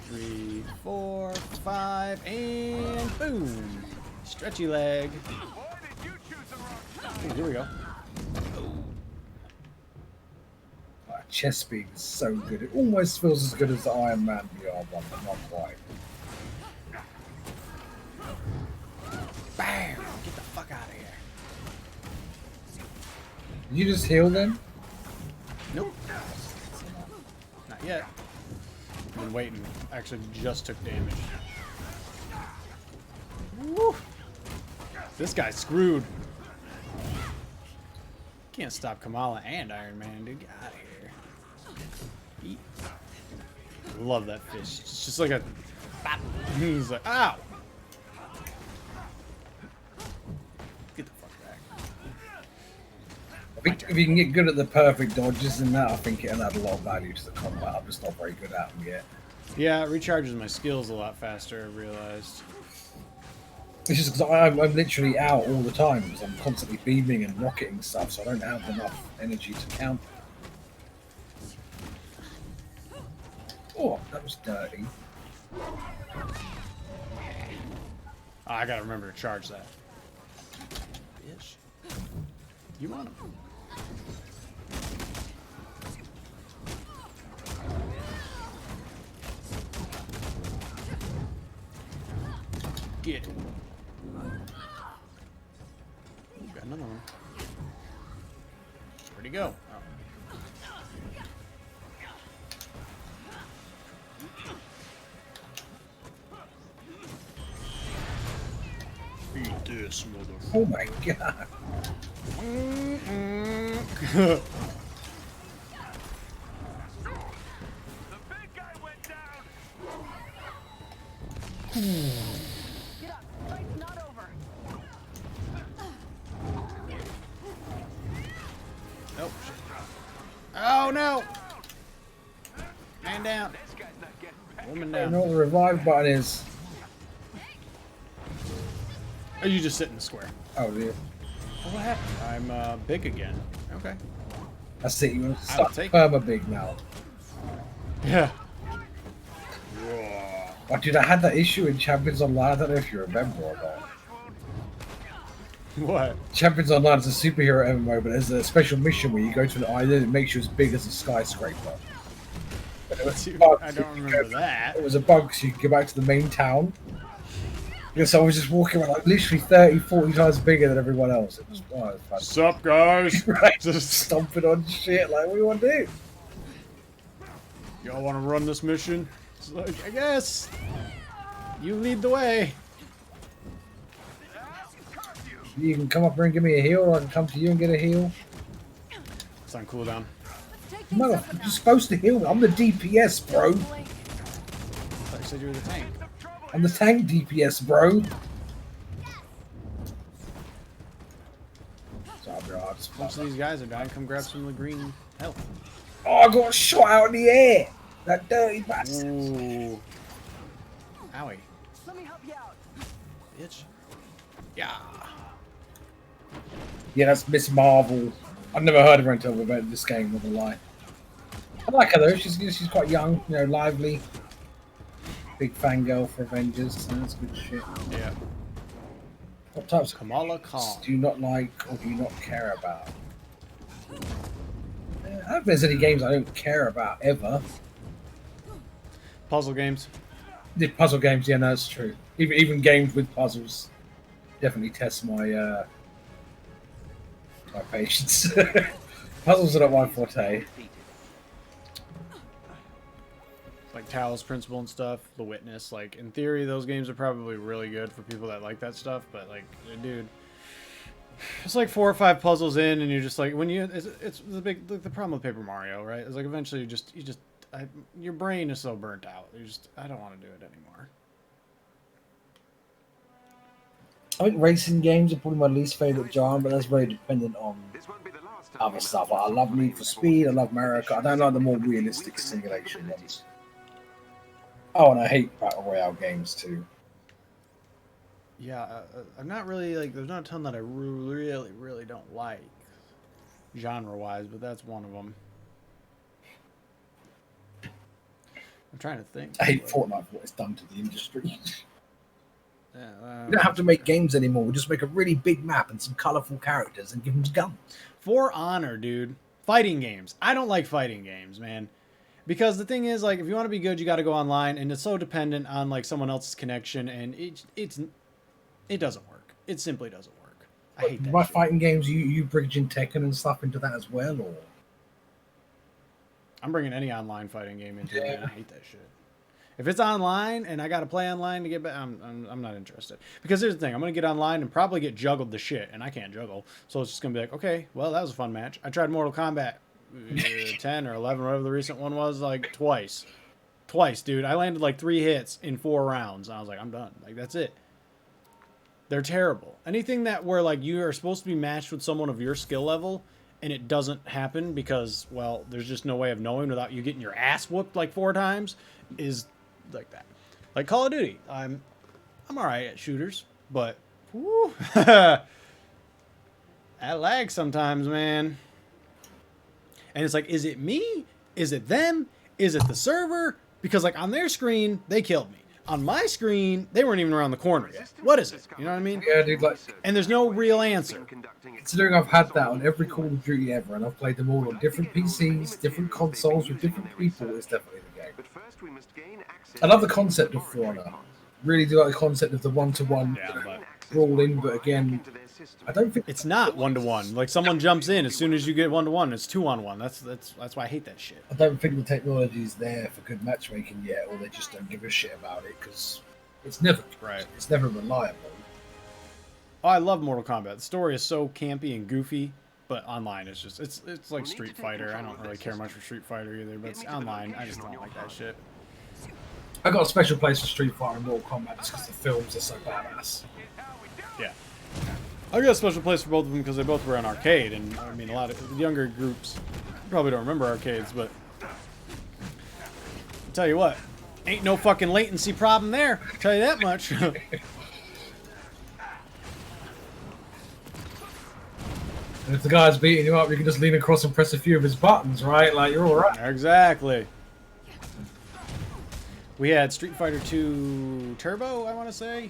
3, 4, 5, and boom. Stretchy leg. Boy, did you choose the wrong Ooh, here we go. Chest beam is so good. It almost feels as good as the Iron Man VR one, but not quite. Bam! Get the fuck out of here. Did you just heal them? Nope. Not yet. I've been waiting. Actually, just took damage. Woo! This guy's screwed. Can't stop Kamala and Iron Man, dude. Get out of here. Eat. Love that fish. It's just like a. He's like, ow! Get the fuck back. I think if you can get good at the perfect dodges in that, I think it'll add a lot of value to the combat. I'm just not very good at them yet. Yeah, it recharges my skills a lot faster, I realized. It's just because I'm literally out all the time because I'm constantly beaming and rocketing stuff, so I don't have enough energy to count. Oh, that was dirty. I gotta remember to charge that. Bitch. You want him? Get it. Ooh, got another one. Where'd he go? Oh. Eat this, motherfucker. Oh my god. The big guy went down. Get up. Fight's not over. Nope. Oh no! Man down. This guy's not getting back. Woman I down. know what the revive button is. Or you just sit in the square. Oh, yeah. Oh, what happened? I'm big again. Okay. That's it. You're I'll stuck take perma big now. Yeah. But dude, I had that issue in Champions Online. I don't know if you remember or not. What? Champions Online is a superhero MMO, but there's a special mission where you go to an island and it makes you as big as a skyscraper. But it was Dude, bugs, I so don't you remember go- that. It was a bug, so you could go back to the main town. Yes, I was just walking around like literally 30, 40 times bigger than everyone else. It was, it was fun. Sup, guys? Right, Just, stomping on shit like, what do you want to do? y'all want to run this mission? It's like, I guess. You lead the way. You can come up here and give me a heal, or I can come to you and get a heal. It's on cooldown. Mother, you're supposed to heal me. I'm the DPS, bro. said you were the tank. I'm the tank DPS, bro. A bunch of these guys are dying. Come grab some of the green health. Oh, I got shot out in the air. That dirty bastard. Ooh. Owie. Let me help you out. Bitch. Yeah. Yeah, that's Miss Marvel. I've never heard of her until we went this game, not gonna lie. I like her though, she's quite young, you know, lively. Big fangirl for Avengers, so that's good shit. Yeah. What types of Kamala games Khan. do you not like or do you not care about? I don't think there's any games I don't care about ever. Puzzle games. The puzzle games, yeah, no, that's true. Even games with puzzles definitely test my my patience. Puzzles are not my forte. Like Talos Principle and stuff, The Witness. Like, in theory, those games are probably really good for people that like that stuff. But, like, dude, it's like 4 or 5 puzzles in, and you're just like, when you, it's the problem with Paper Mario, right? It's like eventually your brain is so burnt out. I don't want to do it anymore. I think racing games are probably my least favorite genre, but that's very dependent on other stuff. I love Need for Speed, I love Mario Kart. I don't like the more realistic simulation ones. Oh, and I hate Battle Royale games too. Yeah, I'm not really, like, there's not a ton that I really don't like, genre-wise, but that's one of them. I'm trying to think. I hate Fortnite for what it's done to the industry. Yeah, We don't have to make games anymore. We just make a really big map and some colorful characters and give them guns. For Honor, dude. Fighting games. I don't like fighting games, man. Because the thing is, like, if you want to be good, you got to go online, and it's so dependent on, like, someone else's connection, and it doesn't work. It simply doesn't work. I hate that By shit. fighting games, you bridging Tekken and stuff into that as well, or? I'm bringing any online fighting game into it, man. I hate that shit. If it's online and I got to play online to get back, I'm not interested. Because here's the thing, I'm going to get online and probably get juggled to shit, and I can't juggle. So it's just going to be like, okay, well, that was a fun match. I tried Mortal Kombat 10 or 11, whatever the recent one was, like, twice. Twice, dude. I landed like 3 hits in 4 rounds. And I was like, I'm done. Like, that's it. They're terrible. Anything that where, like, you are supposed to be matched with someone of your skill level, and it doesn't happen because, well, there's just no way of knowing without you getting your ass whooped like 4 times, is like that. Like Call of Duty. I'm alright at shooters, but whew, I lag sometimes, man. And it's like, is it me? Is it them? Is it the server? Because, like, on their screen, they killed me. On my screen, they weren't even around the corner yet. What is it? You know what I mean? Yeah, dude, like, And there's no real answer. considering I've had that on every Call of Duty ever, and I've played them all on different PCs, different consoles with different people, it's definitely the game. But first we must gain access. I love the concept of For Honor. Really do like the concept of the one-to-one Yeah, but brawling, but again, I don't think it's not 1-to-1. Like, someone jumps in as soon as you get 1-to-1. It's 2-on-1. That's why I hate that shit. I don't think the technology is there for good matchmaking yet, or they just don't give a shit about it because it's never It's never reliable. Oh, I love Mortal Kombat. The story is so campy and goofy, but online it's just it's like Street Fighter. I don't really care much for Street Fighter either, but it's online. I just don't like that shit. I got a special place for Street Fighter and Mortal Kombat just because the films are so badass. Yeah. I got a special place for both of them because they both were on arcade, and I mean, a lot of the younger groups probably don't remember arcades, but I'll tell you what, ain't no fucking latency problem there. I'll tell you that much. And if the guy's beating you up, you can just lean across and press a few of his buttons, right? Like, you're alright. Exactly. We had Street Fighter 2 Turbo, I want to say.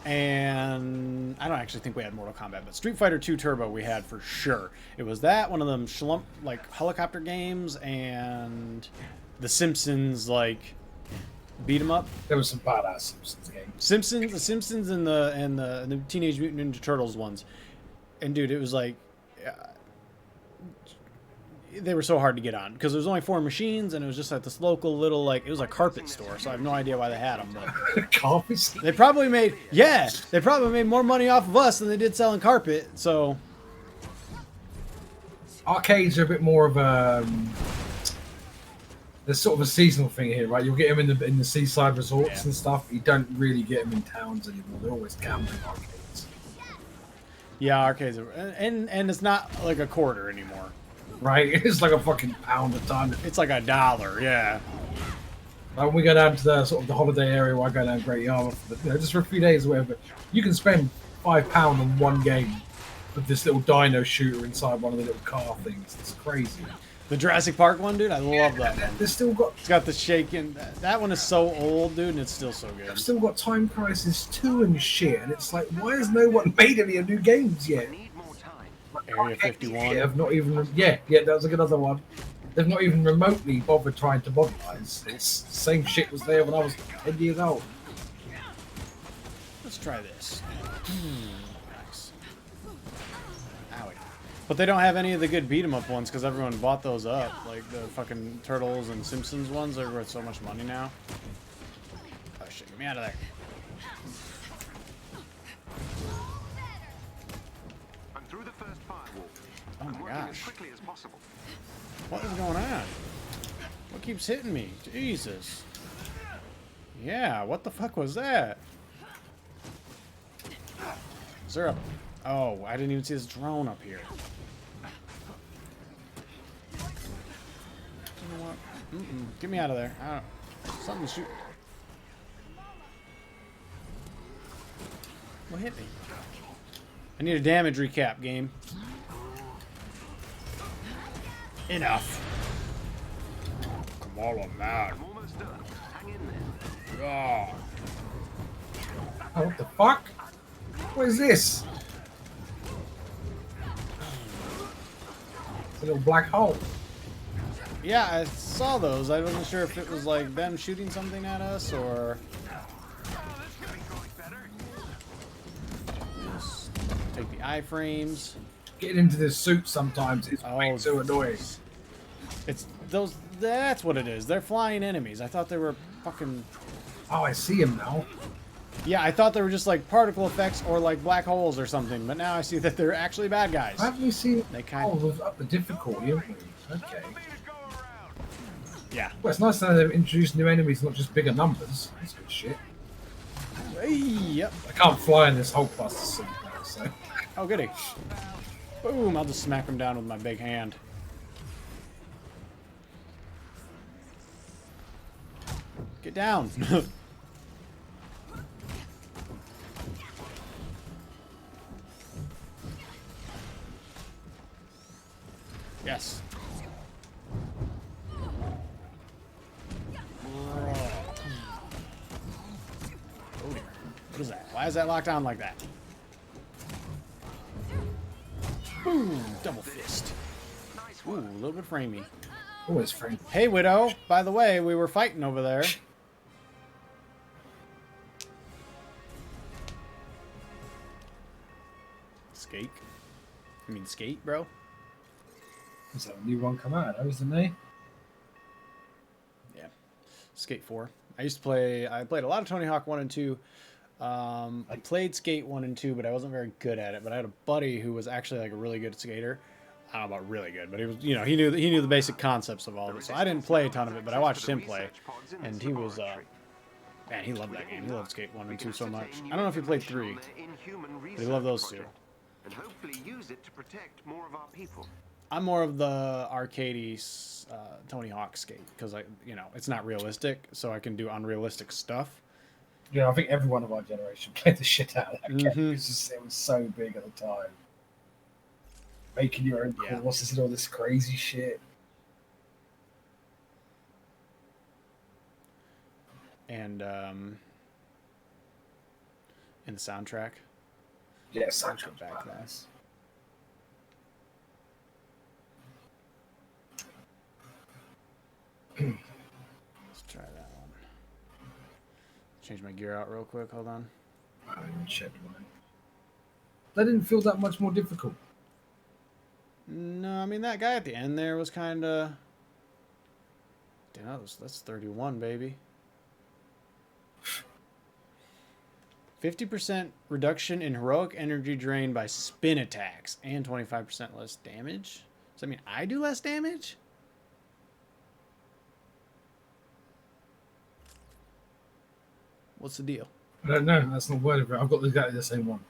And I don't actually think we had Mortal Kombat, but Street Fighter 2 Turbo we had for sure. It was that, one of them schlump, like, helicopter games, and the Simpsons, like, beat 'em up. There was some badass Simpsons games. The Simpsons and the Teenage Mutant Ninja Turtles ones. And dude, it was like they were so hard to get on because there was only 4 machines, and it was just like this local little, like, it was a carpet store, so I have no idea why they had them. But Carpet store? they probably made more money off of us than they did selling carpet. So Arcades are a bit more of a there's sort of a seasonal thing here, right? You'll get them in the seaside resorts Yeah. and stuff. You don't really get them in towns anymore. They're always camping arcades. Yeah, arcades are, and it's not like a quarter anymore. Right? It's like a fucking pound a ton. It's like $1. Yeah. Like when we go down to the sort of the holiday area where I go down Great Yarmouth, just for a few days or whatever, you can spend £5 on one game with this little dino shooter inside one of the little car things. It's crazy. The Jurassic Park one, dude, I love that one. They've still got It's got the shaking. That one is so old, dude, and it's still so good. they've still got Time Crisis 2 and shit, and it's like, why has no one made any new games yet? Need more time. Area 51. Have not even that was a good other one. They've not even remotely bothered trying to modernize. It's the same shit was there when I was 10 years old. Let's try this. Nice. Owie. But they don't have any of the good beat 'em up ones because everyone bought those up. Like the fucking Turtles and Simpsons ones, they're worth so much money now. Oh shit, get me out of there. I'm through the first firewall. Oh I'm my working as gosh. quickly as possible. What is going on? What keeps hitting me? Jesus. Yeah, what the fuck was that? Is there a... Oh, I didn't even see this drone up here. You know what? Get me out of there. I don't... Something to shoot. What hit me? I need a damage recap, game. Enough. Come on, man. I'm almost done. Hang in there. Oh. Oh, what the fuck? What is this? It's a little black hole. Yeah, I saw those. I wasn't sure if it was like them shooting something at us or... Just take the iframes. Getting into this suit sometimes is way Oh, too annoying. It's those... That's what it is. They're flying enemies. I thought they were fucking... Oh, I see him now. Yeah, I thought they were just like particle effects or like black holes or something, but now I see that they're actually bad guys. Haven't we seen? They kind Oh, of... we've upped the difficulty, haven't we? Okay. Yeah. Well, it's nice that they've introduced new enemies, not just bigger numbers. That's good shit. Yep. I can't fly in this whole cluster suit now, so. Oh, goody. Boom, I'll just smack him down with my big hand. Get down. Yes. Oh dear. What is that? Why is that locked down like that? Boom! Double fist. Ooh, a little bit framey. Always friend. Hey, Widow. By the way, we were fighting over there. Skate? I mean, skate, bro? There's a new one come out, isn't there? Yeah. Skate 4. I played a lot of Tony Hawk 1 and 2. I played Skate 1 and 2, but I wasn't very good at it. But I had a buddy who was actually like a really good skater. I don't know about really good, but he was, you know, he knew the basic concepts of all of it. So I didn't play a ton of it, but I watched him play, and he was, man, he loved that game. He loved Skate 1 and 2 so much. I don't know if he played 3, but he loved those two. And hopefully use it to protect more of our people. I'm more of the arcadey Tony Hawk skate because it's not realistic, so I can do unrealistic stuff. Yeah, I think everyone of our generation played the shit out of that game. Mhm. It was so big at the time. Making your own Yeah. courses and all this crazy shit. And in the soundtrack. Yeah, Let's go soundtrack's back to that. badass. Let's try that one. Change my gear out real quick. Hold on. I haven't checked mine. That didn't feel that much more difficult. No, I mean that guy at the end there was kind of. Damn, that's 31, baby. 50% reduction in heroic energy drain by spin attacks and 25% less damage. Does that mean I do less damage? What's the deal? I don't know. That's not word of it. I've got exactly the same one.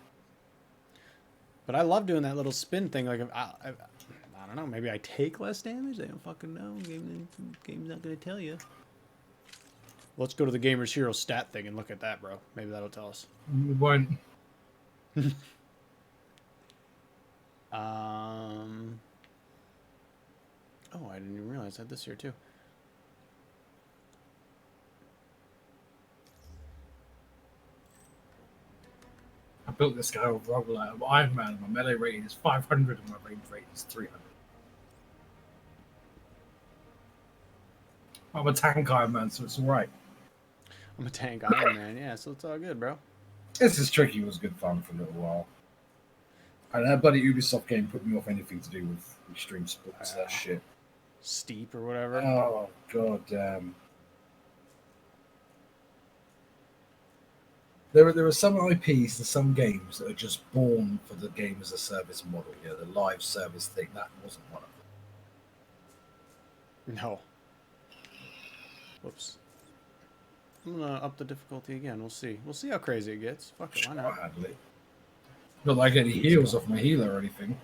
But I love doing that little spin thing. Like, I don't know. Maybe I take less damage. I don't fucking know. Game's not gonna tell you. Let's go to the Gamer's Hero stat thing and look at that, bro. Maybe that'll tell us. It won't. Oh, I didn't even realize I had this here too. I built this guy with rubber like Iron Man. My melee rating is 500 and my range rating is 300. I'm a tank Iron Man, so it's alright. I'm a tank Iron Man, yeah, so it's all good, bro. This is tricky. It was good fun for a little while. And that bloody Ubisoft game put me off anything to do with extreme sports. That shit. Steep or whatever. Oh god damn. There are some IPs and some games that are just born for the game as a service model. Yeah, the live service thing. That wasn't one of them. No. Whoops. I'm gonna up the difficulty again. We'll see. We'll see how crazy it gets. Fuck it, why not? Not like any heals off my healer or anything.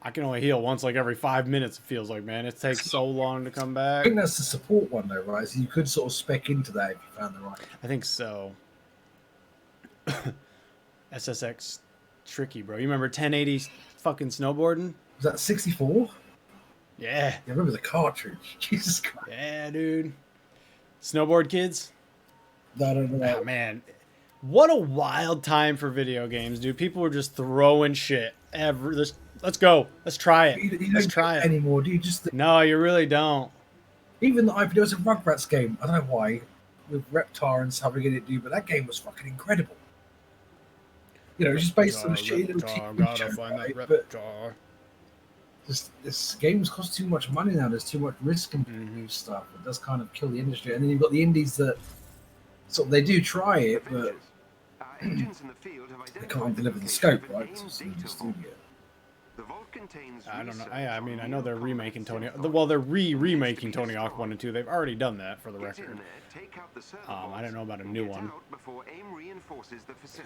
I can only heal once like every 5 minutes, it feels like, man. It takes so long to come I back. think that's the support one though, right? So you could sort of spec into that if you found the right. I think so. SSX tricky, bro. You remember 1080 fucking snowboarding? Was that 64? Yeah. Yeah, I remember the cartridge. Jesus Christ. Yeah, dude. Snowboard kids? I don't know. Oh, man. What a wild time for video games, dude. People were just throwing shit. Let's go. Let's try it. You Let's don't try get it. anymore, do you? Just No, you really don't. even the there was a Rugrats game. I don't know why with Reptar and stuff in it, dude, but that game was fucking incredible. You know, it was just based on a shitty little TV show, right? But just this games cost too much money now. There's too much risk in new stuff. It does kind of kill the industry. And then you've got the indies that sort of they do try it, but they can't deliver the scope, right? I don't know. I mean, I know they're remaking Tony. Well, they're remaking Tony Hawk 1 and 2. They've already done that for the record. I don't know about a new one.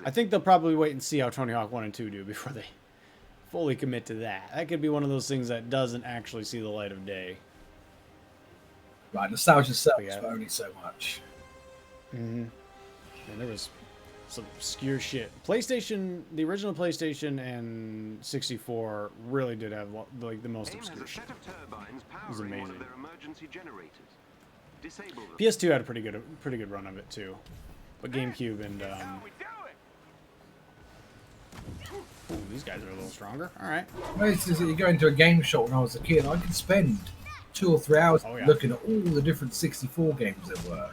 I think they'll probably wait and see how Tony Hawk 1 and 2 do before they fully commit to that. That could be one of those things that doesn't actually see the light of day. Right, nostalgia sells, Yeah. but only so much. And there was some obscure shit. PlayStation, the original PlayStation and 64 really did have like the most obscure shit. It was amazing. PS2 had a pretty good run of it too, but GameCube and ooh, these guys are a little stronger. All right. Well, it's just that you go into a game shop when I was a kid, I could spend 2 or 3 hours looking at all the different 64 games there were.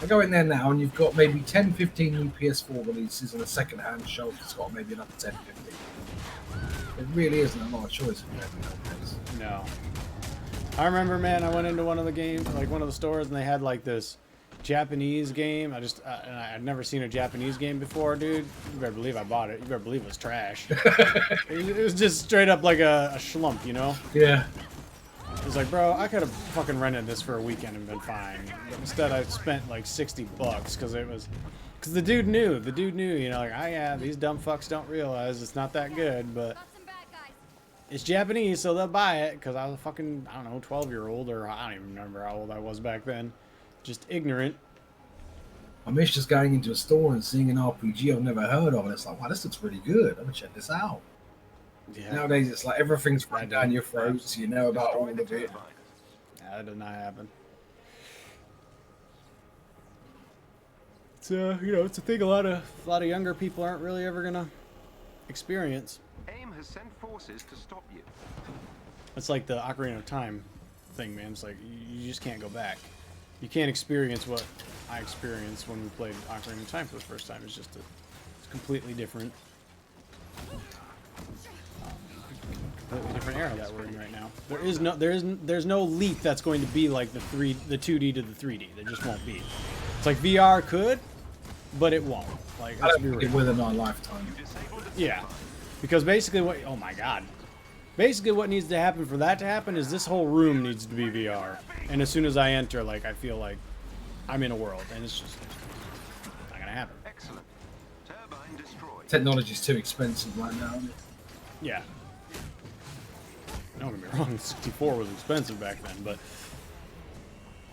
I go in there now and you've got maybe 10, 15 new PS4 releases on a second-hand shelf. It's got maybe another 10, 15. It really isn't a lot of choice for them nowadays. No. I remember, man, I went into one of the games, like one of the stores, and they had like this Japanese game. And I'd never seen a Japanese game before, dude. You better believe I bought it. You better believe it was trash. It was just straight up like a schlump, you know? Yeah. It was like, bro, I could have fucking rented this for a weekend and been fine. But instead, I spent like $60 because the dude knew. The dude knew, you know, like, oh yeah, these dumb fucks don't realize it's not that good, but it's Japanese, so they'll buy it. Because I was a fucking, I don't know, 12-year-old, or I don't even remember how old I was back then. Just ignorant. I miss just going into a store and seeing an RPG I've never heard of, and it's like, wow, this looks really good. I'm gonna check this out. Yeah. Nowadays, it's like everything's right down your throat, so you know about all of it. Yeah, that does not happen. It's you know, it's a thing a lot of younger people aren't really ever gonna experience. AIM has sent forces to stop you. It's like the Ocarina of Time thing, man. It's like you just can't go back. You can't experience what I experienced when we played Ocarina of Time for the first time. It's just it's completely different. Completely different era that we're in right now. There's no leap that's going to be like the 2D to the 3D. There just won't be. It's like VR could, but it won't. Like I don't think it within our lifetime. Yeah, because basically oh my god, basically what needs to happen for that to happen is this whole room needs to be VR, and as soon as I enter, like I feel like I'm in a world, and it's just Excellent. Turbine destroyed. Technology's too expensive right now, isn't it? Yeah. Don't get me wrong, 64 was expensive back then, but...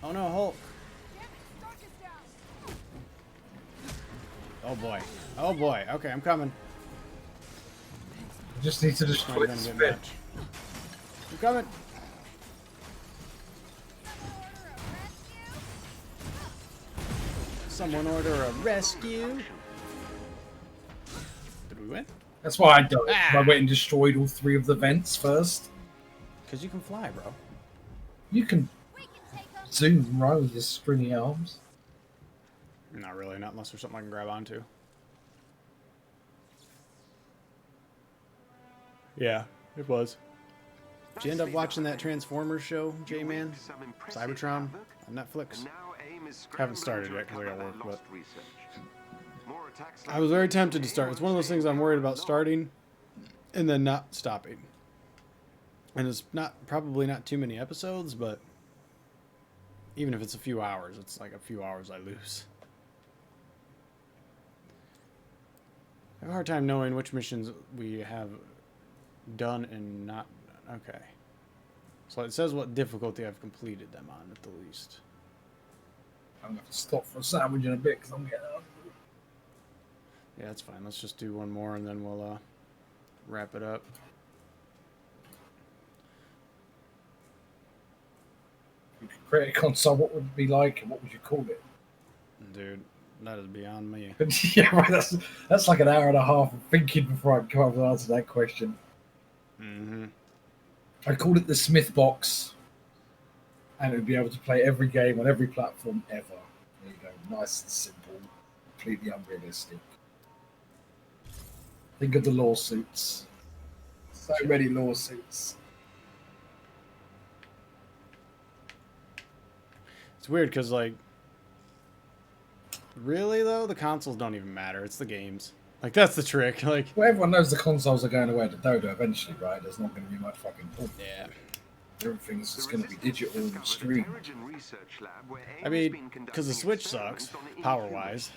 Oh no, Hulk. Oh boy. Oh boy. Okay, I'm coming. You just need to It's not destroy gonna this get bit. much. I'm coming. Someone order a rescue. Did we win? That's why I died. Ah. I went and destroyed all 3 of the vents first. Because you can fly, bro. You can zoom right with your stringy arms. Not really, not unless there's something I can grab onto. Yeah, it was. Did you end up watching that Transformers show, J-Man? Cybertron on Netflix? Haven't started yet because I got work, but I was very tempted to start. It's one of those things I'm worried about starting and then not stopping. And it's probably not too many episodes, but even if it's a few hours, it's like a few hours I lose. I have a hard time knowing which missions we have done and not. Okay. So it says what difficulty I've completed them on at the least. I'm going to have to stop for a sandwich in a bit because I'm getting up. Yeah, that's fine. Let's just do one more and then we'll wrap it up. You could create a console, what would it be like and what would you call it? Dude, that is beyond me. Yeah, right, that's like an hour and a half of thinking before I can come up with an answer to that question. Mm-hmm. I called it the Smith Box, and it would be able to play every game on every platform ever. There you go, nice and simple, completely unrealistic. Think of the lawsuits. So many lawsuits. It's weird because, like, really though, the consoles don't even matter. It's the games. Like, that's the trick. Like, Well, everyone knows the consoles are going away to Dodo eventually, right? There's not going to be much fucking point. yeah. Everything's just going to be digital and streamed. I mean, because the Switch sucks, power-wise,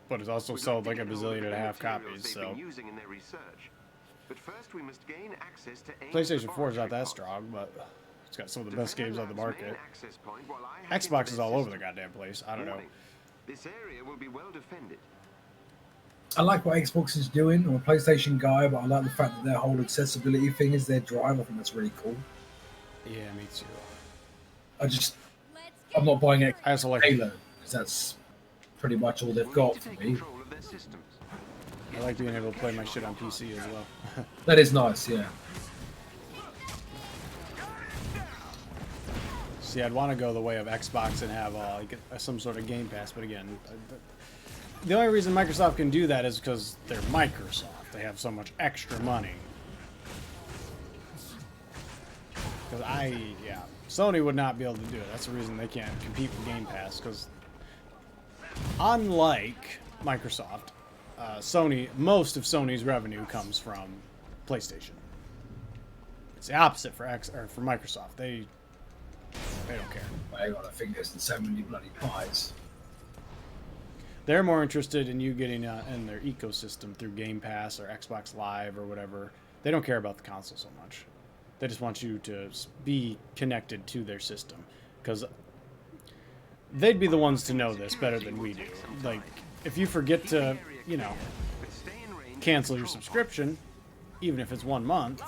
but it's also sold like a bazillion and a half copies, so... PlayStation 4 is not that strong, but it's got some of the best games on the market. Xbox is all over the goddamn place. I don't know. This area will be well defended. I like what Xbox is doing. I'm a PlayStation guy, but I like the fact that their whole accessibility thing is their drive. I think that's really cool. Yeah, me too. I'm not buying it I also like Halo because that's pretty much all they've got for me. I like being able to play my shit on PC as well. That is nice, yeah. See, I'd want to go the way of Xbox and have like some sort of Game Pass, but again, the only reason Microsoft can do that is because they're Microsoft. They have so much extra money. Because Sony would not be able to do it. That's the reason they can't compete with Game Pass. Because unlike Microsoft, most of Sony's revenue comes from PlayStation. It's the opposite for Microsoft. They don't care. Hang on, I think there's so many bloody pies. They're more interested in you getting in their ecosystem through Game Pass or Xbox Live or whatever. They don't care about the console so much. They just want you to be connected to their system. Because they'd be the ones to know this better than we do. Like, if you forget to, cancel your subscription, even if it's 1 month,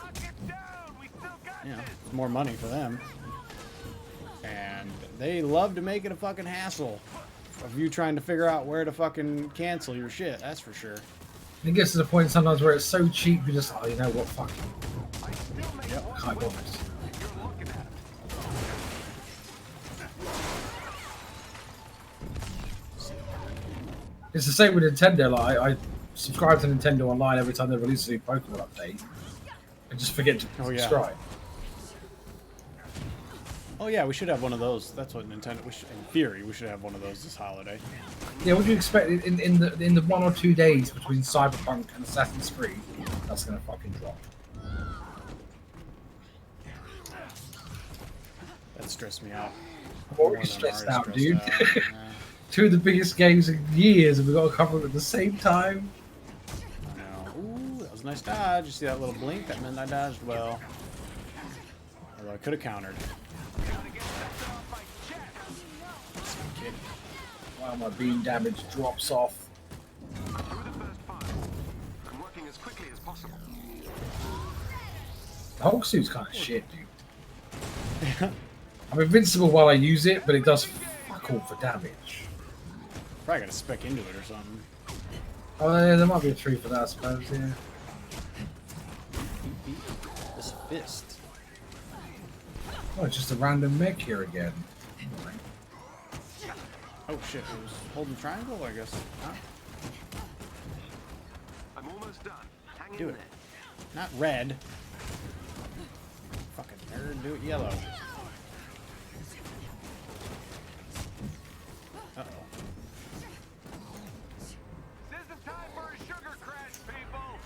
it's more money for them. And they love to make it a fucking hassle of you trying to figure out where to fucking cancel your shit, that's for sure. It gets to the point sometimes where it's so cheap, you just, you know what, fuck it. Yep. Can't bother. It's the same with Nintendo. Like, I subscribe to Nintendo Online every time they release a new Pokemon update. And just forget to subscribe. Oh yeah, we should have one of those. That's what Nintendo. In theory, we should have one of those this holiday. Yeah, what do you expect in the 1 or 2 days between Cyberpunk and Assassin's Creed? That's gonna fucking drop. That stressed me out. I'm already stressed out, dude. two of the biggest games in years, and we got to cover them at the same time. I know. Ooh, that was a nice dodge. You see that little blink? That meant I dodged well. Although I could have countered. Kid. Wow, my beam damage drops off. Through the first fire. I'm working as quickly as possible. The Hulk suit's kind of shit, dude. I'm invincible while I use it, but it does fuck all for damage. Probably gotta spec into it or something. Oh, yeah, there might be a 3 for that, I suppose, yeah. This fist. Oh, it's just a random mech here again. Oh shit, it was holding triangle, I guess. Huh? I'm almost done. Hang Do in it. there. Not red. Fucking nerd, do it yellow. Uh-oh. This is time for a sugar crash, people.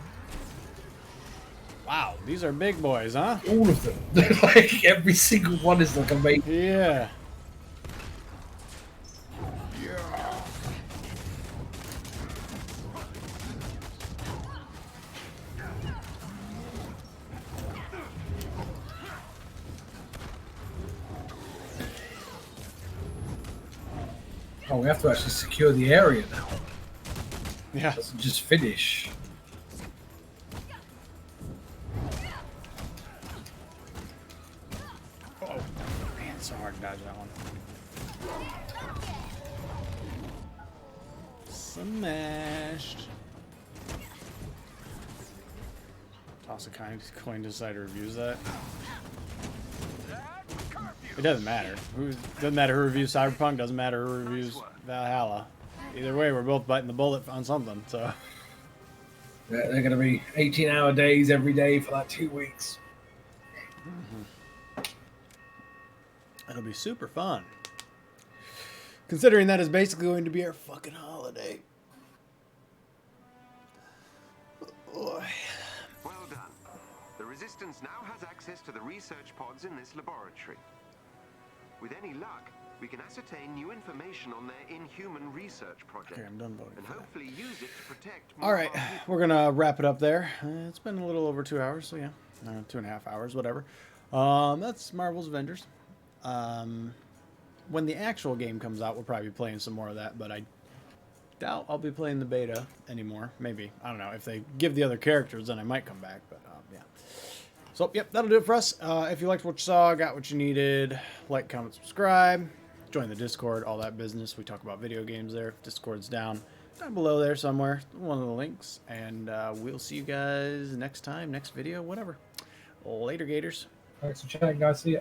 Wow, these are big boys, huh? All of them. Like, every single one is like amazing. Yeah. Oh, we have to actually secure the area now. Yeah. Let's just finish. Oh, man, it's so hard to dodge that one. Smashed. Toss a coin to decide to reviews that. It doesn't matter. Doesn't matter who reviews Cyberpunk. Doesn't matter who reviews Valhalla. Either way, we're both biting the bullet on something. So They're going to be 18-hour days every day for like 2 weeks. it'll be super fun. Considering that is basically going to be our fucking holiday. Well done. The Resistance now has access to the research pods in this laboratory. With any luck, we can ascertain new information on their Inhuman research project. Okay, I'm done voting and for that. hopefully use it to protect more All right, of our people. we're gonna wrap it up there. It's been a little over 2 hours, so yeah, 2.5 hours, whatever. That's Marvel's Avengers. When the actual game comes out, we'll probably be playing some more of that, but I doubt I'll be playing the beta anymore. Maybe, I don't know. If they give the other characters, then I might come back, but yeah. So, yep, that'll do it for us. If you liked what you saw, got what you needed, like, comment, subscribe, join the Discord, all that business. We talk about video games there. Discord's down below there somewhere, one of the links. And we'll see you guys next time, next video, whatever. Later, Gators. Thanks for chatting, guys. See ya.